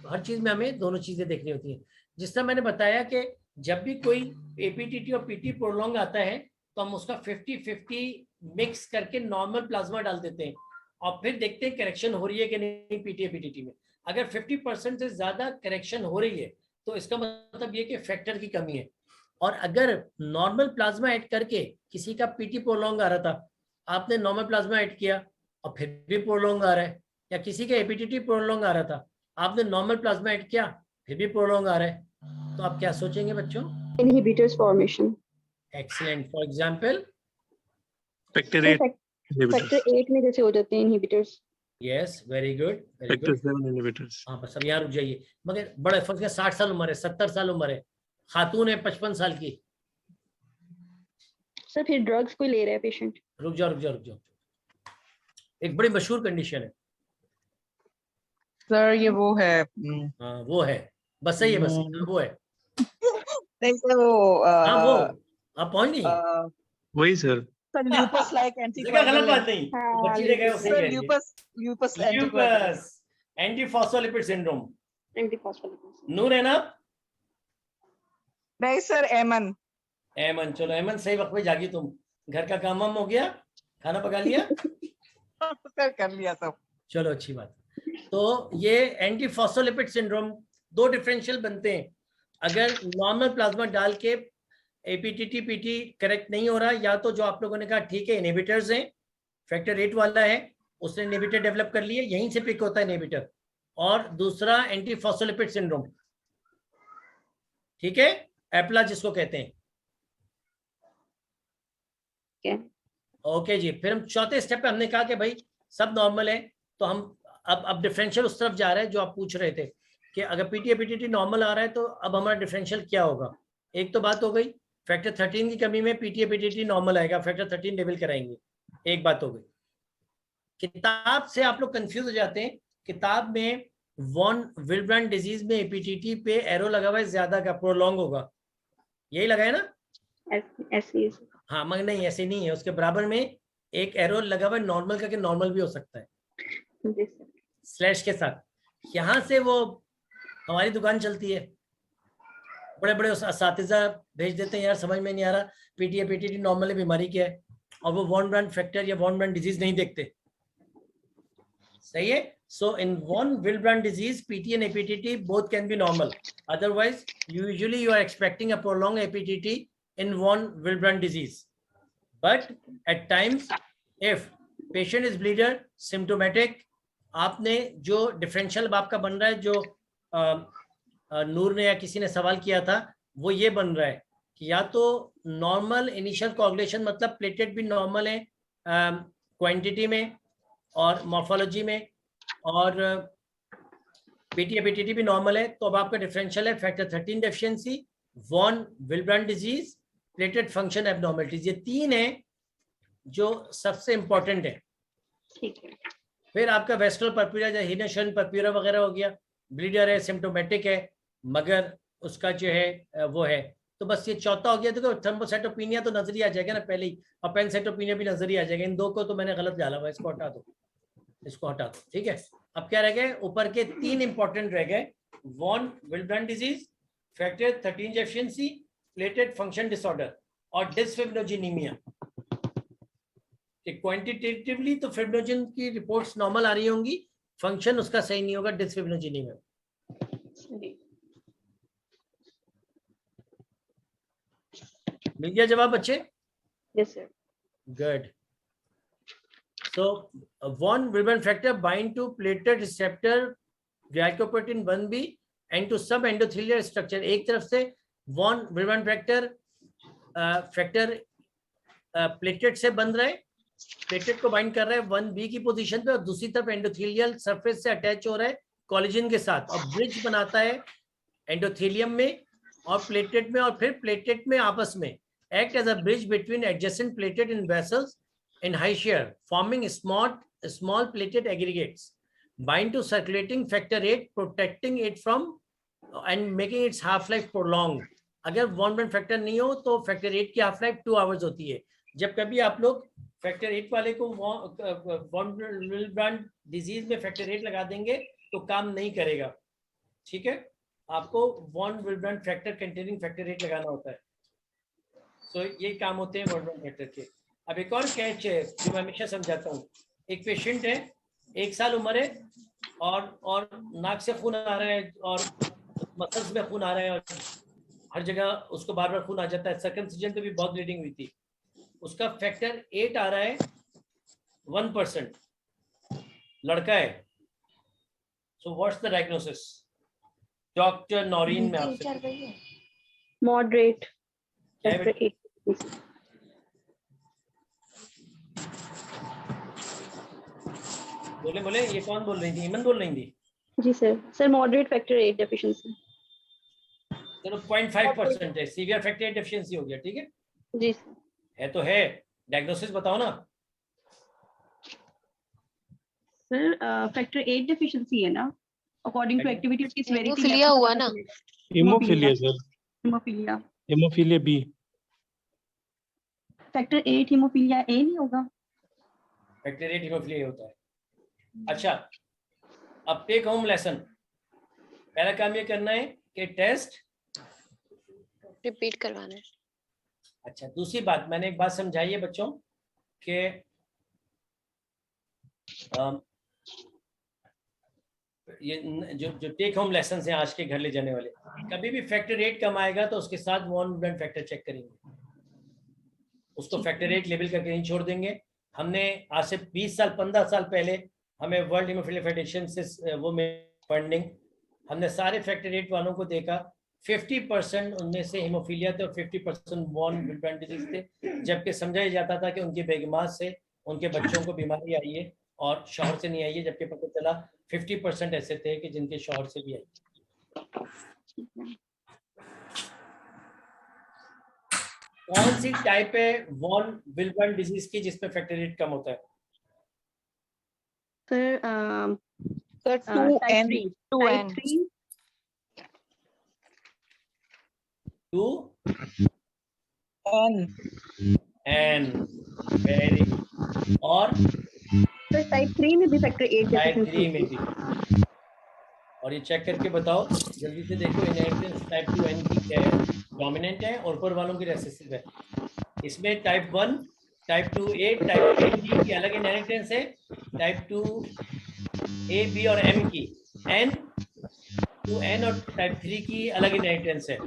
हर चीज में हमें दोनों चीजें देखनी होती हैं। जिस तरह मैंने बताया कि जब भी कोई एपीटीटी और पीटी प्रोलॉन्ग आता है तो हम उसका 50-50 मिक्स करके नॉर्मल प्लाज्मा डाल देते हैं और फिर देखते हैं करेक्शन हो रही है कि नहीं पीटी पीटीटी में। अगर 50% से ज्यादा करेक्शन हो रही है तो इसका मतलब ये कि फैक्टर की कमी है। और अगर नॉर्मल प्लाज्मा ऐड करके किसी का पीटी प्रोलॉन्ग आ रहा था, आपने नॉर्मल प्लाज्मा ऐड किया और फिर भी प्रोलॉन्ग आ रहा है, या किसी का एपीटीटी प्रोलॉन्ग आ रहा था, आपने नॉर्मल प्लाज्मा ऐड किया फिर भी प्रोलॉन्ग आ रहा है, तो आप क्या सोचेंगे बच्चों? Inhibitors formation. Excellent. For example factor 8 factor 8 में जैसे हो जाते हैं inhibitors. Yes, very good very factor good. 7 inhibitors. हाँ बस अब यहाँ रुक जाइए। मगर बड़े फर्ज का 60 साल उम्र है, 70 साल उम्र है, खातून है 55 साल की। सर फिर ड्रग्स कोई ले रहा है पेशेंट? रुक जाओ रुक जाओ रुक जाओ। एक बड़ी मशहूर कंडीशन है सर, ये वो है हाँ वो है, बस सही है, बस हाँ, वो है। नहीं सर, वो हाँ वो आप पहुंच नहीं वही सर। सर ल्यूपस लाइक देखा, गलत बात नहीं, बच्ची ने कहा वो सही सर, कह रही है। Lupus lupus antiphospholipid syndrome. नूर है ना? नहीं सर, एमन। एमन, चलो एमन सही वक्त पे जागी तुम। घर का काम वाम हो गया? खाना पका लिया? सर कर लिया सब। चलो अच्छी बात। तो ये एंटीफॉस्फोलिपिड सिंड्रोम दो डिफरेंशियल बनते हैं। अगर नॉर्मल प्लाज्मा डाल के एपीटीटी पीटी करेक्ट नहीं हो रहा, या तो जो आप लोगों ने कहा ठीक है इनहिबिटर्स हैं, फैक्टर 8 वाला है उसने इनहिबिटर डेवलप कर लिए, यहीं से पिक होता है इनहिबिटर। और दूसरा एंटीफॉस्फोलिपिड सिंड्रोम, ठीक है, एप्ला जिसको कहते हैं। ओके जी। फिर हम चौथे स्टेप पे हमने कहा कि भाई सब नॉर्मल है, तो हम अब डिफरेंशियल उस तरफ जा रहे हैं जो आप पूछ रहे थे कि अगर पीटी पीटीटी नॉर्मल आ रहा है तो अब हमारा डिफरेंशियल क्या होगा। एक तो बात हो गई फैक्टर 13 की कमी में पीटी पीटीटी नॉर्मल आएगा, फैक्टर 13 लेवल कराएंगे, एक बात हो गई। किताब से आप लोग कंफ्यूज हो जाते हैं। किताब में वॉन विल्ब्रांड डिजीज में एपीटीटी पे एरो लगा हुआ है ज्यादा का, प्रोलॉन्ग होगा, यही लगा है ना? ऐसे हाँ मगर नहीं, ऐसे नहीं है, उसके बराबर में एक एरो लगा हुआ है नॉर्मल का, कि नॉर्मल भी हो सकता है स्लैश के साथ। यहाँ से वो हमारी दुकान चलती है, बड़े बड़े असातिज़ा भेज देते हैं, यार समझ में नहीं आ रहा पीटीटी नॉर्मल है, बीमारी क्या है, और वो वॉन ब्रांड फैक्टर या वॉन ब्रांड डिजीज नहीं देखते। सही है। So in von Willebrand disease PT and APTT both can be normal, otherwise usually you are expecting a prolong APTT in von Willebrand disease, but at times if patient is bleeder symptomatic, आपने जो differential आपका बन रहा है, जो नूर ने या किसी ने सवाल किया था, वो ये बन रहा है कि या तो नॉर्मल इनिशियल कोagulation, मतलब प्लेटेट भी नॉर्मल है क्वांटिटी में और मॉर्फोलॉजी में, और पीटीटी भी नॉर्मल है, तो अब आपका डिफरेंशियल है factor 13 deficiency, von Willebrand disease, platelet function abnormalities. ये तीन है जो सबसे इंपॉर्टेंट है। ठीक है। फिर आपका वेस्ट्रल पर्प्यूरा या हिनोशन पर्प्यूरा वगैरह हो गया, ब्लीडर है, सिम्प्टोमेटिक है, मगर उसका जो है वो है। तो बस ये चौथा हो गया। देखो थ्रोम्बोसाइटोपिनिया तो नजर ही आ जाएगा ना पहले ही, और पेनसाइटोपिनिया भी नजर ही आ जाएगा। इन दो को तो मैंने गलत डाला हुआ, इसको हटा दो, इसको हटा दो, ठीक है। अब क्या रह गए? ऊपर के तीन इंपॉर्टेंट रह गए, von Willebrand disease, factor 13 deficiency, platelet function disorder और डिसफिब्रिनोजेनिमिया। क्वांटिटेटिवली तो फिब्रिनोजन की रिपोर्ट्स नॉर्मल आ रही होंगी, फंक्शन उसका सही नहीं होगा, डिसफिब्रिनोजेनिमिया। मिल गया जवाब बच्चे? Yes sir. Good. So one Wilbur factor bind to platelet receptor glycoprotein 1b and to sub endothelial structure। एक तरफ से one Wilbur factor factor platelet से बन रहा है, प्लेटलेट को बाइंड कर रहा है 1b की पोजीशन पे, और दूसरी तरफ एंडोथेलियल सरफेस से अटैच हो रहा है कोलेजन के साथ, और ब्रिज बनाता है एंडोथेलियम में और प्लेटलेट में, और फिर प्लेटलेट में आपस में act as a bridge between adjacent platelet in vessels in high shear, forming small platelet aggregates, bind to circulating factor 8, protecting it from and making its half life prolonged। अगर von Brand factor नहीं हो तो factor 8 की half life 2 hours होती है। जब कभी आप लोग फैक्टर 8 वाले को वॉन विल्ब्रांड डिजीज में फैक्टर 8 लगा देंगे तो काम नहीं करेगा, ठीक है। आपको वॉन विल्ब्रांड फैक्टर कंटेनिंग फैक्टर 8 लगाना होता है। तो ये काम होते हैं वॉन विल्ब्रांड फैक्टर के। अब एक और कैच है जो मैं हमेशा समझाता हूँ। एक पेशेंट है, 1 साल उम्र है, और नाक से खून आ रहा है और मसल्स में खून आ रहा है और हर जगह उसको बार बार खून आ जाता है। सर्कमसिजन पे भी बहुत ब्लीडिंग हुई थी। उसका फैक्टर 8 आ रहा है 1%, लड़का है। So what's the diagnosis? Doctor Naureen में आपसे मॉडरेट क्या है बेटा? बोले ये कौन बोल रही थी? ईमन बोल रही थी? जी सर मॉडरेट फैक्टर 8 डेफिशिएंसी। चलो 0.5% है, सीवियर फैक्टर 8 डेफिशिएंसी हो गया, ठीक है जी है तो है। डायग्नोसिस बताओ ना सर। फैक्टर 8 डेफिशिएंसी है ना, अकॉर्डिंग टू एक्टिविटी उसकी सेवेरिटी हेमोफीलिया हुआ ना? Haemophilia sir, haemophilia. Haemophilia B. Factor 8 haemophilia A नहीं होगा? फैक्टर 8 हीमोफीलिया होता है। अच्छा, अब टेक होम लेसन। पहला काम ये करना है कि टेस्ट रिपीट करवाना है। अच्छा, दूसरी बात, मैंने एक बात समझाई है बच्चों कि ये जो टेक होम लेसन है आज के घर ले जाने वाले, कभी भी फैक्टर 8 कम आएगा तो उसके साथ वॉन विल्ब्रांड फैक्टर चेक करेंगे। उसको फैक्टर 8 लेवल करके नहीं छोड़ देंगे। हमने आज से 20 साल 15 साल पहले हमें वर्ल्ड हीमोफीलिया फेडरेशन से वो में फंडिंग, हमने सारे फैक्टर 8 वालों को देखा। 50% उनमें से हीमोफीलिया थे और 50% वॉन विल्ब्रांड डिजीज थे। जबकि समझा ही जाता था कि उनके बेगमात से उनके बच्चों को बीमारी आई है और शौहर से नहीं आई है, जबकि पता चला 50% ऐसे थे कि जिनके शौहर से भी आई। कौन सी टाइप है वॉन विल्ब्रांड डिजीज की जिसमें फैक्टर 8 कम होता है? Sir 2N 2N 2N very. और सर टाइप 3 में भी फैक्टर 8 टाइप 3 डेफिशिएंसी। में भी। और ये चेक करके बताओ जल्दी से, देखो इनहेरिटेंस टाइप 2N की क्या है? डोमिनेंट है और ऊपर वालों की रिसेसिव है। इसमें type 1, type 2A, type 3B की अलग इनहेरिटेंस है, टाइप 2A, B और M की, N 2N और टाइप 3 की अलग इनहेरिटेंस है।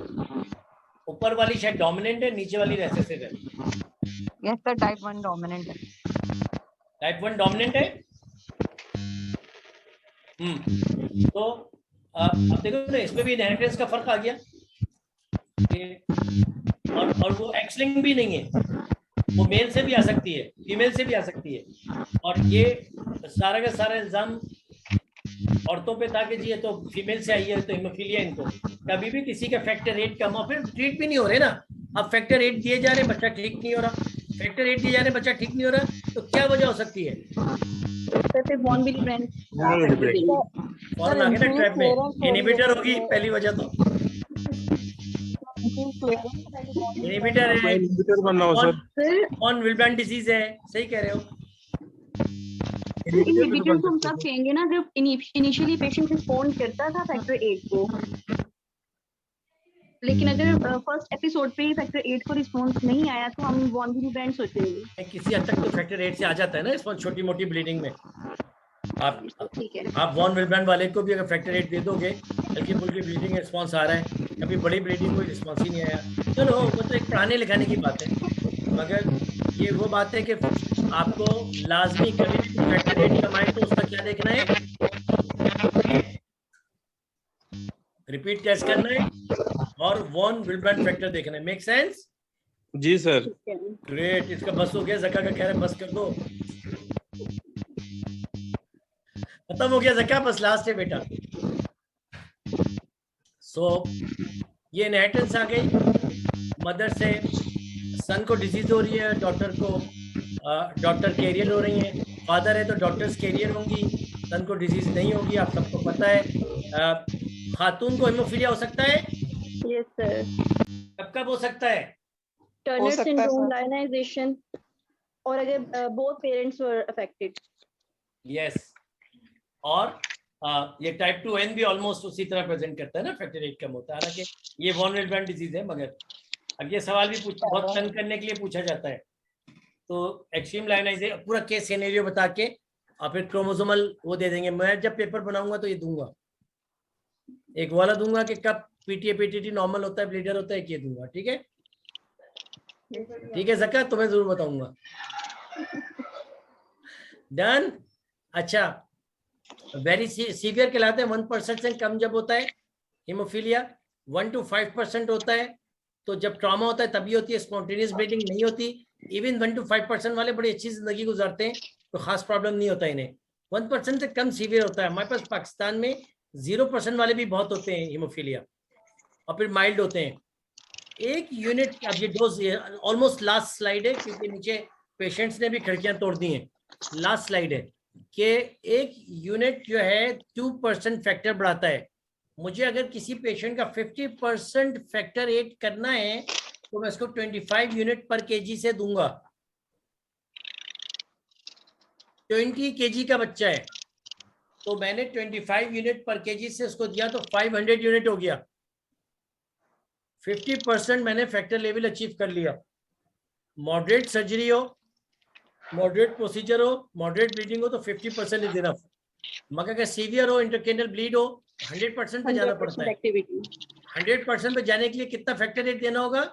ऊपर वाली शायद डोमिनेंट है, नीचे वाली रिसेसिव है। यस सर, टाइप 1 डोमिनेंट है। टाइप 1 डोमिनेंट है। तो अब देखो ना, इसमें भी इनहेरिटेंस का फर्क आ गया। और वो एक्सलिंग भी नहीं है, वो मेल से भी आ सकती है, फीमेल से भी आ सकती है। और ये सारा का सारा इल्जाम औरतों पे था कि जी ये तो फीमेल से आई है तो हीमोफीलिया इनको। कभी भी किसी का फैक्टर 8 कम हो, फिर ट्रीट भी नहीं हो रहे ना। अब फैक्टर 8 दिए जा रहे, बच्चा ठीक नहीं हो रहा, फैक्टर 8 दिए जा रहे, बच्चा ठीक नहीं हो रहा, तो क्या वजह हो सकती है? फिर वॉन विल्ब्रांड फौरन आगे ना ट्रैप में, इनहिबिटर होगी पहली वजह तो। इनहिबिटर है, इनहिबिटर बनना हो सर। वॉन विल्ब्रांड डिजीज है, सही कह रहे हो। इनहिबिटर तो हम तब कहेंगे ना जब इनिशियली पेशेंट रिस्पॉन्ड करता था फैक्टर 8 को, लेकिन अगर फर्स्ट एपिसोड पे ही फैक्टर 8 को रिस्पॉन्स नहीं आया तो हम वॉन विल्ब्रांड सोचेंगे। किसी हद तक तो फैक्टर 8 से आ जाता है ना रिस्पॉन्स, छोटी मोटी ब्लीडिंग में। आप वॉन विल्ब्रांड वाले को भी अगर फैक्टर 8 दे दोगे, हल्की फुल्की ब्लीडिंग रिस्पॉन्स आ रहा है, कभी बड़ी ब्लीडिंग कोई रिस्पॉन्स ही नहीं आया, चलो वो तो एक पढ़ाने लिखाने की बात है। मगर ये वो बात है कि आपको लाजमी कभी भी फैक्टर 8 कमाए तो उसका क्या देखना है? रिपीट टेस्ट करना है और वॉन विल्ब्रांड फैक्टर देखना है। Make sense? जी सर। ग्रेट, इसका बस हो गया। जका का कह रहा है बस कर दो, खत्म हो गया जका, बस लास्ट है बेटा। ये इनहेरिटेंस आ गई, मदर से सन को डिजीज हो रही है, डॉटर कैरियर हो रही है। फादर है तो डॉटर्स कैरियर होंगी, सन को डिजीज नहीं होगी, आप सबको पता है। खातून को हेमोफीलिया हो सकता है? Yes sir. कब हो सकता है? Turner syndrome, lyonization. और अगर both parents were affected. Yes, और ये टाइप 2N भी ऑलमोस्ट उसी तरह प्रेजेंट करता है ना, फैक्टर 8 कम होता है, हालांकि ये वल्नरेबल डिजीज है। मगर अब ये सवाल भी बहुत तंग करने के लिए पूछा जाता है, तो एक्सट्रीम लाइनाइजेशन पूरा केस सिनेरियो बता के और फिर क्रोमोसोमल वो दे देंगे। मैं जब पेपर बनाऊंगा तो ये दूंगा, एक वाला दूंगा कि कब पीटीए पीटीटी नॉर्मल होता है, ब्लीडर होता है, ये दूंगा। ठीक है, ठीक है ज़का, तुम्हें जरूर बताऊंगा। डन। अच्छा, वेरी सीवियर कहलाते हैं 1% से कम जब होता है हीमोफीलिया, 1 to 5% होता है तो जब ट्रॉमा होता है तभी होती है, स्पॉन्टेनियस ब्लीडिंग नहीं होती। इवन 1 to 5% वाले बड़ी अच्छी जिंदगी गुजारते हैं, तो खास प्रॉब्लम नहीं होता इन्हें। 1% से कम सीवियर होता है। हमारे पास पाकिस्तान में 0% वाले भी बहुत होते हैं हीमोफीलिया, और फिर माइल्ड होते हैं। एक यूनिट, अब ये डोज ऑलमोस्ट लास्ट स्लाइड है क्योंकि नीचे पेशेंट्स ने भी खिड़कियां तोड़ दी हैं। लास्ट स्लाइड है कि एक यूनिट जो है 2% फैक्टर बढ़ाता है। मुझे अगर किसी पेशेंट का 50% फैक्टर 8 करना है तो मैं इसको 25 यूनिट पर केजी से दूंगा। 20 केजी का बच्चा है तो मैंने 25 यूनिट पर केजी से उसको दिया तो 500 यूनिट हो गया। 50% मैंने फैक्टर लेवल अचीव कर लिया। मॉडरेट सर्जरी हो, मॉडरेट प्रोसीजर हो, मॉडरेट ब्लीडिंग हो तो 50% इज इनफ। मगर अगर सीवियर हो, इंटरकेनल ब्लीड हो, 100% पे जाना पड़ता है। 100% पे जाने के लिए कितना फैक्टर रेट देना होगा?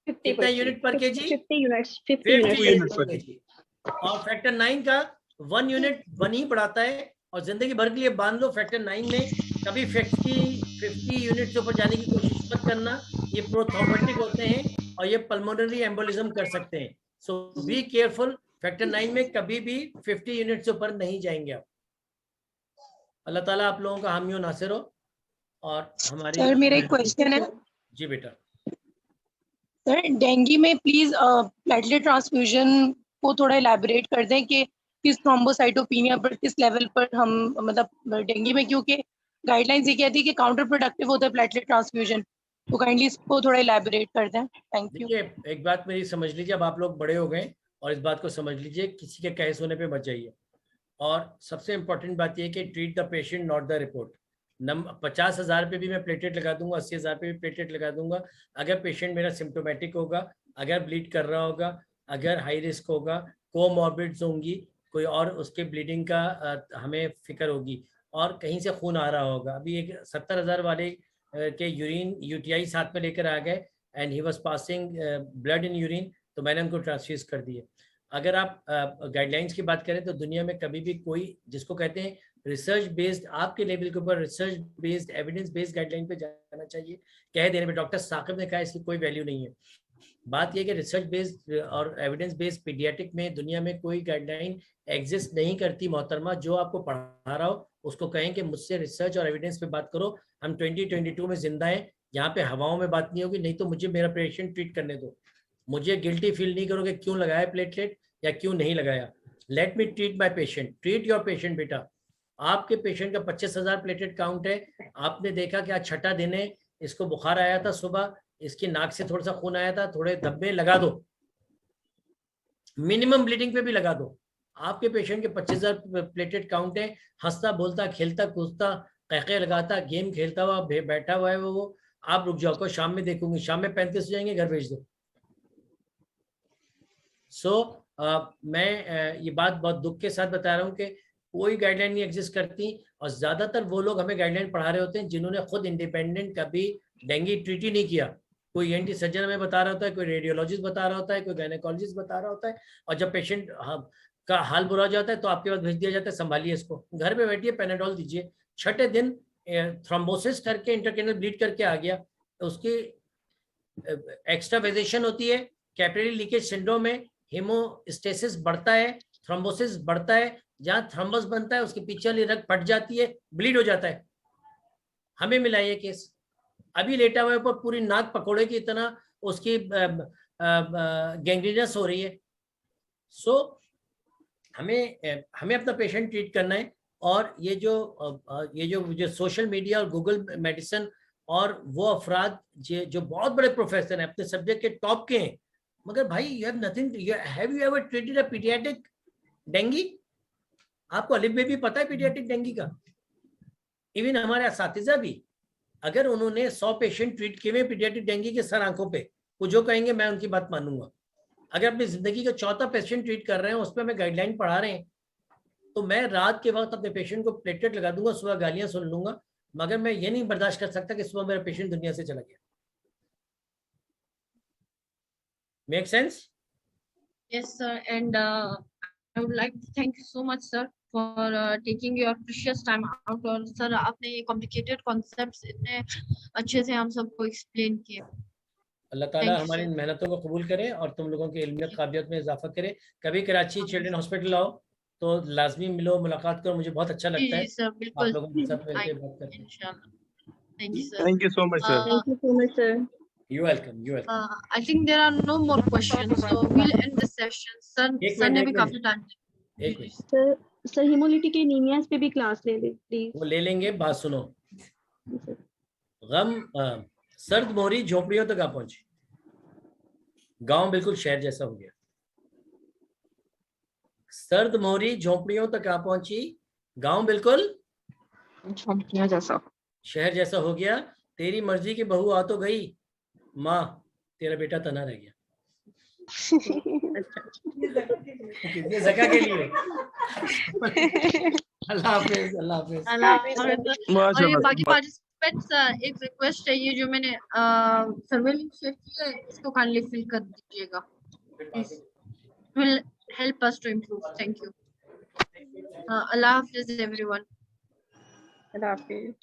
कितना यूनिट पर केजी? 50 यूनिट्स। 50 यूनिट पर केजी। और फैक्टर 9 का 1 यूनिट 1 ही बढ़ाता है, और जिंदगी भर के लिए बांध लो फैक्टर 9 में कभी 50 यूनिट से ऊपर जाने की कोशिश मत करना। ये प्रोथ्रोम्बोटिक होते हैं और ये पल्मोनरी एम्बोलिज्म कर सकते हैं। सो बी केयरफुल, फैक्टर 9 में कभी भी 50 यूनिट से ऊपर नहीं जाएंगे आप। अल्लाह ताला आप लोगों का हामी और नासिर हो। और हमारी सर मेरा एक क्वेश्चन है। जी बेटा। सर डेंगू में प्लीज प्लेटलेट ट्रांसफ्यूजन को थोड़ा इलैबोरेट कर दें कि किस थ्रोम्बोसाइटोपेनिया पर, किस लेवल पर हम, मतलब डेंगू में, क्योंकि गाइडलाइंस ये कहती है कि काउंटर प्रोडक्टिव होता है प्लेटलेट ट्रांसफ्यूजन, तो काइंडली इसको थोड़ा इलैबोरेट कर दें। Thank you. देखिए एक बात मेरी समझ लीजिए, अब आप लोग बड़े हो गए और इस बात को समझ लीजिए, किसी के कहे सुने पे मत जाइए। और सबसे इंपॉर्टेंट बात यह है कि treat the patient not the report. 50,000 पे भी मैं प्लेटलेट लगा दूंगा, 80,000 पे भी प्लेटलेट लगा दूंगा। अगर पेशेंट मेरा सिम्टोमेटिक होगा, अगर ब्लीड कर रहा होगा, अगर हाई रिस्क होगा, कोमॉर्बिड्स होंगी, कोई और उसके ब्लीडिंग का हमें फिक्र होगी, और कहीं से खून आ रहा होगा। अभी एक 70,000 वाले के यूरिन यूटीआई साथ में लेकर आ गए and he was passing blood in urine, तो मैंने उनको ट्रांसफ्यूज कर दिए। अगर आप गाइडलाइंस की बात करें तो दुनिया में कभी भी कोई, जिसको कहते हैं रिसर्च बेस्ड, आपके लेवल के ऊपर research based, evidence based guideline पे जाना चाहिए। कह देने में डॉक्टर साकिब ने कहा इसकी कोई वैल्यू नहीं है। बात यह कि रिसर्च बेस्ड और एविडेंस बेस्ड पीडियाट्रिक में दुनिया में कोई गाइडलाइन एग्जिस्ट नहीं करती मोहतरमा। जो आपको पढ़ा रहा हो उसको कहें कि मुझसे रिसर्च और एविडेंस पे बात करो। हम 2022 में जिंदा हैं, यहाँ पे हवाओं में बात नहीं होगी। नहीं तो मुझे मेरा पेशेंट ट्रीट करने दो, मुझे गिल्टी फील नहीं करोगे क्यों लगाया प्लेटलेट या क्यों नहीं लगाया। Let me treat my patient, treat your patient. बेटा आपके पेशेंट का 25,000 प्लेटलेट काउंट है, आपने देखा कि आज छठा दिन है, इसको बुखार आया था सुबह, इसकी नाक से थोड़ा सा खून आया था, थोड़े धब्बे लगा दो, मिनिमम ब्लीडिंग पे भी लगा दो। आपके पेशेंट के 25,000 प्लेटलेट काउंट है, हंसता बोलता खेलता कूदता कहके लगाता गेम खेलता हुआ बैठा हुआ है वो। आप रुक जाओ, को शाम में देखूंगी, शाम में 35 हो जाएंगे, घर भेज दो। मैं ये बात बहुत दुख के साथ बता रहा हूँ कि कोई गाइडलाइन नहीं एग्जिस्ट करती, और ज्यादातर वो लोग हमें गाइडलाइन पढ़ा रहे होते हैं जिन्होंने खुद इंडिपेंडेंट कभी डेंगू ट्रीट ही नहीं किया। कोई एंटी सर्जन हमें बता रहा होता है, कोई रेडियोलॉजिस्ट बता रहा होता है, कोई गायनेकोलॉजिस्ट बता रहा होता है, और जब पेशेंट का हाल बुरा हो जाता है तो आपके पास भेज दिया जाता है, संभालिए इसको, घर पे बैठिए, पेनाडोल दीजिए। छठे दिन थ्रोम्बोसिस करके इंटरकेनल ब्लीड करके आ गया, तो उसकी एक्स्ट्रावेजेशन होती है, कैपिलरी लीकेज सिंड्रोम में हीमोस्टेसिस बढ़ता है, थ्रोम्बोसिस बढ़ता है, जहां थ्रोम्बस बनता है उसके पीछे वाली रग फट जाती है, ब्लीड हो जाता है। हमें मिला ये केस, अभी लेटा हुआ पर पूरी नाक पकोड़े की तरह उसकी गैंग्रीनस हो रही है। सो हमें अपना पेशेंट ट्रीट करना है। और ये जो सोशल मीडिया और गूगल मेडिसिन और वो अफराद जो बहुत बड़े प्रोफेसर हैं, अपने सब्जेक्ट के टॉप के हैं, मगर भाई you have nothing, have you ever treated a paediatric dinghy? आपको अलिफ में भी पता है पीडियाट्रिक डेंगी का? इवन हमारे असातिज़ा भी, अगर उन्होंने 100 पेशेंट ट्रीट किए हुए पीडियाट्रिक डेंगी के सर आंखों पे, वो जो कहेंगे मैं उनकी बात मानूंगा। अगर अपनी जिंदगी का 4था पेशेंट ट्रीट कर रहे हैं, उस पर हमें गाइडलाइन पढ़ा रहे हैं, तो मैं रात के वक्त अपने पेशेंट को प्लेटलेट लगा दूंगा, सुबह गालियां सुन लूंगा, मगर मैं ये नहीं बर्दाश्त कर सकता कि सुबह मेरा पेशेंट दुनिया से चला गया। Make sense? Yes, sir. And I would like to thank you so much, sir, for taking your precious time out. और sir, आपने ये complicated concepts इतने अच्छे से हम सबको explain किए। अल्लाह ताला हमारी मेहनतों को कबूल करे और तुम लोगों की इल्मियत काबिलियत में इजाफा करे। कभी कराची चिल्ड्रन हॉस्पिटल आओ तो लाजमी मिलो, मुलाकात करो, मुझे बहुत अच्छा लगता है सर, बिल्कुल आप लोगों के साथ मिलकर बात करके। इंशाल्लाह। Thank you, sir. Thank you so much, sir. Thank you so much, sir. You're welcome. You're welcome. I think there are no more questions, so we'll end the session. Sir, sir ने भी काफी time sir haemolytic anaemias पे भी class ले ले please. वो ले लेंगे। बात सुनो, गम सर्द मोहरी झोपड़ियों तक आ पहुंची, गांव बिल्कुल शहर जैसा हो गया। सर्द मोहरी झोपड़ियों तक आ पहुंची, गांव बिल्कुल झोंपड़ियों जैसा, शहर जैसा हो गया। तेरी मर्जी की बहू आ तो गई, माँ तेरा बेटा तना रह गया। ये ज़का के लिए। अल्लाह हाफिज, अल्लाह हाफिज। और ये बाकी पार्टिसिपेंट्स एक रिक्वेस्ट है, ये जो मैंने सर्वे लिंक शेयर किया है इसको काइंडली फिल कर दीजिएगा, will help us to improve. Thank you. Allah Hafiz everyone. Allah Hafiz.